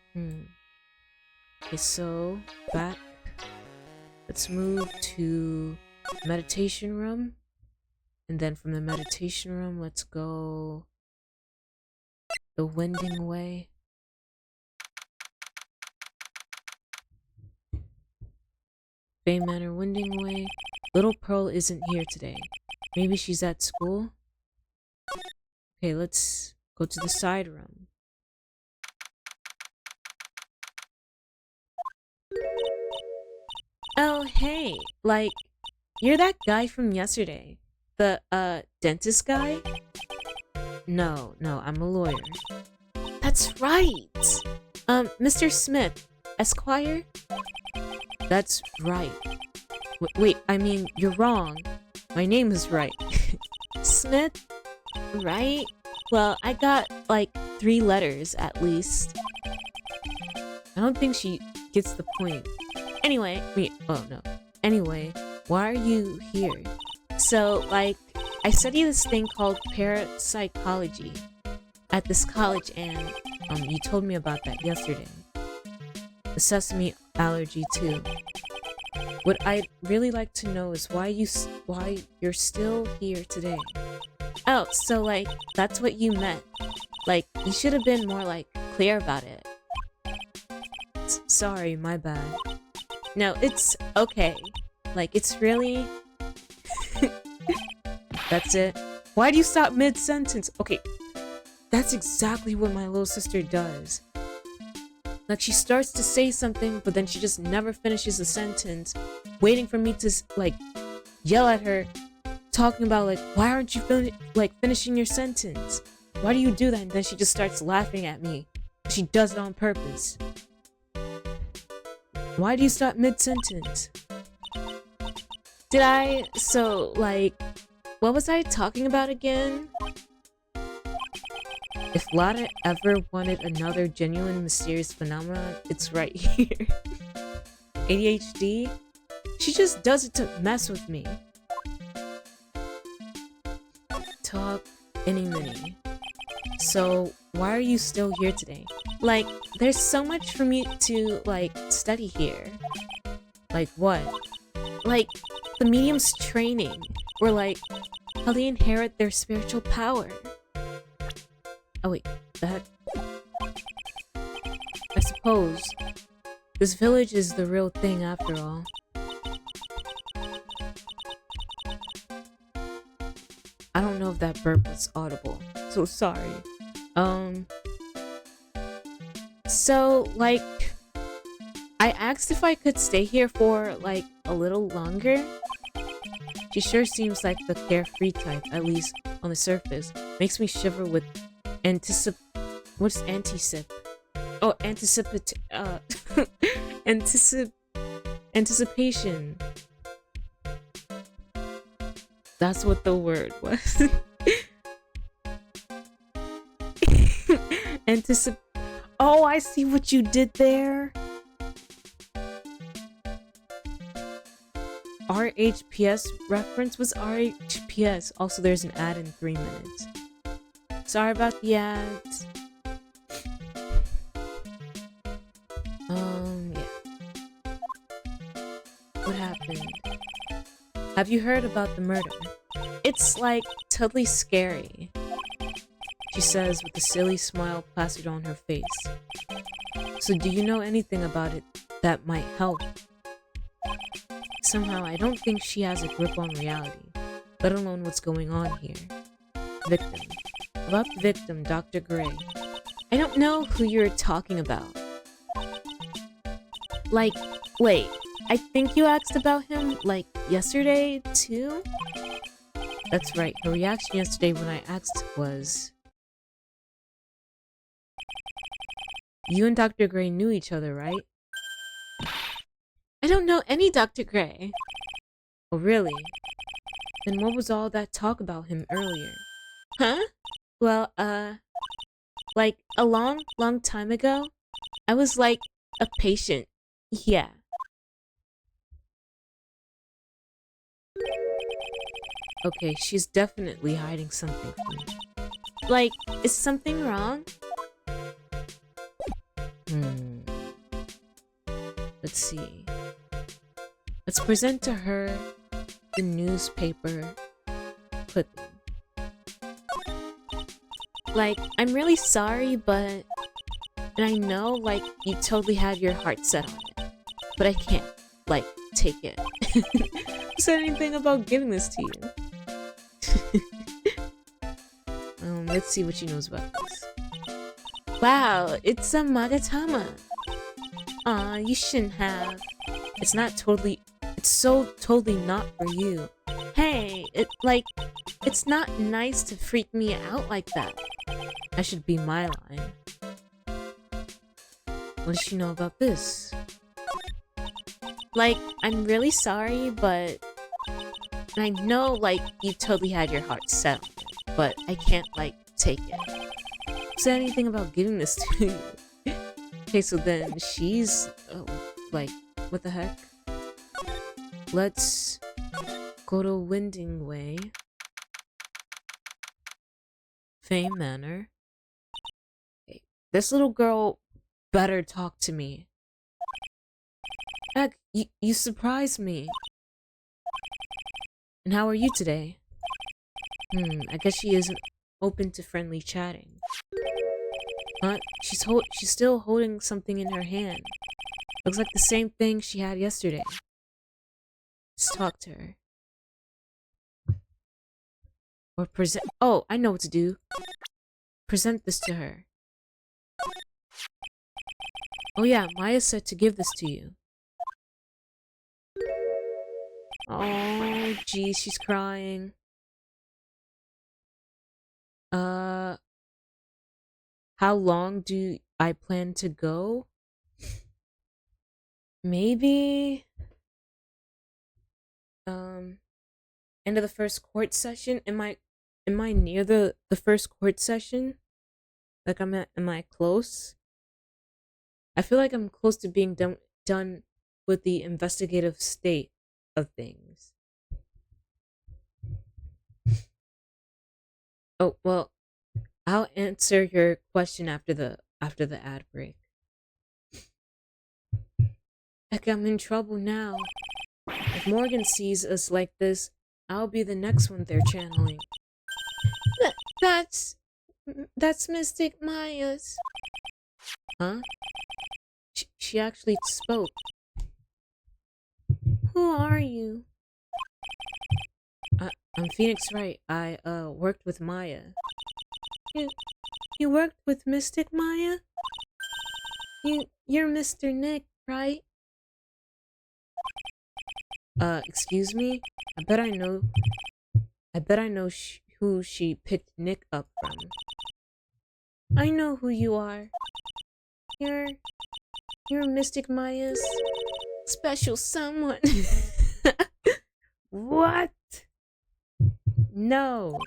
[SPEAKER 1] so back. Let's move to meditation room. And then from the meditation room, let's go the winding way. Bay Manor winding way. Little Pearl isn't here today. Maybe she's at school? Okay, let's go to the side room. Oh, hey, like, you're that guy from yesterday. The, dentist guy? No, I'm a lawyer. That's right! Mr. Smith, Esquire? That's right. Wait, I mean, you're wrong. My name is Wright. Smith? Right? Well, I got like 3 letters at least. I don't think she gets the point. Anyway, oh no. Anyway, why are you here? So, like, I study this thing called parapsychology at this college, and you told me about that yesterday. The sesame allergy too. What I'd really like to know is why you're still here today. Oh, so like that's what you meant. Like you should have been more like clear about it. Sorry, my bad. No, it's okay. Like it's really That's it. Why do you stop mid-sentence? Okay. That's exactly what my little sister does. Like she starts to say something, but then she just never finishes the sentence, waiting for me to like yell at her, talking about like, why aren't you finishing your sentence? Why do you do that? And then she just starts laughing at me. She does it on purpose. Why do you stop mid-sentence? So like, what was I talking about again? If Lada ever wanted another genuine mysterious phenomenon, it's right here. ADHD? She just does it to mess with me. Talk any mini. So, why are you still here today? Like, there's so much for me to, like, study here. Like what? Like, the medium's training. Or like, how they inherit their spiritual power. Oh wait, that... I suppose this village is the real thing after all. I don't know if that burp was audible, so sorry. So, like, I asked if I could stay here for, like, a little longer. She sure seems like the carefree type, at least on the surface. Makes me shiver with what's anticip? Oh, anticipation. That's what the word was. Oh, I see what you did there. RHPS reference was RHPS. Also, there's an ad in 3 minutes. Sorry about the ads. Yeah. What happened? Have you heard about the murder? It's like totally scary, she says with a silly smile plastered on her face. So do you know anything about it that might help? Somehow I don't think she has a grip on reality, let alone what's going on here. Victim. About the victim, Dr. Gray. I don't know who you're talking about. Like, wait, I think you asked about him, like, yesterday, too? That's right, her reaction yesterday when I asked was... You and Dr. Gray knew each other, right? I don't know any Dr. Gray. Oh, really? Then what was all that talk about him earlier? Huh? Well, like, a long time ago, I was, like, a patient. Yeah. Okay, she's definitely hiding something from me. Like, is something wrong? Let's see. Let's present to her the newspaper clipping. Like, I'm really sorry, but... And I know, like, you totally had your heart set on it. But I can't, like, take it. Who said anything about giving this to you? Let's see what she knows about this. Wow, it's a Magatama. Aw, you shouldn't have. It's so totally not for you. Hey, it's not nice to freak me out like that. That should be my line. What does she know about this? Like, I'm really sorry, but I know, like, you totally had your heart set on it, but I can't, like, take it. Say anything about giving this to you. Okay, so then she's, like, what the heck? Let's go to Winding Way. Fame Manor. Okay. This little girl better talk to me. Heck, you surprised me. And how are you today? I guess she isn't open to friendly chatting. Huh? She's still holding something in her hand. Looks like the same thing she had yesterday. Just talk to her. Or present. Oh, I know what to do. Present this to her. Oh yeah, Maya said to give this to you. Oh, geez, she's crying. How long do I plan to go? Maybe, end of the first court session? Am I near the first court session? Like, am I close? I feel like I'm close to being done with the investigative state of things. Oh, well, I'll answer your question after the ad break. Heck, I'm in trouble now. If Morgan sees us like this, I'll be the next one they're channeling. That's Mystic Maya's. Huh? She actually spoke. Who are you? I'm Phoenix Wright. I worked with Maya. You worked with Mystic Maya? You're Mr. Nick, right? Excuse me? I bet I know who she picked Nick up from. I know who you are. You're Mystic Maya's special someone. What? No.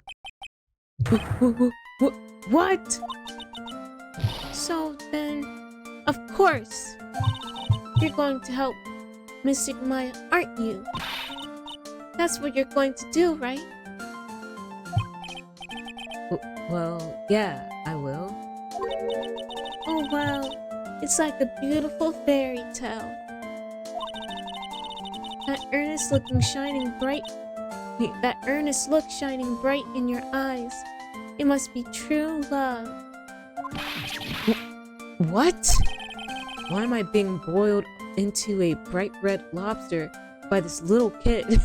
[SPEAKER 1] What? So then, of course, you're going to help Mystic Maya, aren't you? That's what you're going to do, right? Well, yeah, I will. Oh wow, it's like a beautiful fairy tale. That earnest look shining bright in your eyes. It must be true love. What? Why am I being boiled into a bright red lobster by this little kid?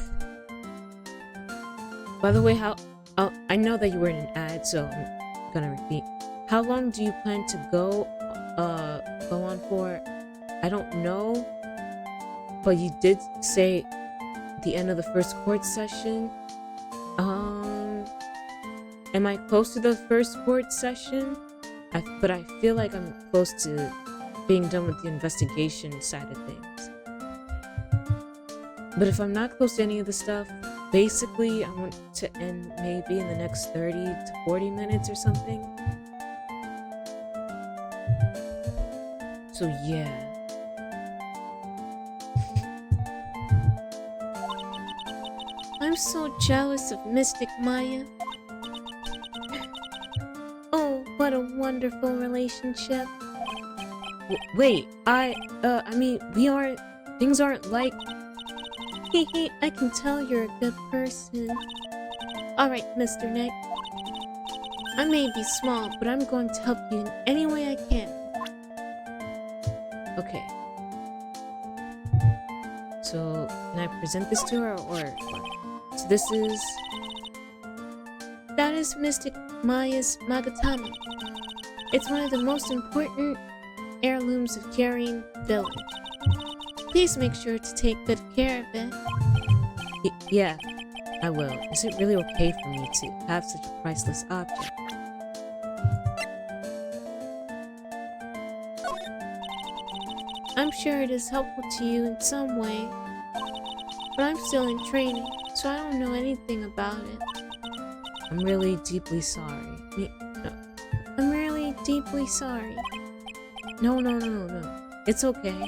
[SPEAKER 1] By the way, I know that you were in an ad, so I'm gonna repeat. How long do you plan to go on for? I don't know, but you did say the end of the first court session. Am I close to the first court session? But I feel like I'm close to being done with the investigation side of things. But if I'm not close to any of the stuff, basically I want to end maybe in the next 30 to 40 minutes or something. So yeah. I'm so jealous of Mystic Maya. Oh, what a wonderful relationship. Wait, I mean, things aren't like... Hehe, I can tell you're a good person. Alright, Mr. Nick. I may be small, but I'm going to help you in any way I can. Okay. So, can I present this to her, or what? So this is... That is Mystic Maya's Magatama. It's one of the most important heirlooms of Kyurem Village. Please make sure to take good care of it. Yeah, I will. Is it really okay for me to have such a priceless object? I'm sure it is helpful to you in some way, but I'm still in training, so I don't know anything about it. I'm really deeply sorry. No. I'm really deeply sorry. No. It's okay.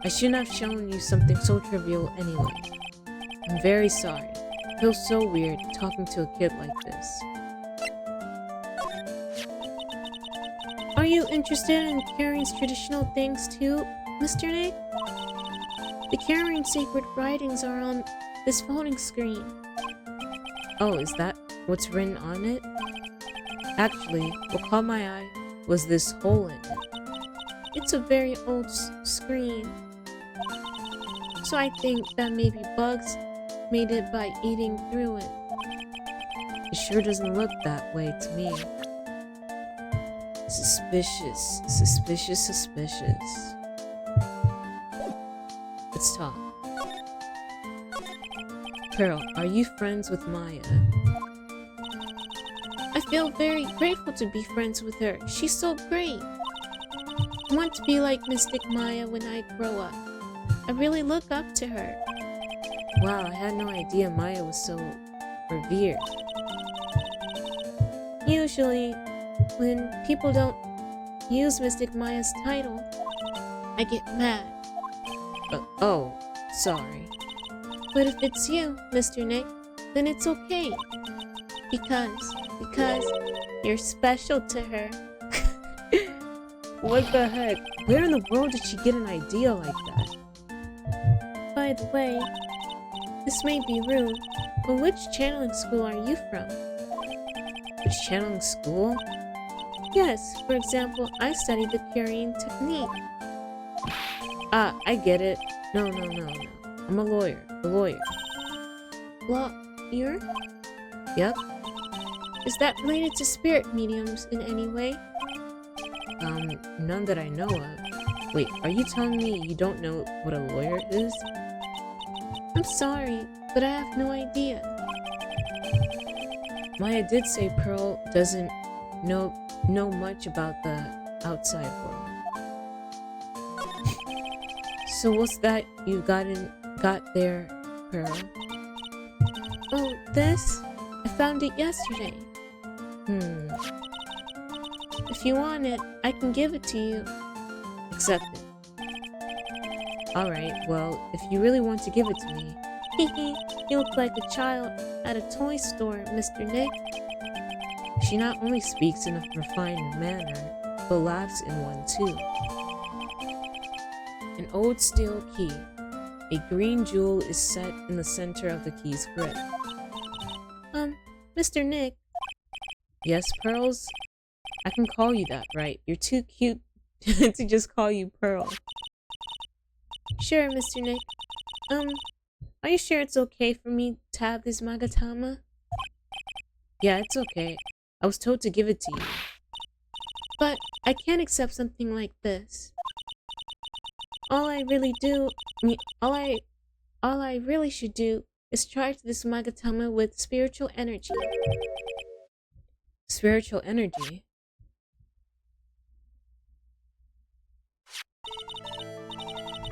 [SPEAKER 1] I shouldn't have shown you something so trivial anyway. I'm very sorry. It feels so weird talking to a kid like this. Are you interested in carrying traditional things too, Mr. Nick? The carrying sacred writings are on this folding screen. Oh, is that what's written on it? Actually, what caught my eye was this hole in it. It's a very old screen, so I think that maybe bugs made it by eating through it. It sure doesn't look that way to me. Suspicious. Let's talk. Pearl, are you friends with Maya? I feel very grateful to be friends with her. She's so great. I want to be like Mystic Maya when I grow up. I really look up to her. Wow, I had no idea Maya was so revered. Usually, when people don't use Mystic Maya's title, I get mad. Oh, sorry. But if it's you, Mr. Nick, then it's okay. Because you're special to her. What the heck? Where in the world did she get an idea like that? By the way, this may be rude, but which channeling school are you from? Which channeling school? Yes, for example, I studied the carrying technique. Ah, I get it. No. I'm a lawyer. Lawyer? Yep. Is that related to spirit mediums in any way? None that I know of. Wait, are you telling me you don't know what a lawyer is? I'm sorry, but I have no idea. Maya did say Pearl doesn't know much about the outside world. So what's that you got there, Pearl? Oh, this? I found it yesterday. If you want it, I can give it to you. Accept it. Alright, well, if you really want to give it to me. Hehe, you look like a child at a toy store, Mr. Nick. She not only speaks in a refined manner, but laughs in one too. An old steel key. A green jewel is set in the center of the key's grip. Mr. Nick? Yes, Pearls? I can call you that, right? You're too cute to just call you Pearl. Sure, Mr. Nick. Are you sure it's okay for me to have this Magatama? Yeah, it's okay. I was told to give it to you. But I can't accept something like this. All I really should do is charge this Magatama with spiritual energy. Spiritual energy?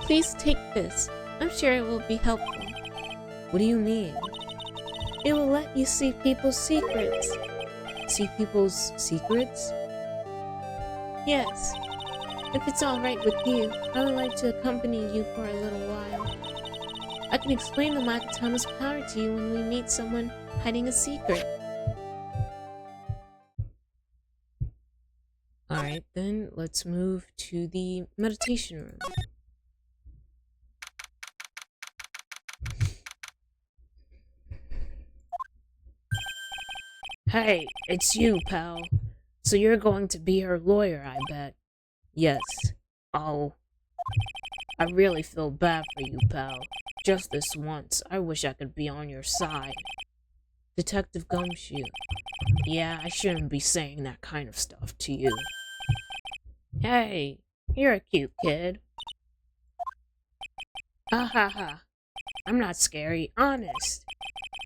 [SPEAKER 1] Please take this. I'm sure it will be helpful. What do you mean? It will let you see people's secrets. See people's secrets? Yes. If it's alright with you, I would like to accompany you for a little while. I can explain the Magatama's power to you when we meet someone hiding a secret. Alright then, let's move to the meditation room. Hey, it's you, pal. So you're going to be her lawyer, I bet. Yes. Oh. I really feel bad for you, pal. Just this once, I wish I could be on your side. Detective Gumshoe. Yeah, I shouldn't be saying that kind of stuff to you. Hey, you're a cute kid. Ha ha ha. I'm not scary, honest.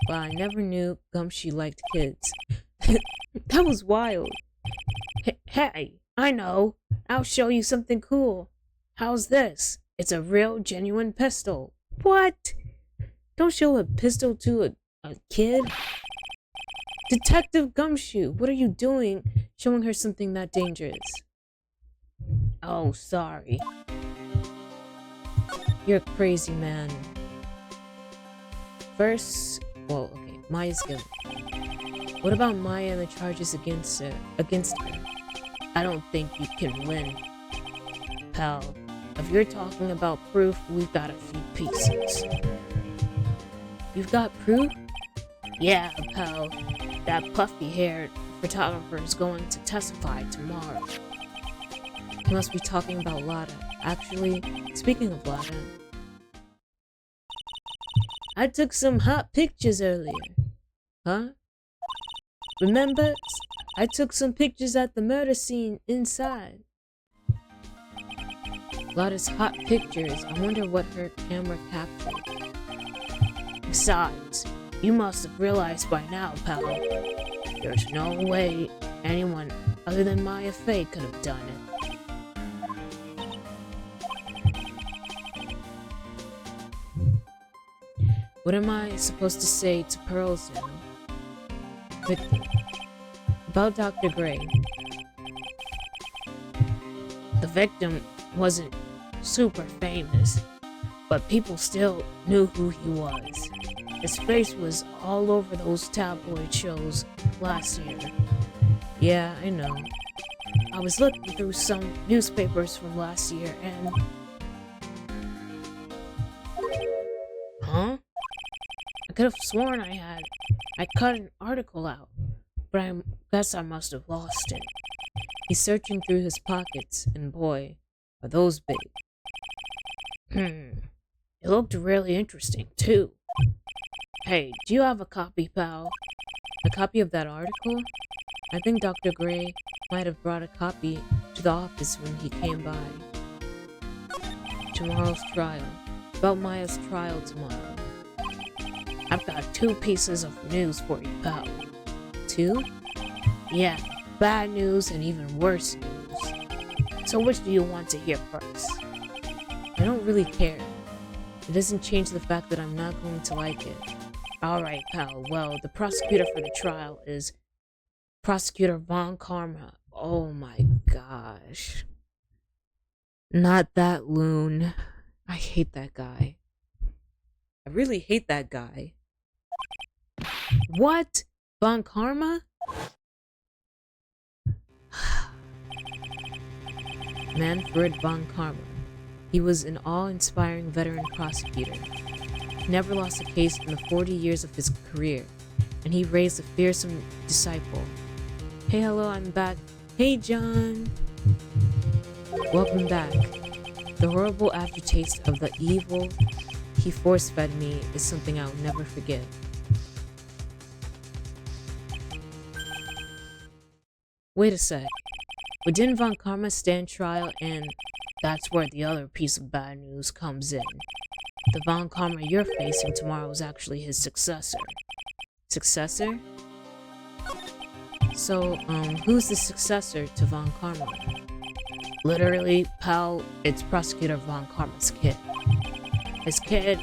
[SPEAKER 1] Well, I never knew Gumshoe liked kids. That was wild. Hey, I know. I'll show you something cool. How's this? It's a real, genuine pistol. What? Don't show a pistol to a kid. Detective Gumshoe, what are you doing showing her something that dangerous? Oh, sorry. You're a crazy man. First, well, okay, Maya's guilty. What about Maya and the charges against her? I don't think you can win. Pal, if you're talking about proof, we've got a few pieces. You've got proof? Yeah, pal. That puffy-haired photographer is going to testify tomorrow. He must be talking about Lada. Actually, speaking of Lada, I took some hot pictures earlier. Huh? Remember? I took some pictures at the murder scene inside. Lada's hot pictures. I wonder what her camera captured. Besides, you must have realized by now, pal. There's no way anyone other than Maya Fey could have done it. What am I supposed to say to Pearls now? Victor. About Dr. Gray. The victim wasn't super famous, but people still knew who he was. His face was all over those tabloid shows last year. Yeah, I know. I was looking through some newspapers from last year and... Huh? I could have sworn I cut an article out, but I guess I must have lost it. He's searching through his pockets, and boy, are those big. It looked really interesting, too. Hey, do you have a copy, pal? A copy of that article? I think Dr. Gray might have brought a copy to the office when he came by. Tomorrow's trial. About Maya's trial tomorrow. I've got 2 pieces of news for you, pal. 2? Yeah, bad news and even worse news. So which do you want to hear first? I don't really care. It doesn't change the fact that I'm not going to like it. Alright, pal. Well, the prosecutor for the trial is Prosecutor Von Karma. Oh my gosh. Not that loon. I hate that guy. I really hate that guy. What? Von Karma? Manfred Von Karma. He was an awe-inspiring veteran prosecutor. He never lost a case in the 40 years of his career, and he raised a fearsome disciple. Hey, hello, I'm back. Hey, John. Welcome back. The horrible aftertaste of the evil he force-fed me is something I'll never forget. Wait a sec. But didn't Von Karma stand trial, and that's where the other piece of bad news comes in. The Von Karma you're facing tomorrow is actually his successor. Successor? So, who's the successor to Von Karma? Literally, pal, it's Prosecutor Von Karma's kid. His kid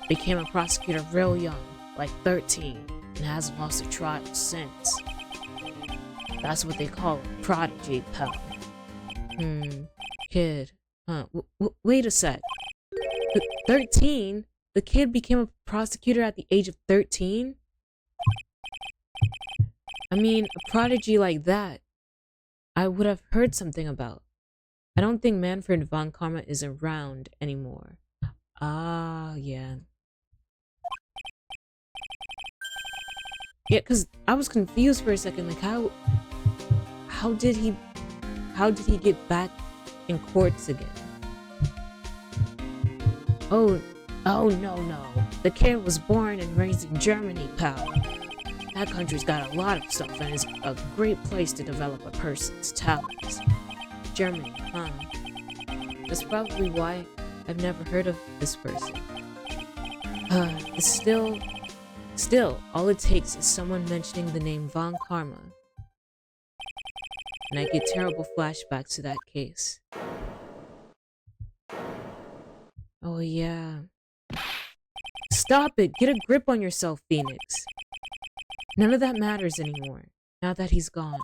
[SPEAKER 1] became a prosecutor real young, like 13, and hasn't lost a trial since. That's what they call a prodigy, pal. Kid. Wait a sec. 13? The kid became a prosecutor at the age of 13? I mean, a prodigy like that, I would have heard something about. I don't think Manfred Von Karma is around anymore. Ah, yeah. Yeah, cause I was confused for a second. Like, how did he get back in courts again? Oh no. The kid was born and raised in Germany, pal. That country's got a lot of stuff and is a great place to develop a person's talents. Germany, huh? That's probably why I've never heard of this person. Still, all it takes is someone mentioning the name Von Karma, and I get terrible flashbacks to that case. Oh, yeah. Stop it! Get a grip on yourself, Phoenix. None of that matters anymore, now that he's gone.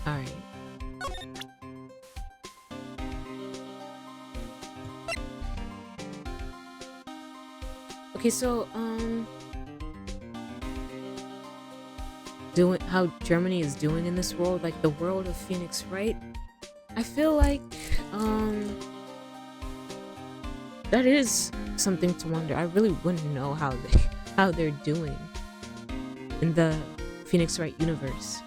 [SPEAKER 1] Alright. Okay, so, doing how Germany is doing in this world, like the world of Phoenix Wright, I feel like, that is something to wonder. I really wouldn't know how they're doing in the Phoenix Wright universe.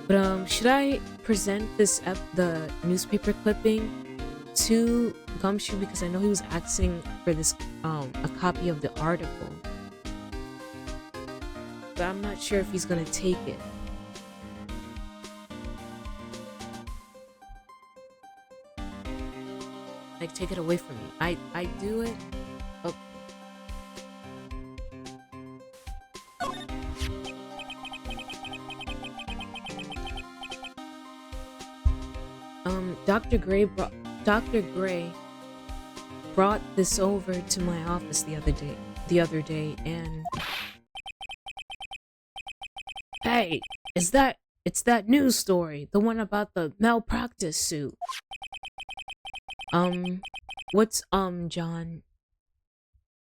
[SPEAKER 1] But should I present the newspaper clipping to Gumshoe, because I know he was asking for this a copy of the article, but I'm not sure if he's gonna take it. Like, take it away from me. I do it. Oh. Dr. Gray brought this over to my office the other day, and hey, it's that news story, the one about the malpractice suit. What's John?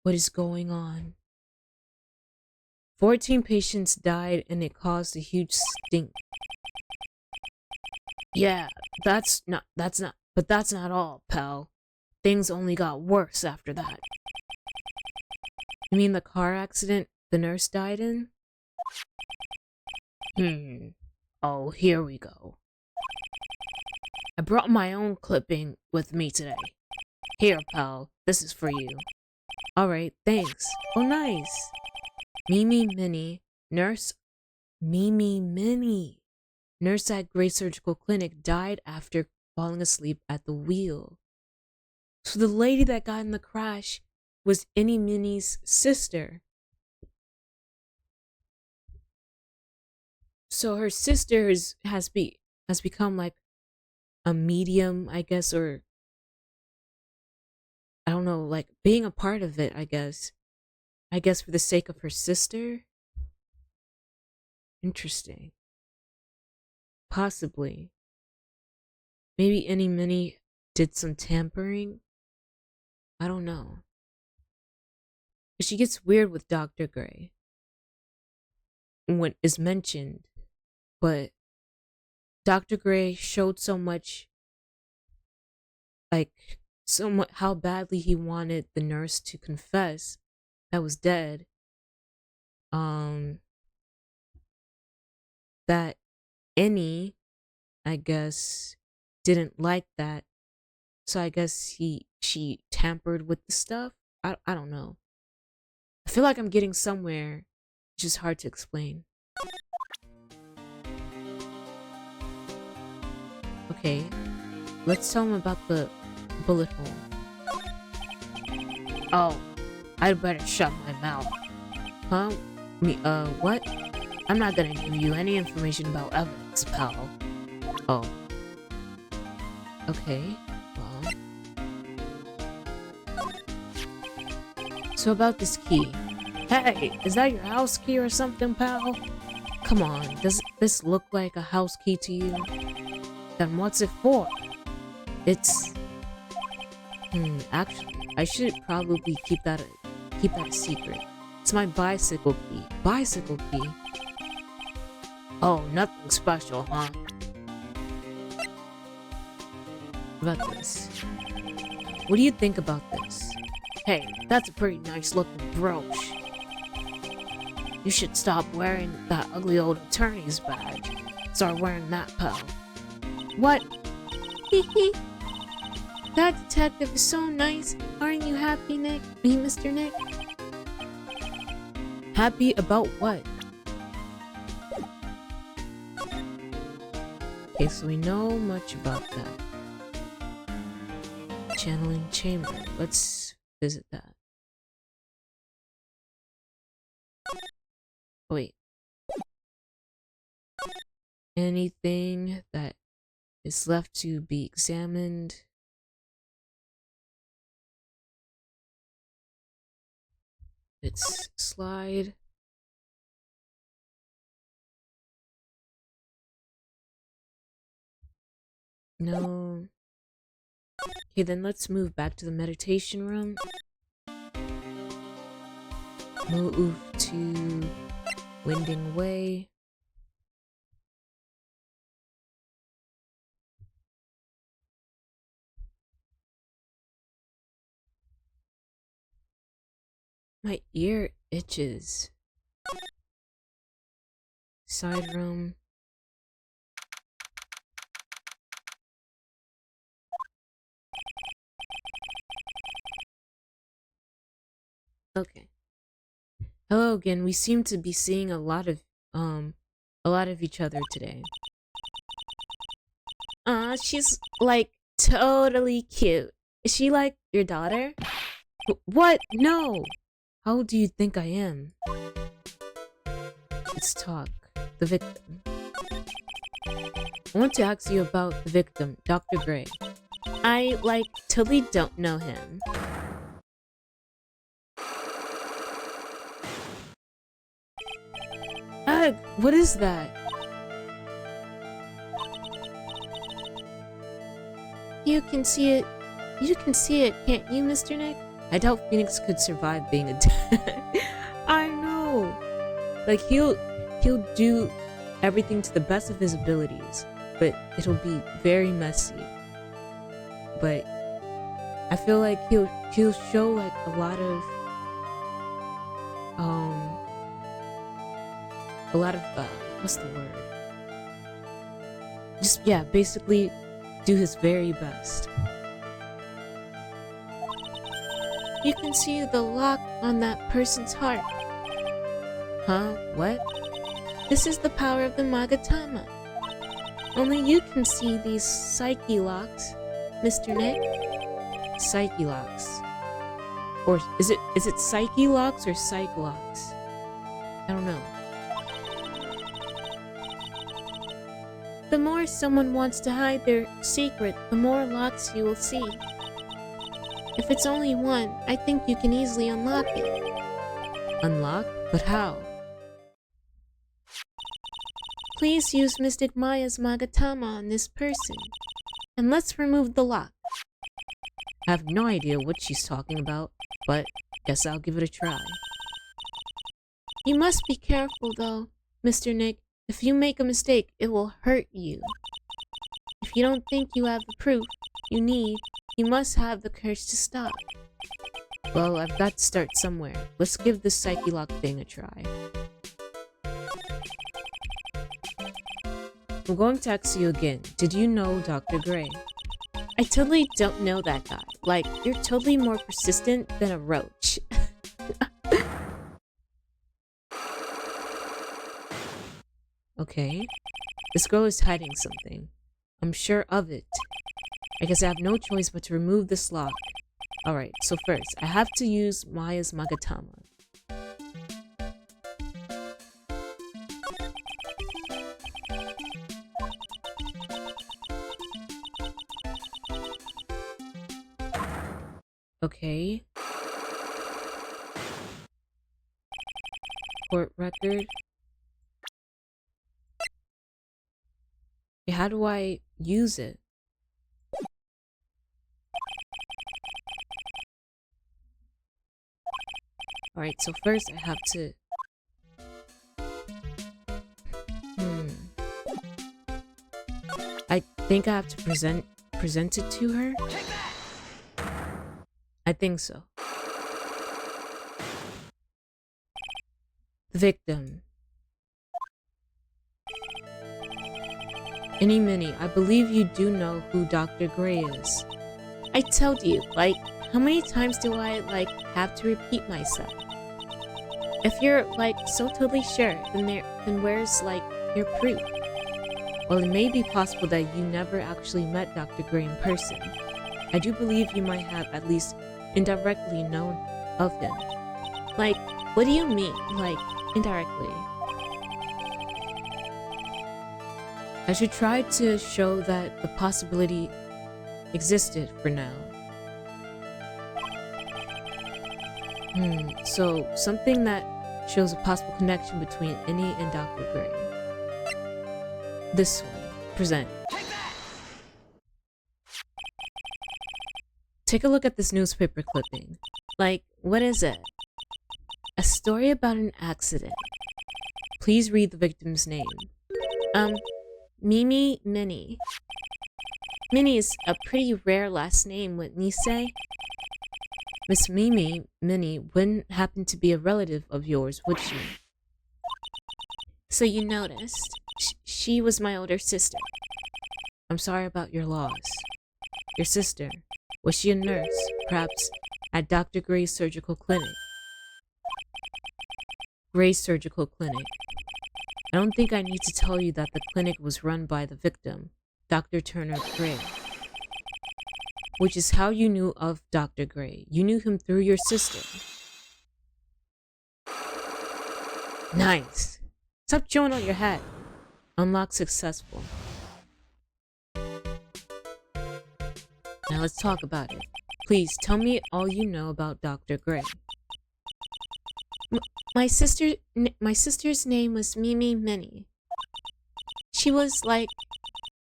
[SPEAKER 1] What is going on? 14 patients died and it caused a huge stink. Yeah, that's not all, pal. Things only got worse after that. You mean the car accident the nurse died in? Oh, here we go. I brought my own clipping with me today. Here, pal, this is for you. Alright, thanks. Oh, nice. Mimi Minnie, nurse at Gray Surgical Clinic, died after falling asleep at the wheel. So the lady that got in the crash was Innie Minnie's sister. So her sister has become like a medium, I guess, or I don't know, like being a part of it, I guess. I guess for the sake of her sister? Interesting. Possibly. Maybe Innie Minnie did some tampering? I don't know. But she gets weird with Dr. Gray when is mentioned, but Dr. Gray showed so much, like, how badly he wanted the nurse to confess that was dead, that Annie, I guess, didn't like that. So I guess she tampered with the stuff. I don't know. I feel like I'm getting somewhere. It's just hard to explain. Okay, let's tell him about the bullet hole. Oh, I'd better shut my mouth. Huh? What? I'm not gonna give you any information about evidence, pal. Oh. Okay, well. So about this key. Hey, is that your house key or something, pal? Come on, does this look like a house key to you? Then what's it for? It's... actually, I should probably keep that a secret. It's my bicycle key. Bicycle key? Oh, nothing special, huh? What about this? What do you think about this? Hey, that's a pretty nice looking brooch. You should stop wearing that ugly old attorney's badge. Start wearing that, pal. What? Hee. That detective is so nice. Aren't you happy, Nick? Mr. Nick? Happy about what? Okay, so we know much about that. Channeling chamber. Let's visit that. Wait. anything that is left to be examined. Let's slide. No. Okay, then let's move back to the meditation room. Move to Winding Way. My ear itches. Side room. Okay. Hello again. We seem to be seeing a lot of each other today. She's like totally cute. Is she like your daughter? What? No. How old do you think I am? Let's talk. The victim. I want to ask you about the victim, Dr. Gray. I, totally don't know him. Ugh, what is that? You can see it. You can see it, can't you, Mr. Nick? I doubt Phoenix could survive being a dad. I know. Like, he'll do everything to the best of his abilities, but it'll be very messy. But I feel like he'll show like a lot of what's the word? Just, yeah, basically do his very best. You can see the lock on that person's heart. Huh? What? This is the power of the Magatama. Only you can see these psyche locks, Mr. Nick. Psyche locks. Or is it psyche locks or psych locks? I don't know. The more someone wants to hide their secret, the more locks you will see. If it's only one, I think you can easily unlock it. Unlock? But how? Please use Mystic Maya's Magatama on this person. And let's remove the lock. I have no idea what she's talking about, but guess I'll give it a try. You must be careful though, Mr. Nick. If you make a mistake, it will hurt you. If you don't think you have the proof you need, you must have the courage to stop. Well, I've got to start somewhere. Let's give this Psyche Lock thing a try. I'm going to ask you again. Did you know Dr. Gray? I totally don't know that guy. Like, you're totally more persistent than a roach. Okay. This girl is hiding something. I'm sure of it. I guess I have no choice but to remove this lock. Alright, so first, I have to use Maya's Magatama. Okay. Court record. Okay, how do I use it? Alright, so first I have to... I think I have to present it to her? I think so. The victim. Any Minnie, I believe you do know who Dr. Gray is. I told you, like, how many times do I, have to repeat myself? If you're, so totally sure, then where's, your proof? Well, it may be possible that you never actually met Dr. Gray in person. I do believe you might have at least indirectly known of him. Like, what do you mean, indirectly? I should try to show that the possibility existed for now. So something that shows a possible connection between Innie and Dr. Gray. This one. Present. Take a look at this newspaper clipping. Like, what is it? A story about an accident. Please read the victim's name. Mimi Minnie. Minnie is a pretty rare last name, wouldn't you say? Miss Mimi Minnie wouldn't happen to be a relative of yours, would she? So you noticed. She was my older sister. I'm sorry about your loss. Your sister, was she a nurse, perhaps at Dr. Gray's surgical clinic? Gray's surgical clinic. I don't think I need to tell you that the clinic was run by the victim, Dr. Turner Gray. Which is how you knew of Dr. Gray. You knew him through your sister. Nice. Stop chewing on your hat. Unlock successful. Now let's talk about it. Please tell me all you know about Dr. Gray. My sister's name was Mimi Minnie. She was like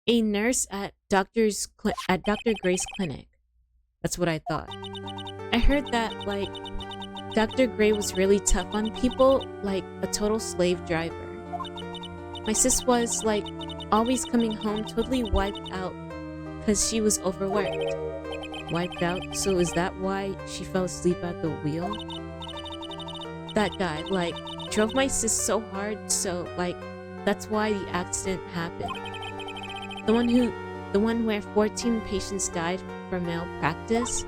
[SPEAKER 1] a nurse at Dr. Gray's clinic. That's what I thought. I heard that, like, Dr. Gray was really tough on people, like a total slave driver. My sis was, like, always coming home totally wiped out because she was overworked. Wiped out? So is that why she fell asleep at the wheel? That guy, like, drove my sis so hard, so, like, that's why the accident happened. The one where 14 patients died from malpractice?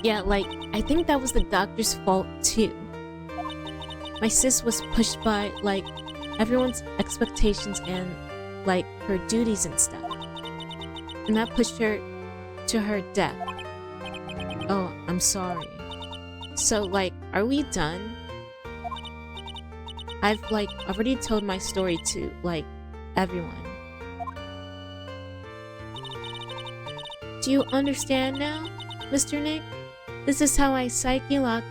[SPEAKER 1] Yeah, like, I think that was the doctor's fault too. My sis was pushed by, like, everyone's expectations and, like, her duties and stuff. And that pushed her to her death. Oh, I'm sorry. So, like, are we done? I've, like, already told my story to, like, everyone. Do you understand now, Mr. Nick? This is how a psyche lock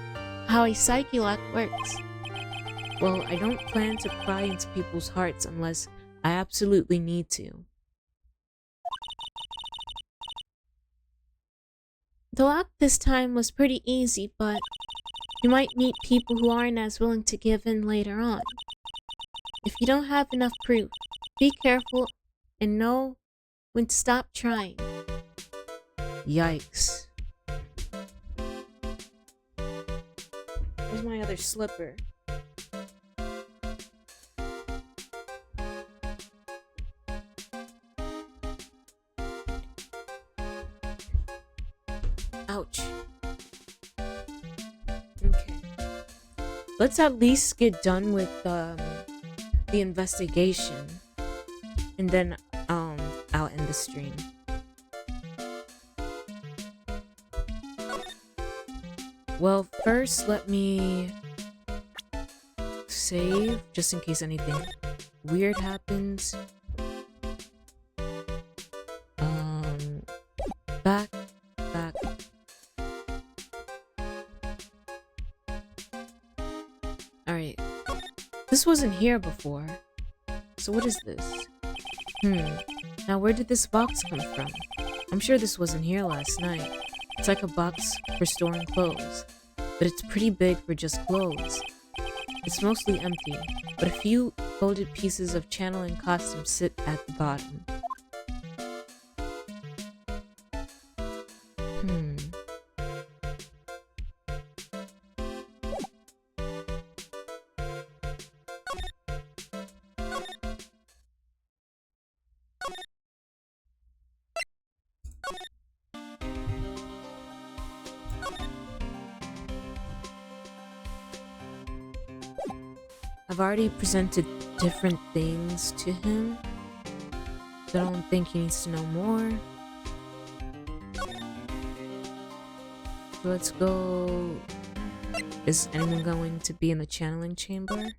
[SPEAKER 1] works. Well, I don't plan to pry into people's hearts unless I absolutely need to. The lock this time was pretty easy, but you might meet people who aren't as willing to give in later on. If you don't have enough proof, be careful and know when to stop trying. Yikes. Where's my other slipper? Ouch. Okay. Let's at least get done with the investigation. And then I'll end the stream. Well, first let me save just in case anything weird happens. Back. Alright. This wasn't here before. So what is this? Now where did this box come from? I'm sure this wasn't here last night. It's like a box for storing clothes, but it's pretty big for just clothes. It's mostly empty, but a few folded pieces of channeling costumes sit at the bottom. I've already presented different things to him, so I don't think he needs to know more. So let's go. Is anyone going to be in the channeling chamber?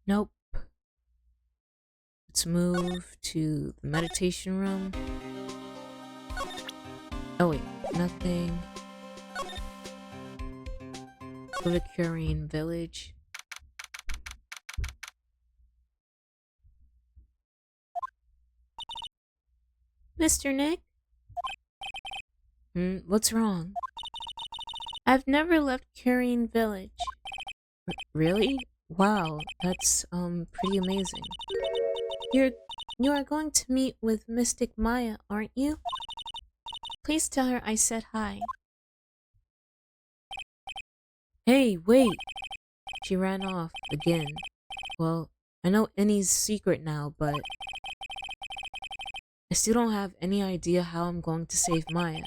[SPEAKER 1] Nope. Let's move to the meditation room. Oh wait, nothing. Go to Curine Village. Mr. Nick? What's wrong? I've never left Curine Village. Really? Wow, that's pretty amazing. You are going to meet with Mystic Maya, aren't you? Please tell her I said hi. Hey, wait! She ran off again. Well, I know Annie's secret now, but I still don't have any idea how I'm going to save Maya.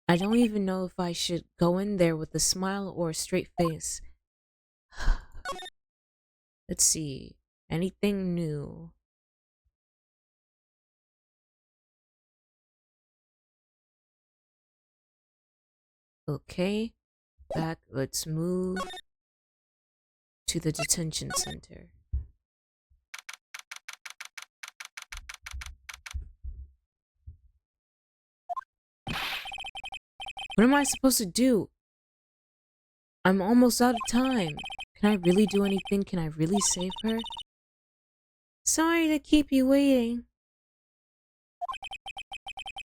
[SPEAKER 1] I don't even know if I should go in there with a smile or a straight face. Let's see. Anything new? Okay. Back. Let's move to the detention center. What am I supposed to do? I'm almost out of time. Can I really do anything? Can I really save her? Sorry to keep you waiting.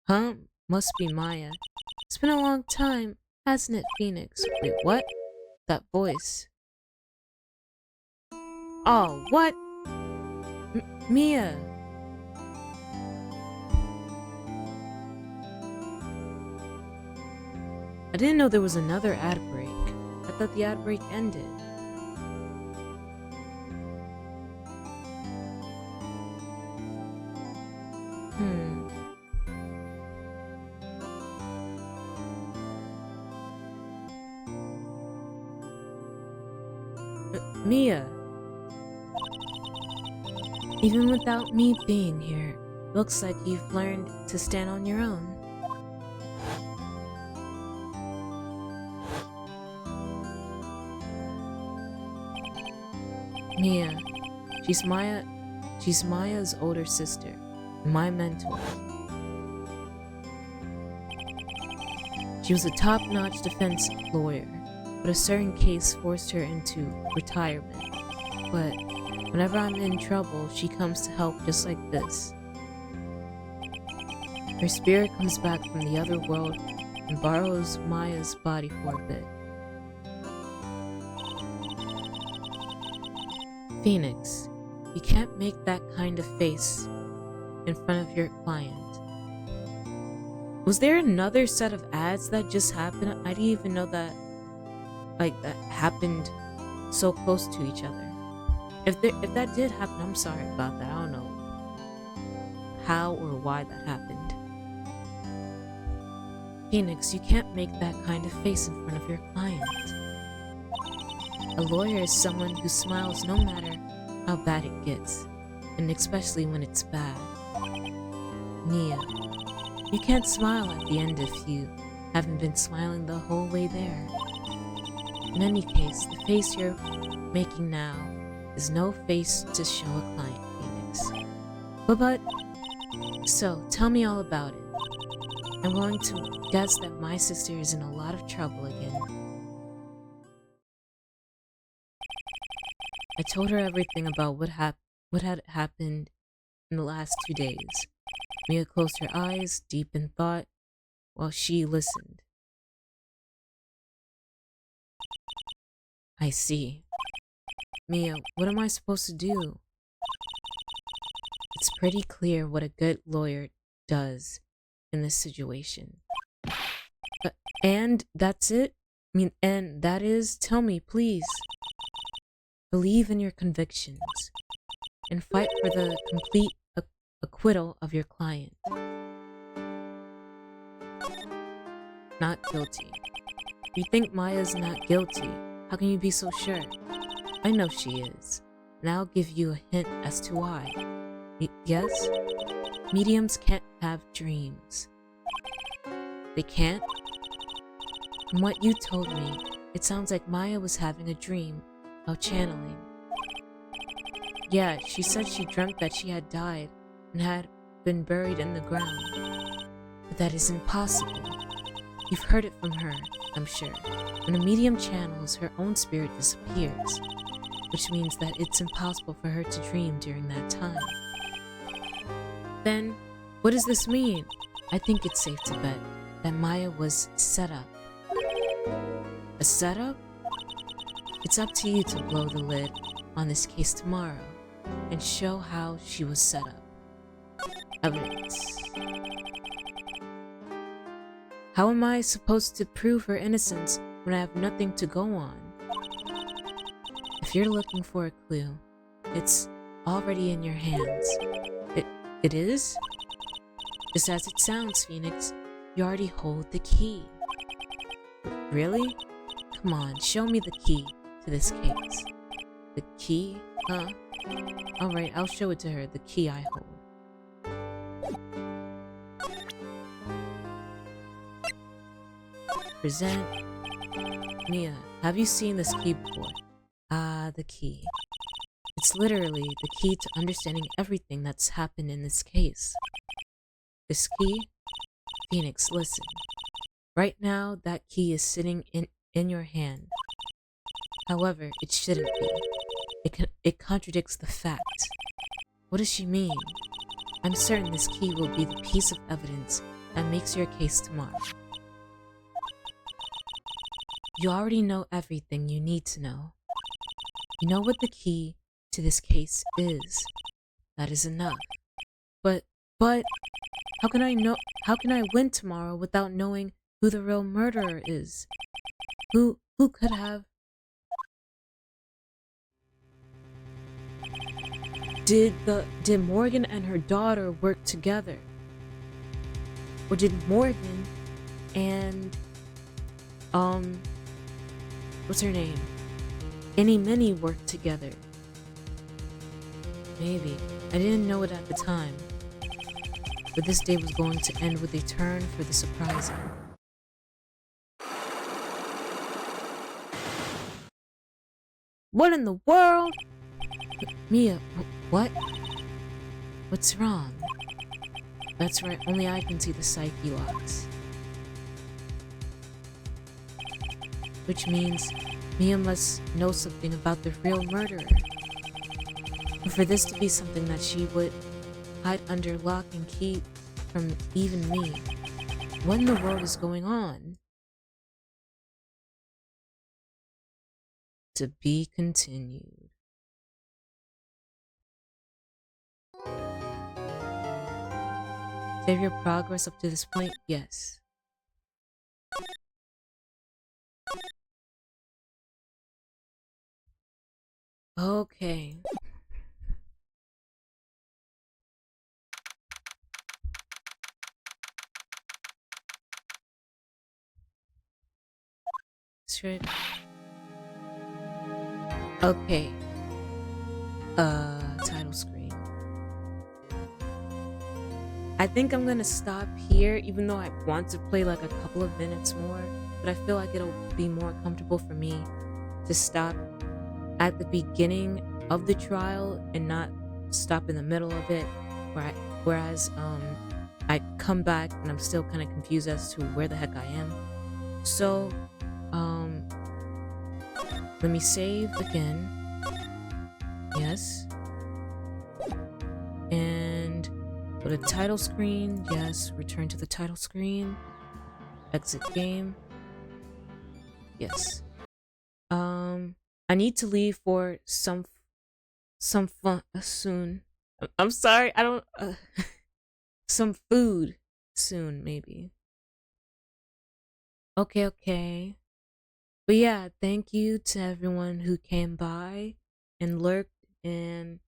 [SPEAKER 1] Huh? Must be Maya. It's been a long time, hasn't it, Phoenix? Wait, what? That voice. Oh, what? Mia. I didn't know there was another ad break. I thought the ad break ended. Mia. Even without me being here, looks like you've learned to stand on your own. Mia. She's Maya's older sister, my mentor. She was a top-notch defense lawyer, but a certain case forced her into retirement. But whenever I'm in trouble, she comes to help just like this. Her spirit comes back from the other world and borrows Maya's body for a bit. Phoenix, you can't make that kind of face in front of your client. Was there another set of ads that just happened? I didn't even know that, that happened so close to each other. If that did happen, I'm sorry about that. I don't know how or why that happened. Phoenix, you can't make that kind of face in front of your client. A lawyer is someone who smiles no matter how bad it gets, and especially when it's bad. Mia, you can't smile at the end if you haven't been smiling the whole way there. In any case, the face you're making now is no face to show a client, Phoenix. But, so, tell me all about it. I'm going to guess that my sister is in a lot of trouble again. I told her everything about what had happened in the last 2 days. Mia closed her eyes, deep in thought, while she listened. I see. Mia, what am I supposed to do? It's pretty clear what a good lawyer does in this situation. And that's it? And that is? Tell me, please. Believe in your convictions and fight for the complete acquittal of your client. Not guilty. You think Maya's not guilty? How can you be so sure? I know she is, and I'll give you a hint as to why. Yes? Mediums can't have dreams. They can't? From what you told me, It sounds like Maya was having a dream about channeling. Yeah, she said she dreamt that she had died and had been buried in the ground. But that is impossible. You've heard it from her, I'm sure. When a medium channels, her own spirit disappears, which means that it's impossible for her to dream during that time. Then, what does this mean? I think it's safe to bet that Maya was set up. A setup? It's up to you to blow the lid on this case tomorrow and show how she was set up. Evidence. How am I supposed to prove her innocence when I have nothing to go on? If you're looking for a clue, it's already in your hands. It is? Just as it sounds, Phoenix, you already hold the key. Really? Come on, show me the key to this case. The key? Huh? Alright, I'll show it to her, the key I hold. Present. Mia, have you seen this key before? Ah, the key. It's literally the key to understanding everything that's happened in this case. This key? Phoenix, listen. Right now, that key is sitting in your hand. However, it shouldn't be. It contradicts the fact. What does she mean? I'm certain this key will be the piece of evidence that makes your case tomorrow. You already know everything you need to know. You know what the key to this case is. That is enough. But, how can I win tomorrow without knowing who the real murderer is? Who could have? Did Morgan and her daughter work together? Or did Morgan and, what's her name? Annie Minnie work together? Maybe. I didn't know it at the time. But this day was going to end with a turn for the surprising. What in the world? Mia, what? What's wrong? That's right, only I can see the psyche locks. Which means Mia must know something about the real murderer. And for this to be something that she would hide under lock and key from even me. What in the world is going on? To be continued. Save your progress up to this point? Yes. Okay. Straight. Okay. Title screen. I think I'm gonna stop here, even though I want to play like a couple of minutes more, but I feel like it'll be more comfortable for me to stop at the beginning of the trial and not stop in the middle of it, whereas I come back and I'm still kind of confused as to where the heck I am. So let me save again. Yes. And go to title screen. Yes. Return to the title screen. Exit game. Yes. I need to leave for some fun soon. I'm sorry. I don't. Some food soon, maybe. Okay. But yeah, thank you to everyone who came by and lurked and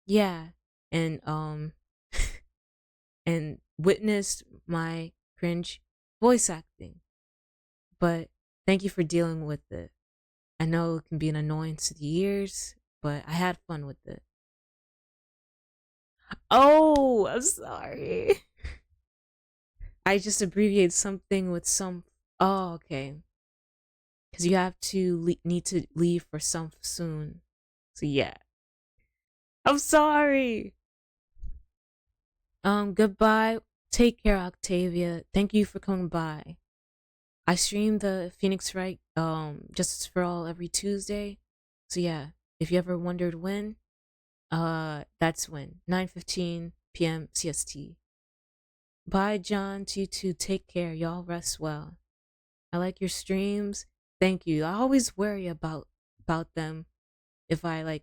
[SPEAKER 1] yeah, and and witnessed my cringe voice acting. But thank you for dealing with it. I know it can be an annoyance to the ears, but I had fun with it. Oh, I'm sorry. I just abbreviated something with some. Oh, okay. because you have to need to leave for some soon. So yeah, I'm sorry. Goodbye. Take care, Octavia. Thank you for coming by. I stream the Phoenix Wright Justice for All every Tuesday. So yeah, if you ever wondered when, that's when 9:15 p.m. CST. Bye, John. To you too. Take care. Y'all rest well. I like your streams. Thank you. I always worry about them if I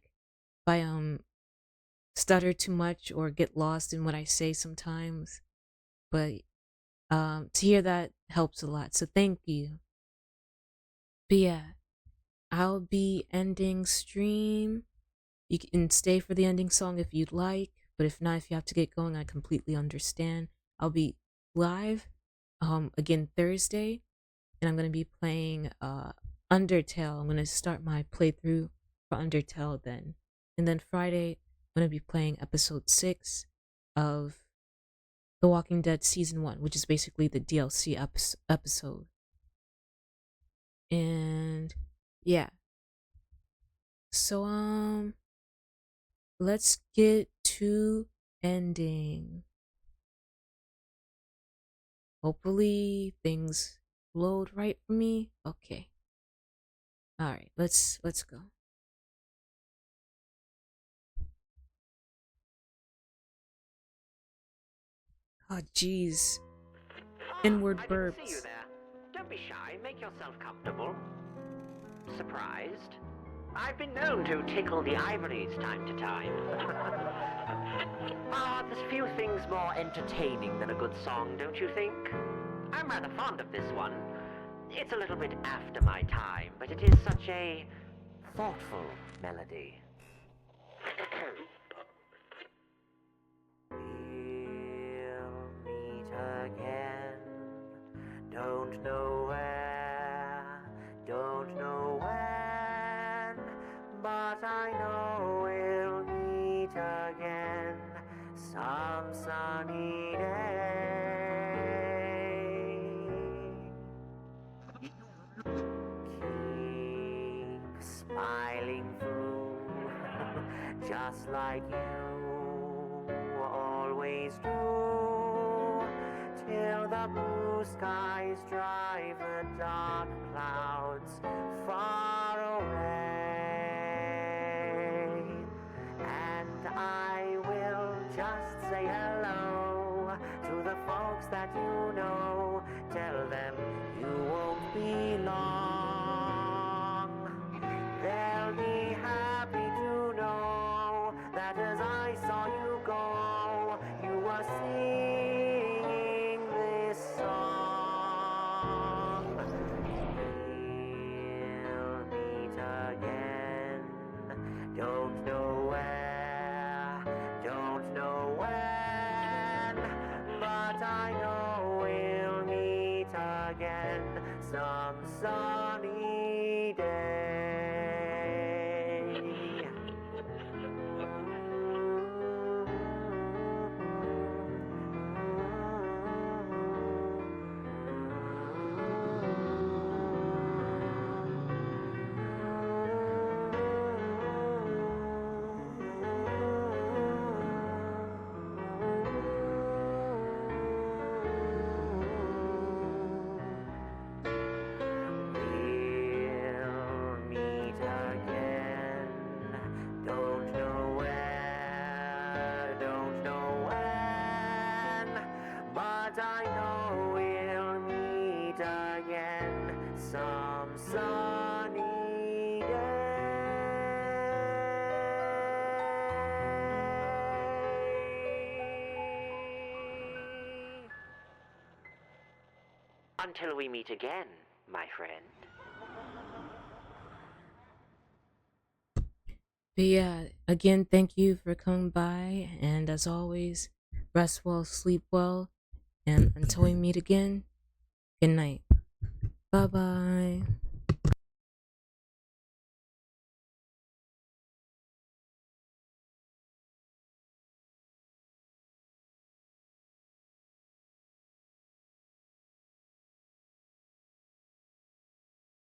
[SPEAKER 1] stutter too much or get lost in what I say sometimes. But to hear that helps a lot. So thank you. But yeah, I'll be ending stream. You can stay for the ending song if you'd like, but if not, if you have to get going, I completely understand. I'll be live again Thursday, and I'm gonna be playing Undertale. I'm gonna start my playthrough for Undertale then. And then Friday, I'm gonna be playing episode 6 of The Walking Dead season 1, which is basically the DLC episode. And yeah. So let's get to ending. Hopefully things load right for me. Okay. All right, let's go. Oh jeez. Inward
[SPEAKER 2] I didn't see you
[SPEAKER 1] burps.
[SPEAKER 2] there. Don't be shy. Make yourself comfortable. Surprised? I've been known to tickle the ivories time to time. There's few things more entertaining than a good song, don't you think? I'm rather fond of this one. It's a little bit after my time, but it is such a thoughtful melody. We'll meet again. Don't know where, don't know when, but I know we'll meet again some sunny day. Keep smiling through, just like you always do, till the blue skies drive the dark clouds far away. And I will just say hello to the folks that you know. Tell them you won't be long. They'll be happy to know that as I saw you go, you were singing this song. We'll meet again. Don't know where, don't know when, but I know we'll meet again some sunny day. We'll meet again. Don't know where, don't know when, but I know we'll meet again some sunny day. Until we meet again, my friend.
[SPEAKER 1] But yeah, again, thank you for coming by, and as always, rest well, sleep well, and until we meet again, good night. Bye bye.